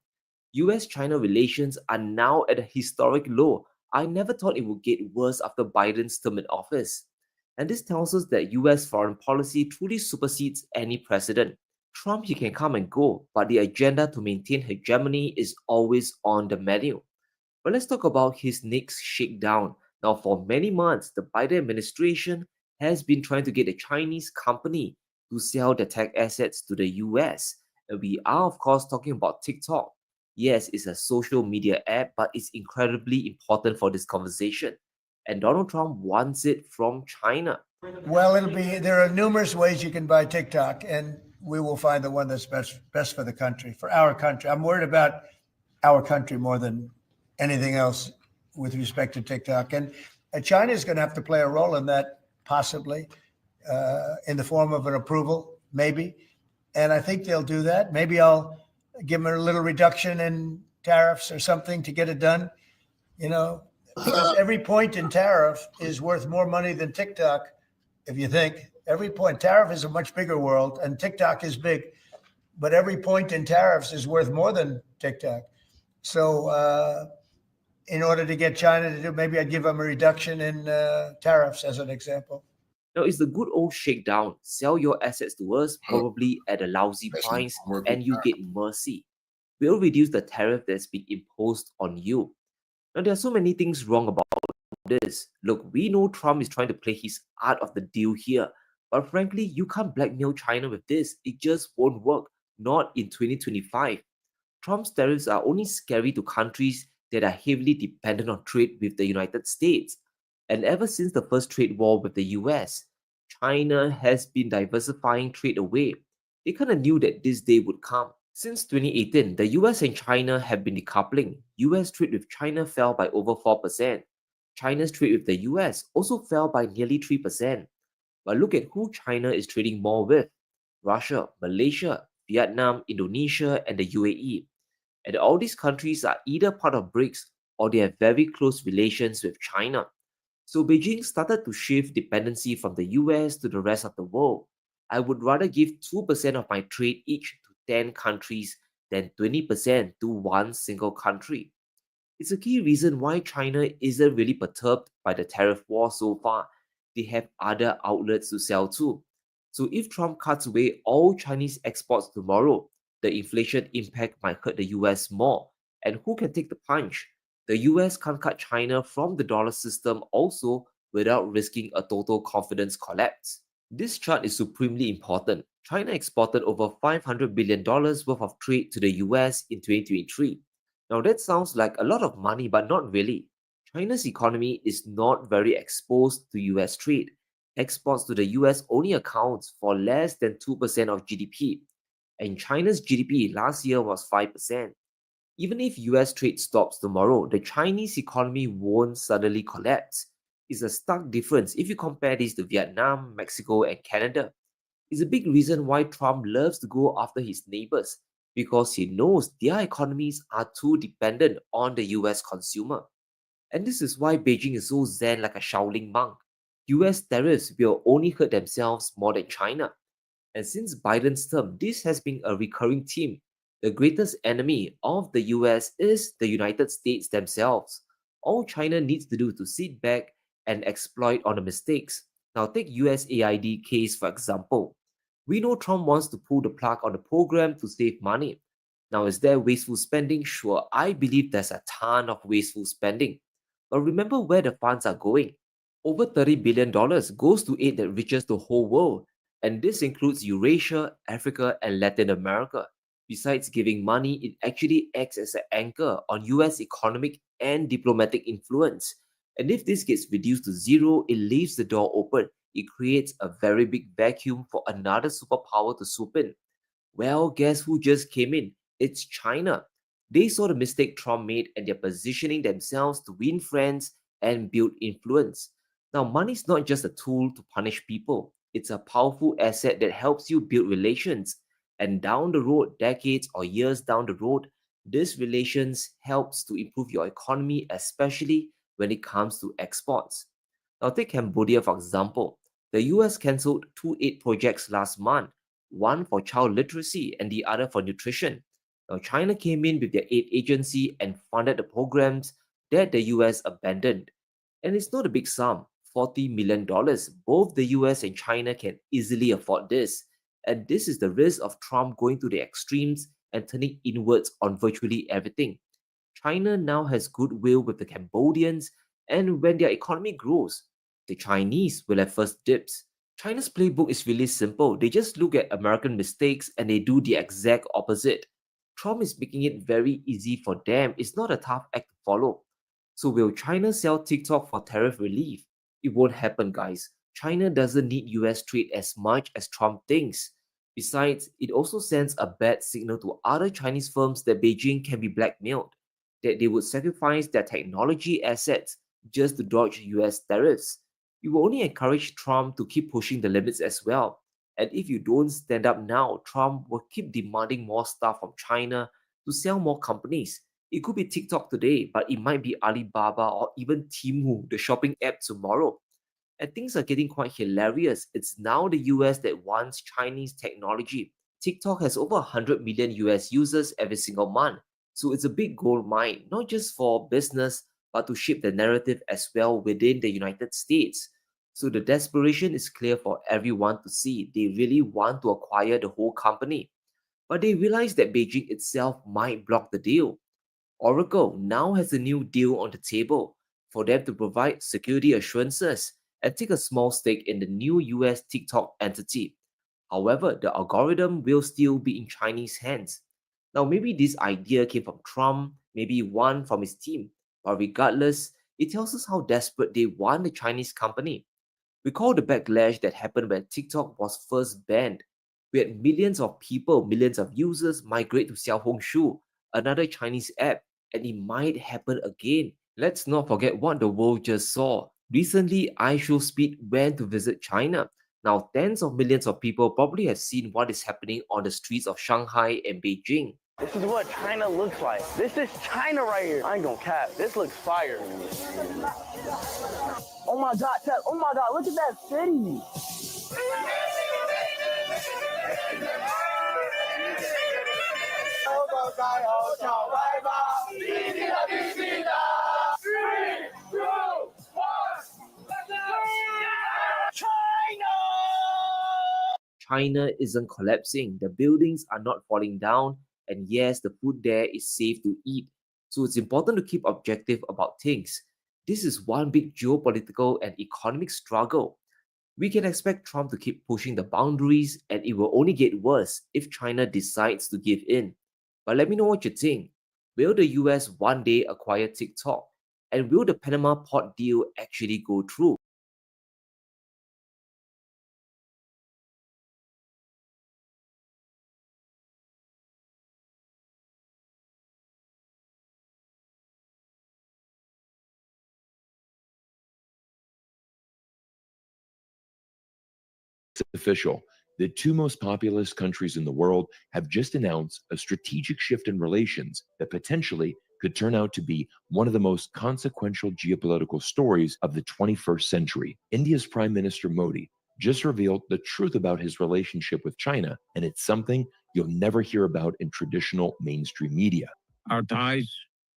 US-China relations are now at a historic low. I never thought it would get worse after Biden's term in office. And this tells us that US foreign policy truly supersedes any precedent. Trump, he can come and go, but the agenda to maintain hegemony is always on the menu. But let's talk about his next shakedown. Now, for many months, the Biden administration has been trying to get a Chinese company to sell their tech assets to the US. And we are, of course, talking about TikTok. Yes, it's a social media app, but it's incredibly important for this conversation. And Donald Trump wants it from China. Well, there are numerous ways you can buy TikTok, and we will find the one that's best for the country, for our country. I'm worried about our country more than anything else with respect to TikTok. And China is going to have to play a role in that, possibly, in the form of an approval, maybe. And I think they'll do that. Maybe I'll give them a little reduction in tariffs or something to get it done, because every point in tariff is worth more money than TikTok If you think every point, tariff is a much bigger world, and TikTok is big, but every point in tariffs is worth more than TikTok. So in order to get China to do, maybe I'd give them a reduction in tariffs as an example. Now, it's the good old shakedown. Sell your assets to us, probably at a lousy That's price, not working and you out. get mercy. We'll reduce the tariff that's been imposed on you. Now, there are so many things wrong about this. Look, we know Trump is trying to play his art of the deal here, but frankly, you can't blackmail China with this. It just won't work. Not in 2025. Trump's tariffs are only scary to countries that are heavily dependent on trade with the United States. And ever since the first trade war with the US, China has been diversifying trade away. They kind of knew that this day would come. Since 2018, the US and China have been decoupling. US trade with China fell by over 4%. China's trade with the US also fell by nearly 3%. But look at who China is trading more with: Russia, Malaysia, Vietnam, Indonesia, and the UAE. And all these countries are either part of BRICS or they have very close relations with China. So Beijing started to shift dependency from the US to the rest of the world. I would rather give 2% of my trade each to 10 countries than 20% to one single country. It's a key reason why China isn't really perturbed by the tariff war so far. They have other outlets to sell to. So if Trump cuts away all Chinese exports tomorrow, the inflation impact might hurt the US more. And who can take the punch? The US can't cut China from the dollar system also without risking a total confidence collapse. This chart is supremely important. China exported over $500 billion worth of trade to the US in 2023. Now that sounds like a lot of money, but not really. China's economy is not very exposed to US trade. Exports to the US only accounts for less than 2% of GDP, and China's GDP last year was 5%. Even if US trade stops tomorrow, the Chinese economy won't suddenly collapse. It's a stark difference if you compare this to Vietnam, Mexico, and Canada. It's a big reason why Trump loves to go after his neighbors, because he knows their economies are too dependent on the US consumer. And this is why Beijing is so zen like a Shaolin monk. US tariffs will only hurt themselves more than China. And since Biden's term, this has been a recurring theme. The greatest enemy of the US is the United States themselves. All China needs to do to sit back and exploit on the mistakes. Now take USAID case for example. We know Trump wants to pull the plug on the program to save money. Now is there wasteful spending? Sure, I believe there's a ton of wasteful spending. But remember where the funds are going. Over $30 billion goes to aid that reaches the whole world. And this includes Eurasia, Africa, and Latin America. Besides giving money, it actually acts as an anchor on US economic and diplomatic influence. And if this gets reduced to zero, it leaves the door open. It creates a very big vacuum for another superpower to swoop in. Well, guess who just came in? It's China. They saw the mistake Trump made and they're positioning themselves to win friends and build influence. Now, money is not just a tool to punish people. It's a powerful asset that helps you build relations. And down the road, decades or years down the road, this relations helps to improve your economy, especially when it comes to exports. Now take Cambodia for example. The US cancelled two aid projects last month, one for child literacy and the other for nutrition. Now China came in with their aid agency and funded the programs that the US abandoned. And it's not a big sum, $40 million. Both the US and China can easily afford this. And this is the risk of Trump going to the extremes and turning inwards on virtually everything. China now has goodwill with the Cambodians, and when their economy grows, the Chinese will have first dibs. China's playbook is really simple. They just look at American mistakes and they do the exact opposite. Trump is making it very easy for them. It's not a tough act to follow. So will China sell TikTok for tariff relief? It won't happen, guys. China doesn't need US trade as much as Trump thinks. Besides, it also sends a bad signal to other Chinese firms that Beijing can be blackmailed, that they would sacrifice their technology assets just to dodge US tariffs. You will only encourage Trump to keep pushing the limits as well. And if you don't stand up now, Trump will keep demanding more stuff from China to sell more companies. It could be TikTok today, but it might be Alibaba or even Temu, the shopping app tomorrow. And things are getting quite hilarious. It's now the US that wants Chinese technology. TikTok has over 100 million US users every single month. So it's a big gold mine, not just for business, but to shape the narrative as well within the United States. So the desperation is clear for everyone to see. They really want to acquire the whole company. But they realize that Beijing itself might block the deal. Oracle now has a new deal on the table for them to provide security assurances and take a small stake in the new US TikTok entity. However, the algorithm will still be in Chinese hands. Now, maybe this idea came from Trump, maybe one from his team, but regardless, it tells us how desperate they want the Chinese company. Recall the backlash that happened when TikTok was first banned. We had millions of people, millions of users migrate to Xiaohongshu, another Chinese app, and it might happen again. Let's not forget what the world just saw. Recently, iShowSpeed went to visit China. Now, tens of millions of people probably have seen what is happening on the streets of Shanghai and Beijing. This is what China looks like. This is China right here. I ain't gonna cap. This looks fire. Oh my God, Ted. Oh my God, look at that city. China isn't collapsing, the buildings are not falling down, and yes, the food there is safe to eat. So it's important to keep objective about things. This is one big geopolitical and economic struggle. We can expect Trump to keep pushing the boundaries, and it will only get worse if China decides to give in. But let me know what you think. Will the US one day acquire TikTok? And will the Panama port deal actually go through? Official. The two most populous countries in the world have just announced a strategic shift in relations that potentially could turn out to be one of the most consequential geopolitical stories of the 21st century. India's Prime Minister Modi just revealed the truth about his relationship with China, and it's something you'll never hear about in traditional mainstream media. Our ties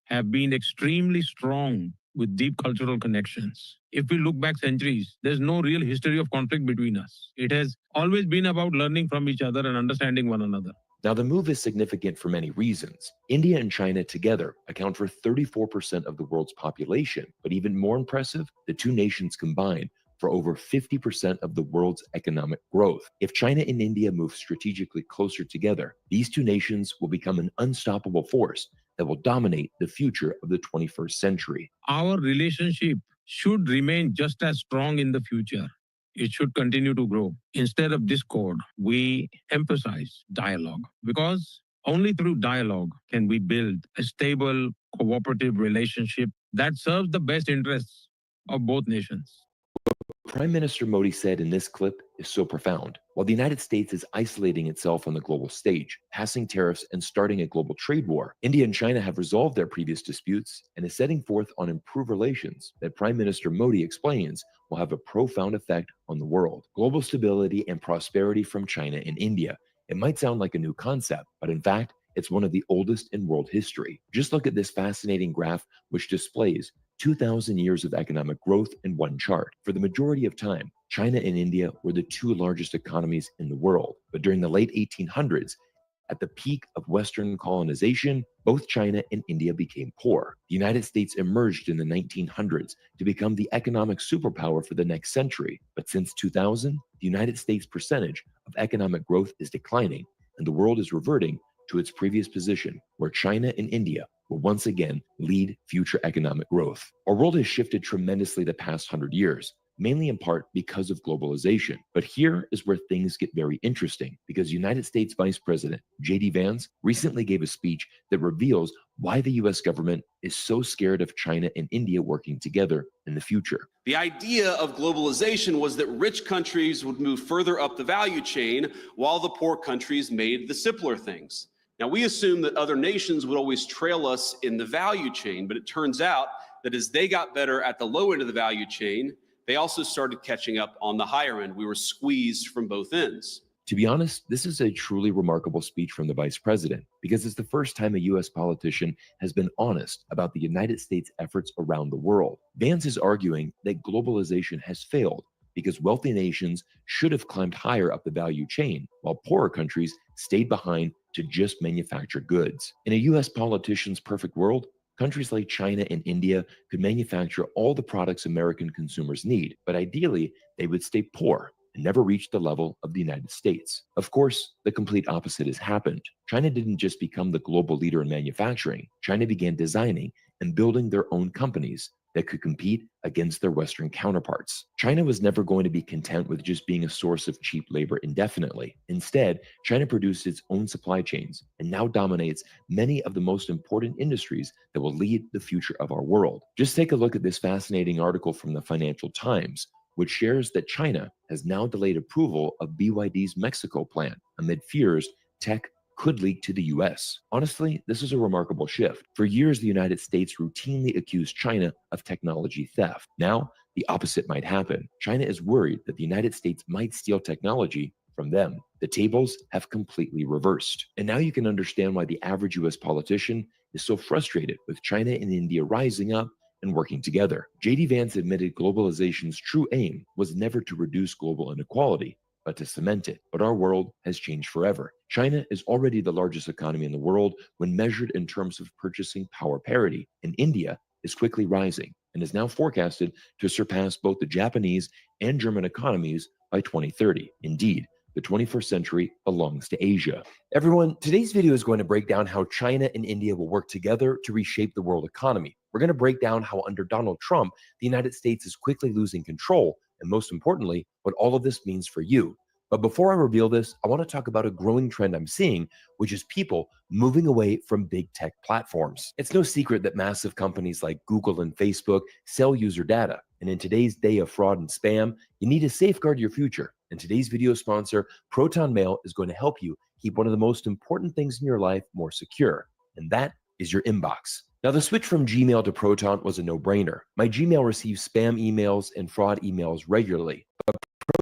have been extremely strong with deep cultural connections. If we look back centuries, there's no real history of conflict between us. It has always been about learning from each other and understanding one another. Now, the move is significant for many reasons. India and China together account for 34% of the world's population, but even more impressive, the two nations combined for over 50% of the world's economic growth. If China and India move strategically closer together, these two nations will become an unstoppable force that will dominate the future of the 21st century. Our relationship should remain just as strong in the future. It should continue to grow. Instead of discord, we emphasize dialogue, because only through dialogue can we build a stable, cooperative relationship that serves the best interests of both nations. Prime Minister Modi said in this clip is so profound. While the United States is isolating itself on the global stage, passing tariffs and starting a global trade war, India and China have resolved their previous disputes and is setting forth on improved relations that Prime Minister Modi explains will have a profound effect on the world. Global stability and prosperity from China and India. It might sound like a new concept, but in fact, it's one of the oldest in world history. Just look at this fascinating graph, which displays 2,000 years of economic growth in one chart. For the majority of time, China and India were the two largest economies in the world. But during the late 1800s, at the peak of Western colonization, both China and India became poor. The United States emerged in the 1900s to become the economic superpower for the next century. But since 2000, the United States' percentage of economic growth is declining, and the world is reverting to its previous position, where China and India will once again lead future economic growth. Our world has shifted tremendously the past 100 years, mainly in part because of globalization. But here is where things get very interesting, because United States Vice President J.D. Vance recently gave a speech that reveals why the U.S. government is so scared of China and India working together in the future. The idea of globalization was that rich countries would move further up the value chain while the poor countries made the simpler things. Now, we assumed that other nations would always trail us in the value chain, but it turns out that as they got better at the low end of the value chain, They also started catching up on the higher end. We were squeezed from both ends. To be honest, this is a truly remarkable speech from the vice president because it's the first time a U.S. politician has been honest about the United States' efforts around the world. Vance is arguing that globalization has failed because wealthy nations should have climbed higher up the value chain, while poorer countries stayed behind to just manufacture goods. In a U.S. politician's perfect world, countries like China and India could manufacture all the products American consumers need, but ideally, they would stay poor and never reach the level of the United States. Of course, the complete opposite has happened. China didn't just become the global leader in manufacturing. China began designing and building their own companies that could compete against their Western counterparts. China was never going to be content with just being a source of cheap labor indefinitely. Instead, China produced its own supply chains and now dominates many of the most important industries that will lead the future of our world. Just take a look at this fascinating article from the Financial Times, which shares that China has now delayed approval of BYD's Mexico plan amid fears tech could leak to the US. Honestly, this is a remarkable shift. For years, the United States routinely accused China of technology theft. Now, the opposite might happen. China is worried that the United States might steal technology from them. The tables have completely reversed. And now you can understand why the average US politician is so frustrated with China and India rising up and working together. J.D. Vance admitted globalization's true aim was never to reduce global inequality, but to cement it. But our world has changed forever. China is already the largest economy in the world when measured in terms of purchasing power parity, and India is quickly rising and is now forecasted to surpass both the Japanese and German economies by 2030. Indeed, the 21st century belongs to Asia. Everyone, today's video is going to break down how China and India will work together to reshape the world economy. We're going to break down how under Donald Trump, the United States is quickly losing control, and most importantly, what all of this means for you. But before I reveal this, I want to talk about a growing trend I'm seeing, which is people moving away from big tech platforms. It's no secret that massive companies like Google and Facebook sell user data. And in today's day of fraud and spam, you need to safeguard your future. And today's video sponsor, Proton Mail, is going to help you keep one of the most important things in your life more secure, and that is your inbox. Now, the switch from Gmail to Proton was a no-brainer. My Gmail receives spam emails and fraud emails regularly, but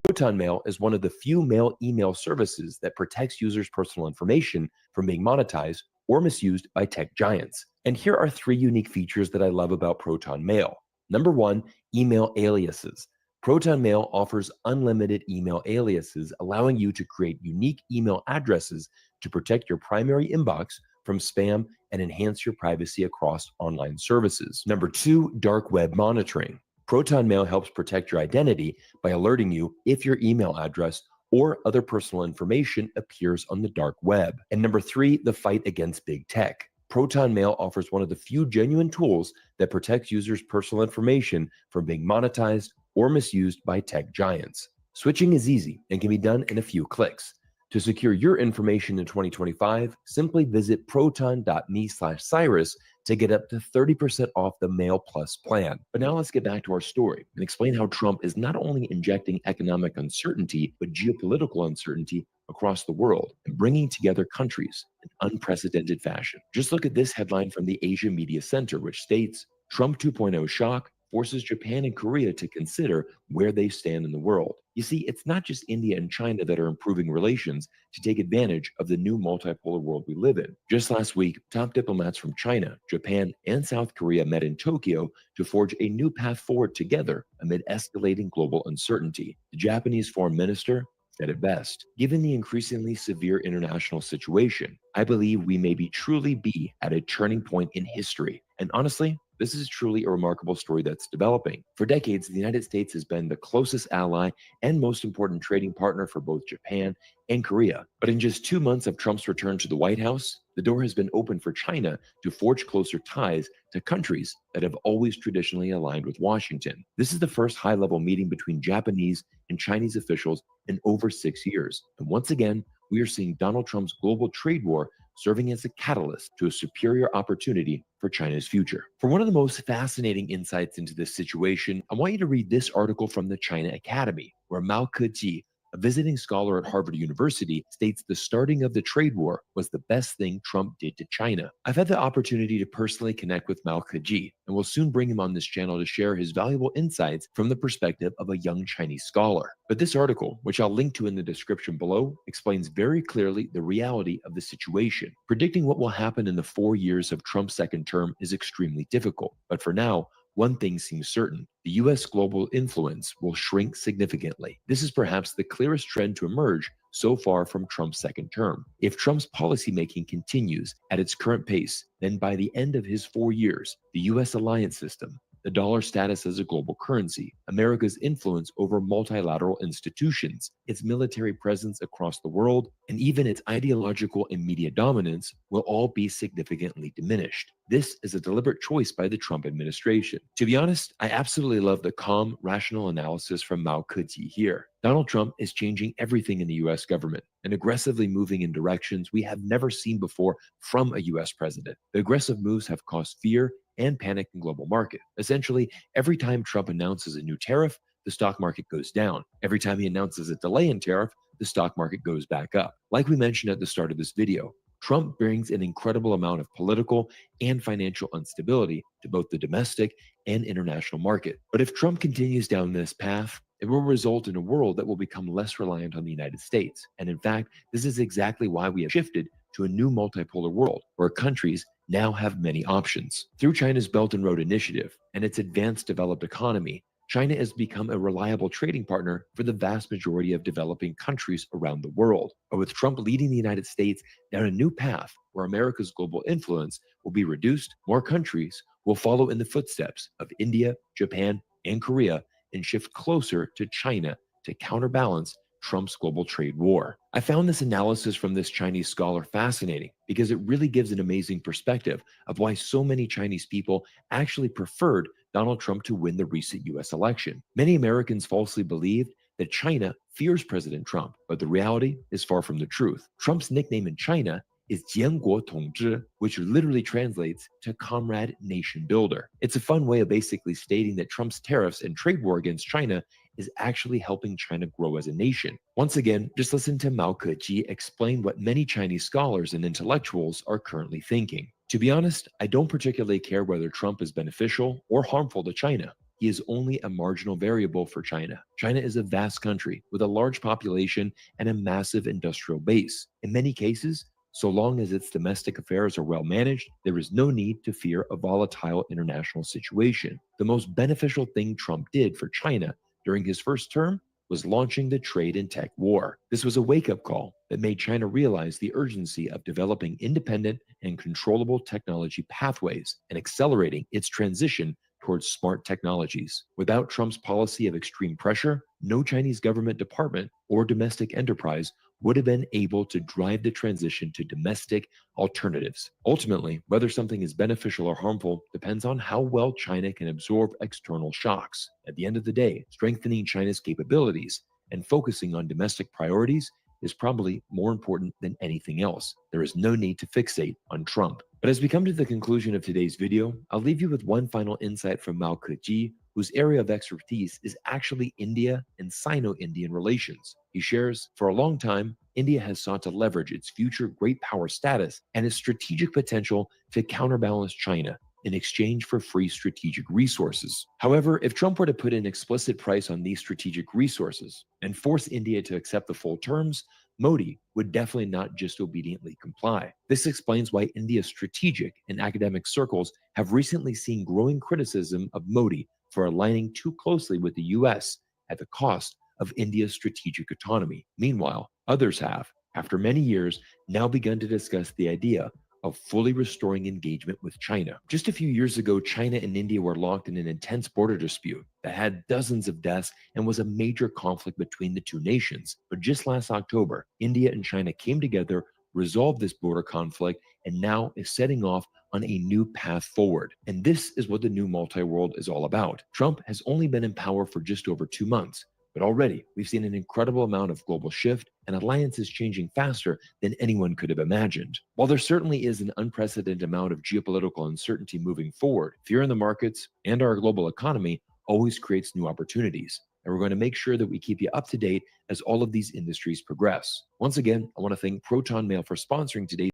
Proton Mail is one of the few mail email services that protects users' personal information from being monetized or misused by tech giants. And here are 3 unique features that I love about Proton Mail. Number 1, email aliases. Proton Mail offers unlimited email aliases, allowing you to create unique email addresses to protect your primary inbox from spam and enhance your privacy across online services. Number 2, dark web monitoring. Proton Mail helps protect your identity by alerting you if your email address or other personal information appears on the dark web. And number 3, the fight against big tech. Proton Mail offers one of the few genuine tools that protects users' personal information from being monetized or misused by tech giants. Switching is easy and can be done in a few clicks. To secure your information in 2025, simply visit proton.me/Cyrus to get up to 30% off the Mail Plus plan. But now let's get back to our story and explain how Trump is not only injecting economic uncertainty, but geopolitical uncertainty across the world and bringing together countries in unprecedented fashion. Just look at this headline from the Asia Media Center, which states, Trump 2.0 shock forces Japan and Korea to consider where they stand in the world. You see, it's not just India and China that are improving relations to take advantage of the new multipolar world we live in. Just last week, top diplomats from China, Japan, and South Korea met in Tokyo to forge a new path forward together amid escalating global uncertainty. The Japanese foreign minister said it best. Given the increasingly severe international situation, I believe we may truly be at a turning point in history. And honestly, this is truly a remarkable story that's developing. For decades, the United States has been the closest ally and most important trading partner for both Japan and Korea. But in just 2 months of Trump's return to the White House, the door has been open for China to forge closer ties to countries that have always traditionally aligned with Washington. This is the first high-level meeting between Japanese and Chinese officials in over 6 years. And once again, we are seeing Donald Trump's global trade war serving as a catalyst to a superior opportunity for China's future. For one of the most fascinating insights into this situation, I want you to read this article from the China Academy, where Mao Kezi, A visiting scholar at Harvard University states the starting of the trade war was the best thing Trump did to China. I've had the opportunity to personally connect with Mao Keji, and will soon bring him on this channel to share his valuable insights from the perspective of a young Chinese scholar. But this article, which I'll link to in the description below, explains very clearly the reality of the situation. Predicting what will happen in the 4 years of Trump's second term is extremely difficult, but for now, one thing seems certain: the US global influence will shrink significantly. This is perhaps the clearest trend to emerge so far from Trump's second term. If Trump's policymaking continues at its current pace, then by the end of his 4 years, the US alliance system, the dollar status as a global currency, America's influence over multilateral institutions, its military presence across the world, and even its ideological and media dominance will all be significantly diminished. This is a deliberate choice by the Trump administration. To be honest, I absolutely love the calm, rational analysis from Mao Keji here. Donald Trump is changing everything in the US government and aggressively moving in directions we have never seen before from a US president. The aggressive moves have caused fear and panic in global market. Essentially, every time Trump announces a new tariff, the stock market goes down. Every time he announces a delay in tariff, the stock market goes back up. Like we mentioned at the start of this video, Trump brings an incredible amount of political and financial instability to both the domestic and international market. But if Trump continues down this path, it will result in a world that will become less reliant on the United States. And in fact, this is exactly why we have shifted to a new multipolar world where countries now have many options. Through China's Belt and Road Initiative and its advanced developed economy, China has become a reliable trading partner for the vast majority of developing countries around the world. But with Trump leading the United States down a new path where America's global influence will be reduced, more countries will follow in the footsteps of India, Japan, and Korea and shift closer to China to counterbalance Trump's global trade war. I found this analysis from this Chinese scholar fascinating because it really gives an amazing perspective of why so many Chinese people actually preferred Donald Trump to win the recent US election. Many Americans falsely believed that China fears President Trump, but the reality is far from the truth. Trump's nickname in China is 建国统治, which literally translates to comrade nation builder. It's a fun way of basically stating that Trump's tariffs and trade war against China is actually helping China grow as a nation. Once again, just listen to Mao Keji explain what many Chinese scholars and intellectuals are currently thinking. To be honest, I don't particularly care whether Trump is beneficial or harmful to China. He is only a marginal variable for China. China is a vast country with a large population and a massive industrial base. In many cases, so long as its domestic affairs are well managed, there is no need to fear a volatile international situation. The most beneficial thing Trump did for China during his first term was launching the trade and tech war. This was a wake-up call that made China realize the urgency of developing independent and controllable technology pathways and accelerating its transition towards smart technologies. Without Trump's policy of extreme pressure, no Chinese government department or domestic enterprise would have been able to drive the transition to domestic alternatives. Ultimately, whether something is beneficial or harmful depends on how well China can absorb external shocks. At the end of the day, strengthening China's capabilities and focusing on domestic priorities is probably more important than anything else. There is no need to fixate on Trump. But as we come to the conclusion of today's video, I'll leave you with one final insight from Mao Keji, whose area of expertise is actually India and Sino-Indian relations. He shares, for a long time, India has sought to leverage its future great power status and its strategic potential to counterbalance China in exchange for free strategic resources. However, if Trump were to put an explicit price on these strategic resources and force India to accept the full terms, Modi would definitely not just obediently comply. This explains why India's strategic and academic circles have recently seen growing criticism of Modi for aligning too closely with the US at the cost of India's strategic autonomy. Meanwhile, others have, after many years, now begun to discuss the idea of fully restoring engagement with China. Just a few years ago, China and India were locked in an intense border dispute that had dozens of deaths and was a major conflict between the two nations. But just last October, India and China came together, resolved this border conflict, and now is setting off on a new path forward. And this is what the new multi-world is all about. Trump has only been in power for just over 2 months. But already, we've seen an incredible amount of global shift and alliances changing faster than anyone could have imagined. While there certainly is an unprecedented amount of geopolitical uncertainty moving forward, fear in the markets and our global economy always creates new opportunities. and we're going to make sure that we keep you up to date as all of these industries progress. Once again, I want to thank Proton Mail for sponsoring today's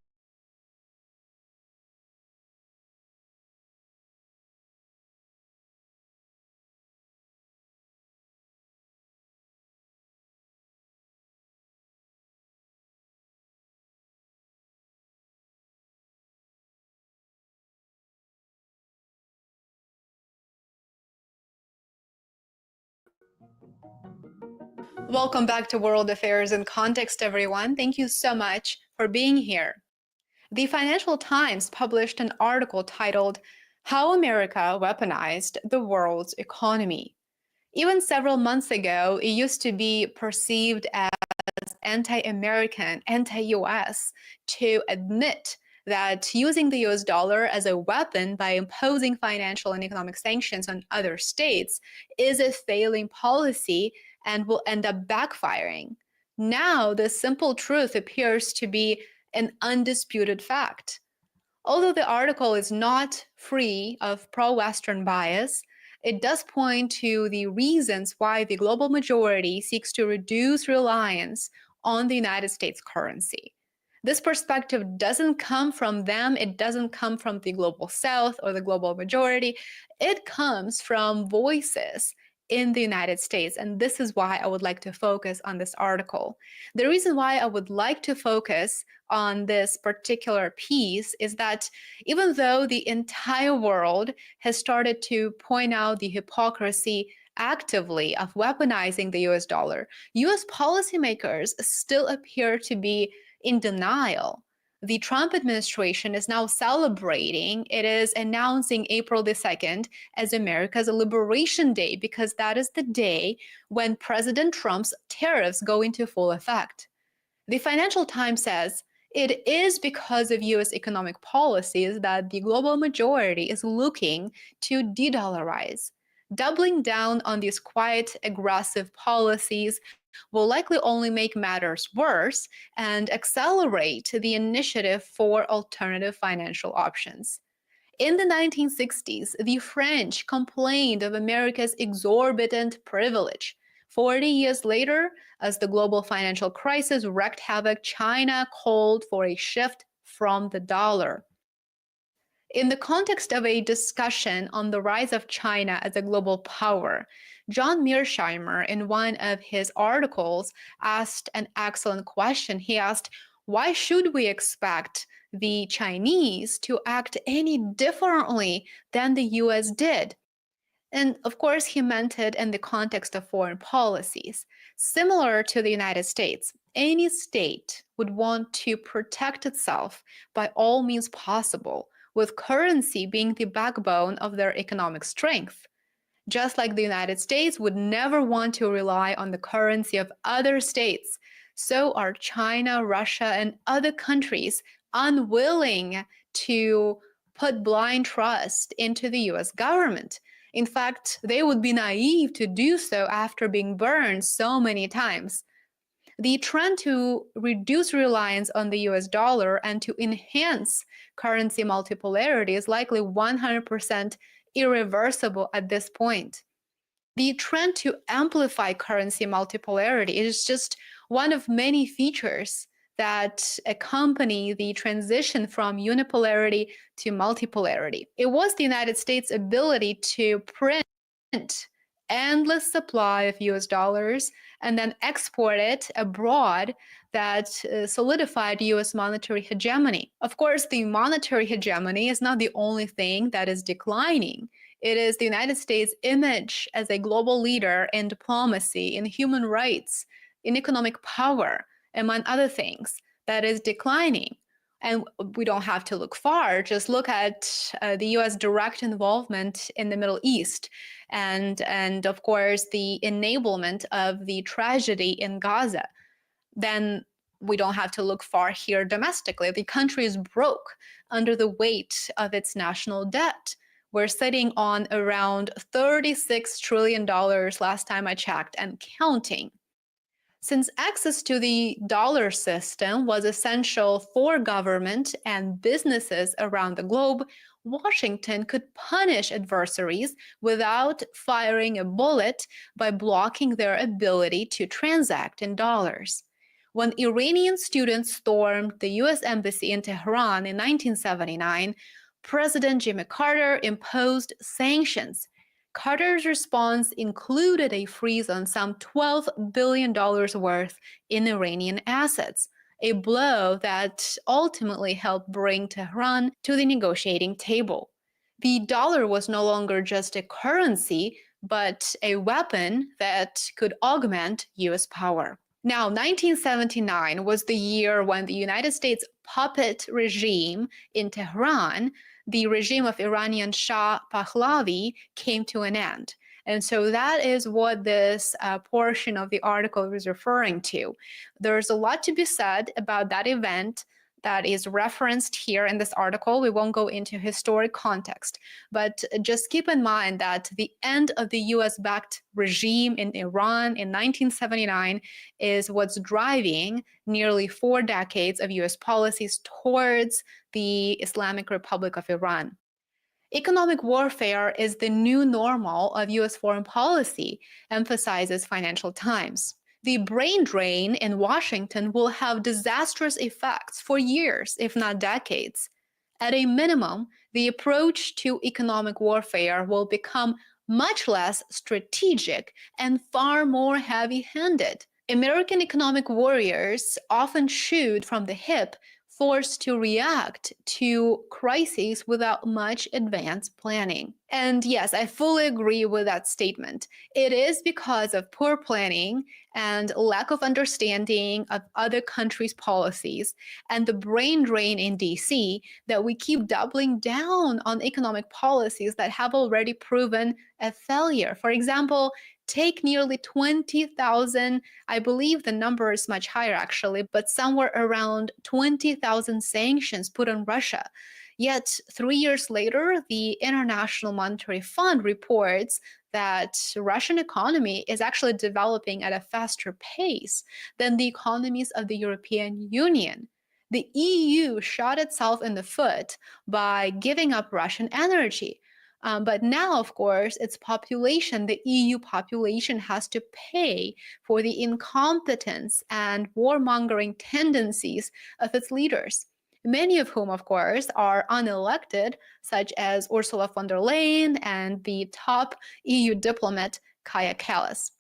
Welcome back to World Affairs in Context, everyone. Thank you so much for being here. The Financial Times published an article titled, "How America Weaponized the World's Economy." Even several months ago, it used to be perceived as anti-American, anti-US to admit that using the US dollar as a weapon by imposing financial and economic sanctions on other states is a failing policy and will end up backfiring. Now, the simple truth appears to be an undisputed fact. Although the article is not free of pro-Western bias, it does point to the reasons why the global majority seeks to reduce reliance on the United States currency. This perspective doesn't come from them, it doesn't come from the global South or the global majority, it comes from voices in the United States, and this is why I would like to focus on this article. The reason why I would like to focus on this particular piece is that even though the entire world has started to point out the hypocrisy actively of weaponizing the US dollar, US policymakers still appear to be in denial. The Trump administration is now celebrating, it is announcing April the 2nd as America's Liberation Day because that is the day when President Trump's tariffs go into full effect. The Financial Times says, it is because of US economic policies that the global majority is looking to de-dollarize. Doubling down on these quiet, aggressive policies will likely only make matters worse and accelerate the initiative for alternative financial options. In the 1960s, the French complained of America's exorbitant privilege. 40 years later, as the global financial crisis wreaked havoc, China called for a shift from the dollar. In the context of a discussion on the rise of China as a global power, John Mearsheimer, in one of his articles, asked an excellent question. He asked, why should we expect the Chinese to act any differently than the US did? And of course, he meant it in the context of foreign policies. Similar to the United States, any state would want to protect itself by all means possible, with currency being the backbone of their economic strength. Just like the United States would never want to rely on the currency of other states, so are China, Russia, and other countries unwilling to put blind trust into the US government. In fact, they would be naive to do so after being burned so many times. The trend to reduce reliance on the US dollar and to enhance currency multipolarity is likely 100% irreversible at this point. The trend to amplify currency multipolarity is just one of many features that accompany the transition from unipolarity to multipolarity. It was the United States' ability to print endless supply of US dollars and then export it abroad that solidified US monetary hegemony. Of course, the monetary hegemony is not the only thing that is declining. It is the United States' image as a global leader in diplomacy, in human rights, in economic power, among other things, that is declining. And we don't have to look far, just look at the US direct involvement in the Middle East and of course the enablement of the tragedy in Gaza. Then we don't have to look far here domestically. The country is broke under the weight of its national debt. We're sitting on around $36 trillion last time I checked and counting. Since access to the dollar system was essential for government and businesses around the globe, Washington could punish adversaries without firing a bullet by blocking their ability to transact in dollars. When Iranian students stormed the US Embassy in Tehran in 1979, President Jimmy Carter imposed sanctions. Carter's response included a freeze on some $12 billion worth in Iranian assets, a blow that ultimately helped bring Tehran to the negotiating table. The dollar was no longer just a currency, but a weapon that could augment US power. Now, 1979 was the year when the United States puppet regime in Tehran, the regime of Iranian Shah Pahlavi, came to an end. And so that is what this portion of the article is referring to. There's a lot to be said about that event that is referenced here in this article. We won't go into historic context, but just keep in mind that the end of the US-backed regime in Iran in 1979 is what's driving nearly 4 decades of US policies towards the Islamic Republic of Iran. Economic warfare is the new normal of US foreign policy, emphasizes Financial Times. The brain drain in Washington will have disastrous effects for years, if not decades. At a minimum, the approach to economic warfare will become much less strategic and far more heavy-handed. American economic warriors often shoot from the hip, forced to react to crises without much advanced planning. And yes, I fully agree with that statement. It is because of poor planning and lack of understanding of other countries' policies and the brain drain in DC that we keep doubling down on economic policies that have already proven a failure. For example, take nearly 20,000, I believe the number is much higher actually, but somewhere around 20,000 sanctions put on Russia. Yet 3 years later, the International Monetary Fund reports that Russian economy is actually developing at a faster pace than the economies of the European Union. The EU shot itself in the foot by giving up Russian energy. But now, of course, its population, the EU population, has to pay for the incompetence and warmongering tendencies of its leaders, many of whom, of course, are unelected, such as Ursula von der Leyen and the top EU diplomat, Kaja Kallas.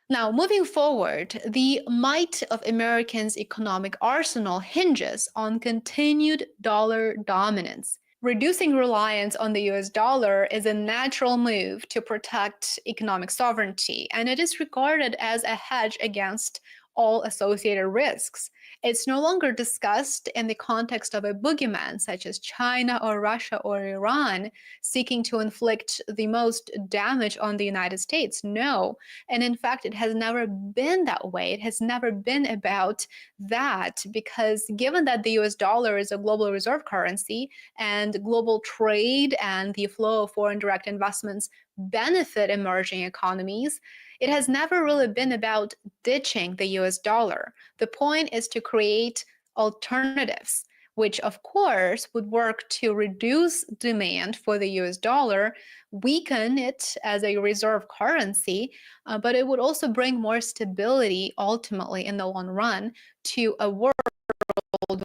Now, moving forward, the might of Americans' economic arsenal hinges on continued dollar dominance. Reducing reliance on the US dollar is a natural move to protect economic sovereignty, and it is regarded as a hedge against all associated risks. It's no longer discussed in the context of a boogeyman such as China or Russia or Iran seeking to inflict the most damage on the United States. No, and in fact, it has never been that way. It has never been about that, because given that the US dollar is a global reserve currency and global trade and the flow of foreign direct investments benefit emerging economies, it has never really been about ditching the US dollar. The point is to create alternatives, which of course would work to reduce demand for the US dollar, weaken it as a reserve currency, but it would also bring more stability ultimately in the long run to a world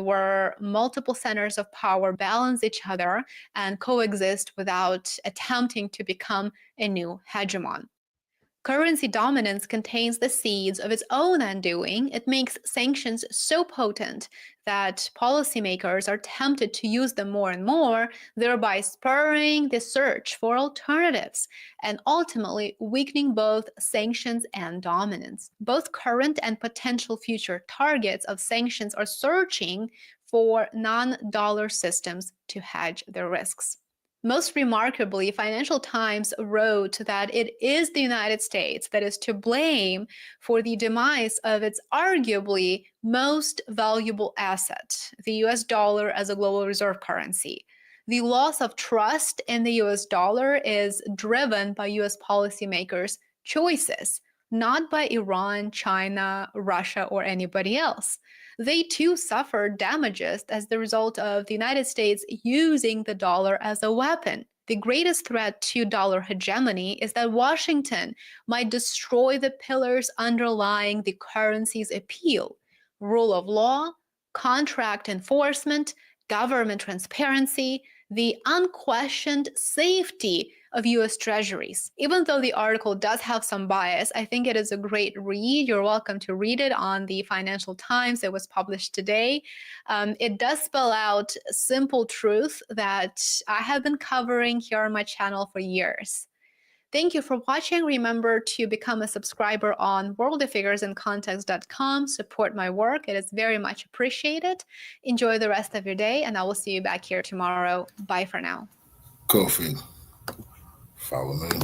where multiple centers of power balance each other and coexist without attempting to become a new hegemon. Currency dominance contains the seeds of its own undoing. It makes sanctions so potent that policymakers are tempted to use them more and more, thereby spurring the search for alternatives and ultimately weakening both sanctions and dominance. Both current and potential future targets of sanctions are searching for non-dollar systems to hedge their risks. Most remarkably, Financial Times wrote that it is the United States that is to blame for the demise of its arguably most valuable asset, the US dollar as a global reserve currency. The loss of trust in the US dollar is driven by US policymakers' choices, not by Iran, China, Russia, or anybody else. They too suffered damages as the result of the United States using the dollar as a weapon. The greatest threat to dollar hegemony is that Washington might destroy the pillars underlying the currency's appeal: rule of law, contract enforcement, government transparency, the unquestioned safety of US treasuries. Even though the article does have some bias, I think it is a great read. You're welcome to read it on the Financial Times. It was published today. It does spell out simple truth that I have been covering here on my channel for years. Thank you for watching. Remember to become a subscriber on worldaffairsandcontext.com. Support my work. It is very much appreciated. Enjoy the rest of your day, and I will see you back here tomorrow. Bye for now. Coffee. Follow me.